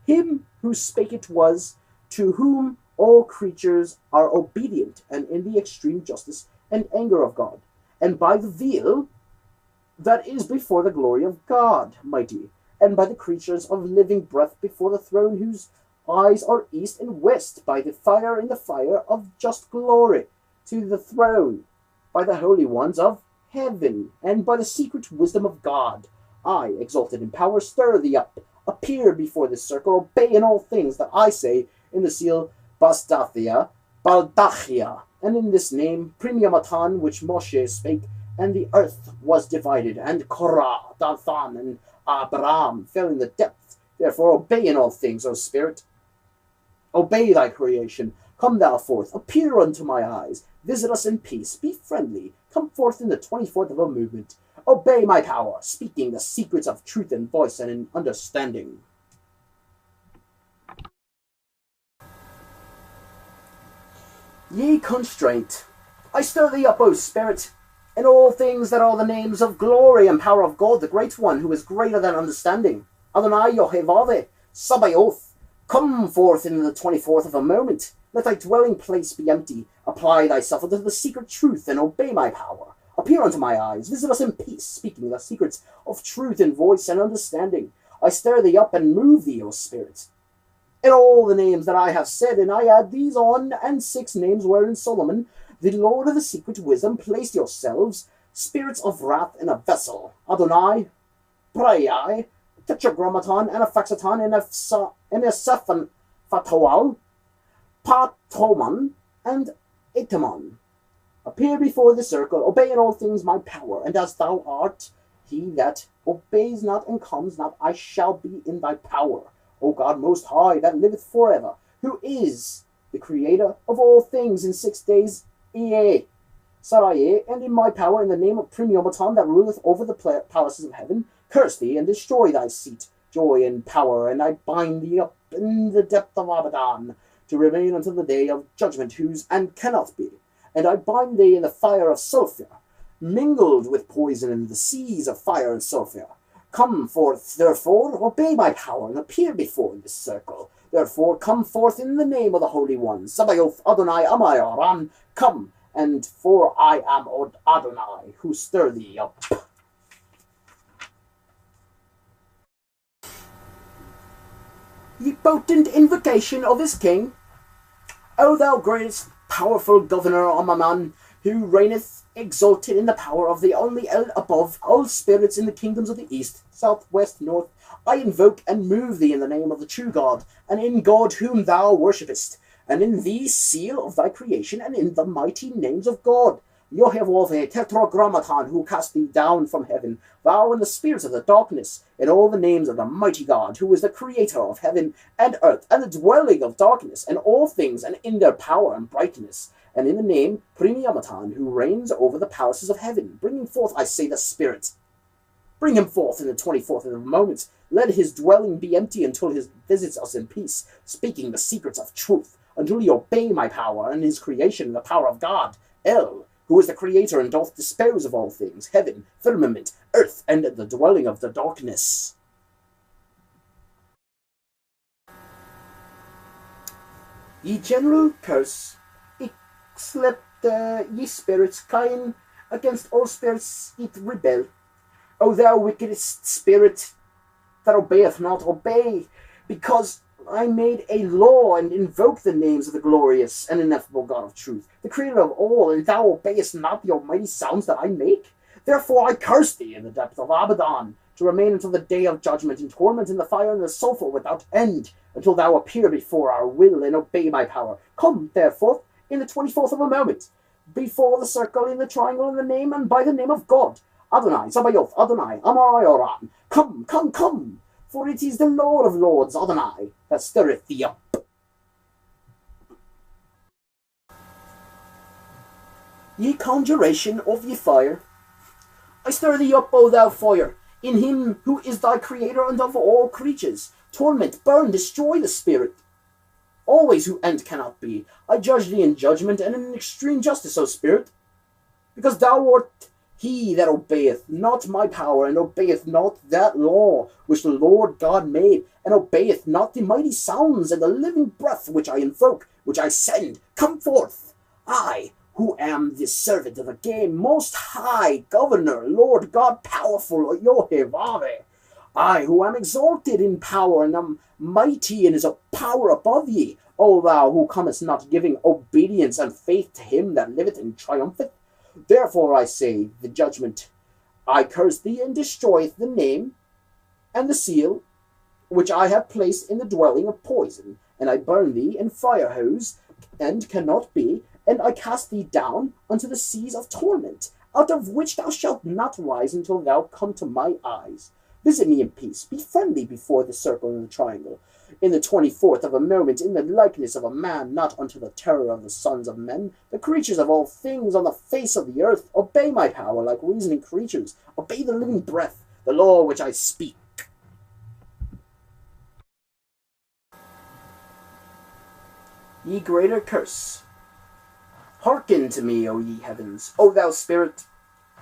him who spake it was, to whom all creatures are obedient, and in the extreme justice and anger of God, and by the veil that is before the glory of God mighty, and by the creatures of living breath before the throne, whose eyes are east and west, by the fire in the fire of just glory to the throne, by the holy ones of heaven, and by the secret wisdom of God, I, exalted in power, stir thee up, appear before this circle, obey in all things that I say, in the seal Bastathia, Baldachia, and in this name Premiamatan, which Moshe spake, and the earth was divided, and Korah, Dathan, and Abraham fell in the depth. Therefore obey in all things, O Spirit. Obey thy creation. Come thou forth, appear unto my eyes, visit us in peace, be friendly, come forth in the 24th of a movement. Obey my power, speaking the secrets of truth in voice and in understanding. Ye constraint, I stir thee up, O Spirit, in all things that are the names of glory and power of God, the Great One, who is greater than understanding. Adonai Yohevave, Sabaoth, come forth in the 24th of a moment. Let thy dwelling place be empty. Apply thyself unto the secret truth, and obey my power. Appear unto my eyes, visit us in peace, speaking the secrets of truth in voice and understanding. I stir thee up and move thee, O Spirit, in all the names that I have said, and I add these on, and 6 names wherein Solomon, the Lord of the secret wisdom, placed yourselves, spirits of wrath, in a vessel. Adonai, Praiai, Tetragrammaton, Anaphaxaton, Enesephan Fatawal, Patoman, and Itamon. Appear before the circle, obey in all things my power, and as thou art he that obeys not and comes not, I shall be in thy power. O God most high, that liveth forever, who is the creator of all things in 6 days, Saraye, and in my power, in the name of Primiomaton, that ruleth over the palaces of heaven, Curse thee, and destroy thy seat, joy and power, and I bind thee up in the depth of Abaddon, to remain until the day of judgment, whose and cannot be. And I bind thee in the fire of sulphur, mingled with poison in the seas of fire and sulphur. Come forth, therefore, obey my power, and appear before this circle. Therefore, come forth in the name of the Holy One, Sabaoth Adonai Amayoran. Come, and for I am Adonai, who stir thee up. Ye potent invocation of his king, O thou greatest powerful governor Amaman, who reigneth exalted in the power of the only El above all spirits in the kingdoms of the east, south, west, north, I invoke and move thee in the name of the true God, and in God whom thou worshippest, and in the seal of thy creation, and in the mighty names of God. Yohevove Tetragrammaton, who cast thee down from heaven, thou and the spirits of the darkness, in all the names of the mighty God, who is the creator of heaven and earth, and the dwelling of darkness, and all things, and in their power and brightness, and in the name Primiamatan, who reigns over the palaces of heaven, bringing forth, I say, the Spirit. Bring him forth in the 24th of the moment. Let his dwelling be empty until he visits us in peace, speaking the secrets of truth, until he obey my power and his creation, the power of God, El, who is the creator and doth dispose of all things, heaven, firmament, earth, and the dwelling of the darkness. Ye general curse, slept ye spirits, Cain, against all spirits it rebel. O thou wickedest spirit that obeyeth not, obey, because I made a law and invoke the names of the glorious and ineffable God of truth, the creator of all, and thou obeyest not the almighty sounds that I make? Therefore I curse thee in the depth of Abaddon, to remain until the day of judgment, in torment in the fire and the sulphur without end, until thou appear before our will and obey my power. Come, therefore, in the 24th of a moment, before the circle, in the triangle, in the name and by the name of God, Adonai, Sabaoth, Adonai, Amarayoran. Come, come, come, for it is the Lord of Lords, Adonai, that stirreth thee up. Ye conjuration of ye fire, I stir thee up, O thou fire, in him who is thy creator and of all creatures. Torment, burn, destroy the spirit, always who end cannot be. I judge thee in judgment and in extreme justice, O spirit, because thou art he that obeyeth not my power, and obeyeth not that law which the Lord God made, and obeyeth not the mighty sounds and the living breath which I invoke, which I send. Come forth, I, who am the servant of the game, most high governor, Lord God powerful, Yohevave. I, who am exalted in power, and am mighty in his power above ye, O thou who comest not, giving obedience and faith to him that liveth and triumpheth. Therefore I say, the judgment, I curse thee and destroy the name and the seal which I have placed in the dwelling of poison, and I burn thee in fire hose, and cannot be, and I cast thee down unto the seas of torment, out of which thou shalt not rise until thou come to my eyes. Visit me in peace, be friendly before the circle and the triangle, in the 24th of a moment, in the likeness of a man, not unto the terror of the sons of men, the creatures of all things on the face of the earth. Obey my power like reasoning creatures, obey the living breath, the law which I speak. Ye greater curse, hearken to me, O ye heavens, O thou spirit,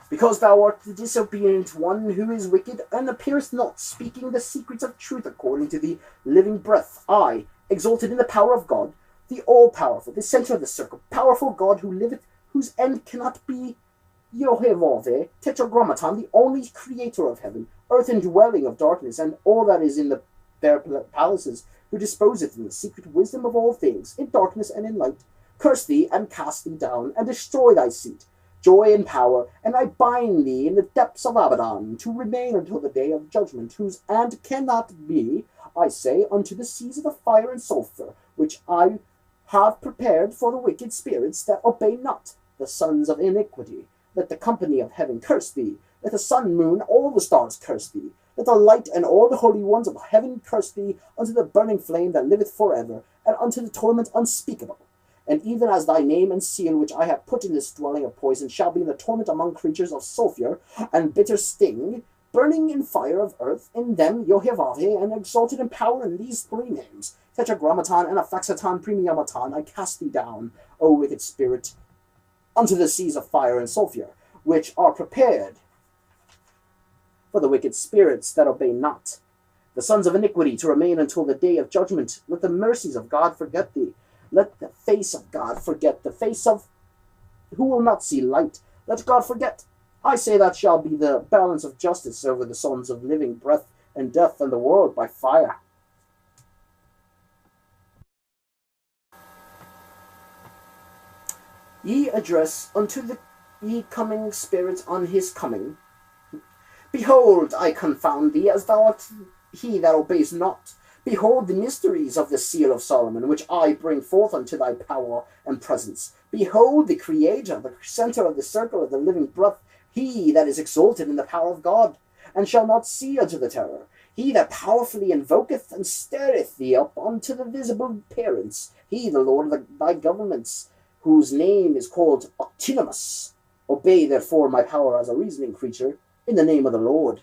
because thou art the disobedient one who is wicked, and appearest not, speaking the secrets of truth according to the living breath. I, exalted in the power of God, the all-powerful, the center of the circle, powerful God who liveth, whose end cannot be, Yohevove, Tetragrammaton, the only creator of heaven, earth and dwelling of darkness, and all that is in their palaces, who disposeth in the secret wisdom of all things, in darkness and in light, curse thee and cast thee down, and destroy thy seat, joy and power, and I bind thee in the depths of Abaddon, to remain until the day of judgment, whose end cannot be, I say, unto the seas of the fire and sulphur, which I have prepared for the wicked spirits that obey not, the sons of iniquity. Let the company of heaven curse thee, let the sun, moon, all the stars curse thee, let the light and all the holy ones of heaven curse thee, unto the burning flame that liveth forever, and unto the torment unspeakable. And even as thy name and seal, which I have put in this dwelling of poison, shall be in the torment among creatures of sulphur and bitter sting, burning in fire of earth, in them Yohevave, and exalted in power in these three names, Tetragrammaton and Aphaxaton Premiumaton, I cast thee down, O wicked spirit, unto the seas of fire and sulphur, which are prepared for the wicked spirits that obey not, the sons of iniquity, to remain until the day of judgment. Let the mercies of God forget thee. Let the face of God forget, the face of who will not see light. Let God forget. I say that shall be the balance of justice over the sons of living breath and death and the world by fire. Ye address unto the ye coming spirits on his coming. Behold, I confound thee, as thou art he that obeys not. Behold the mysteries of the seal of Solomon, which I bring forth unto thy power and presence. Behold the Creator, the center of the circle of the living breath, he that is exalted in the power of God, and shall not see unto the terror. He that powerfully invoketh and stirreth thee up unto the visible appearance. He, the Lord of thy governments, whose name is called Octinimus. Obey therefore my power as a reasoning creature, in the name of the Lord.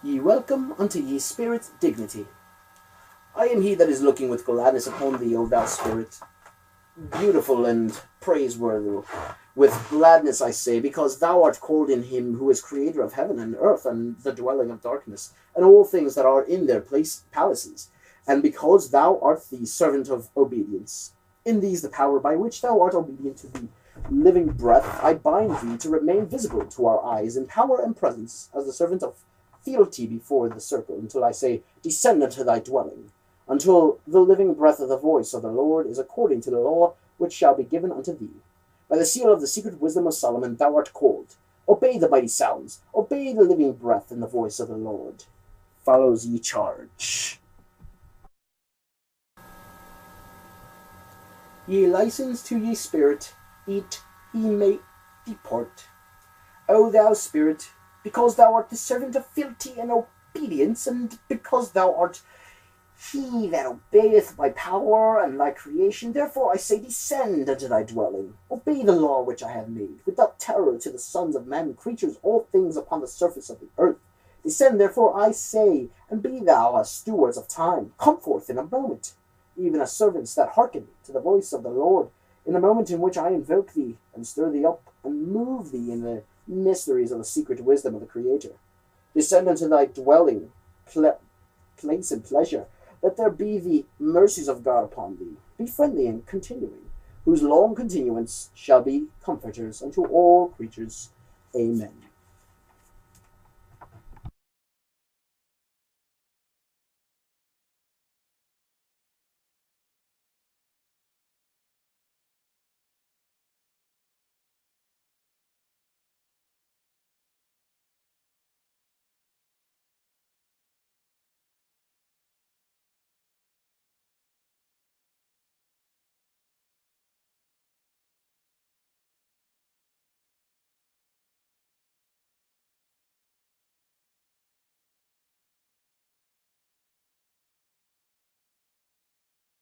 Ye welcome unto ye spirit dignity. I am he that is looking with gladness upon thee, O thou spirit, beautiful and praiseworthy. With gladness I say, because thou art called in him who is creator of heaven and earth and the dwelling of darkness, and all things that are in their palaces, and because thou art the servant of obedience. In these the power by which thou art obedient to the living breath, I bind thee to remain visible to our eyes in power and presence, as the servant of fealty before the circle, until I say, descend unto thy dwelling, until the living breath of the voice of the Lord is according to the law which shall be given unto thee. By the seal of the secret wisdom of Solomon thou art called. Obey the mighty sounds, obey the living breath and the voice of the Lord. Follows ye charge. Ye license to ye spirit, eat, ye may depart. O thou spirit, because thou art the servant of fealty and obedience, and because thou art he that obeyeth my power and thy creation, therefore I say, descend unto thy dwelling. Obey the law which I have made, without terror to the sons of men, creatures, all things upon the surface of the earth. Descend, therefore, I say, and be thou as stewards of time. Come forth in a moment, even as servants that hearken to the voice of the Lord, in the moment in which I invoke thee, and stir thee up, and move thee in the mysteries of the secret wisdom of the Creator. Descend unto thy dwelling, place and pleasure. Let there be the mercies of God upon thee. Be friendly and continuing, whose long continuance shall be comforters unto all creatures. Amen.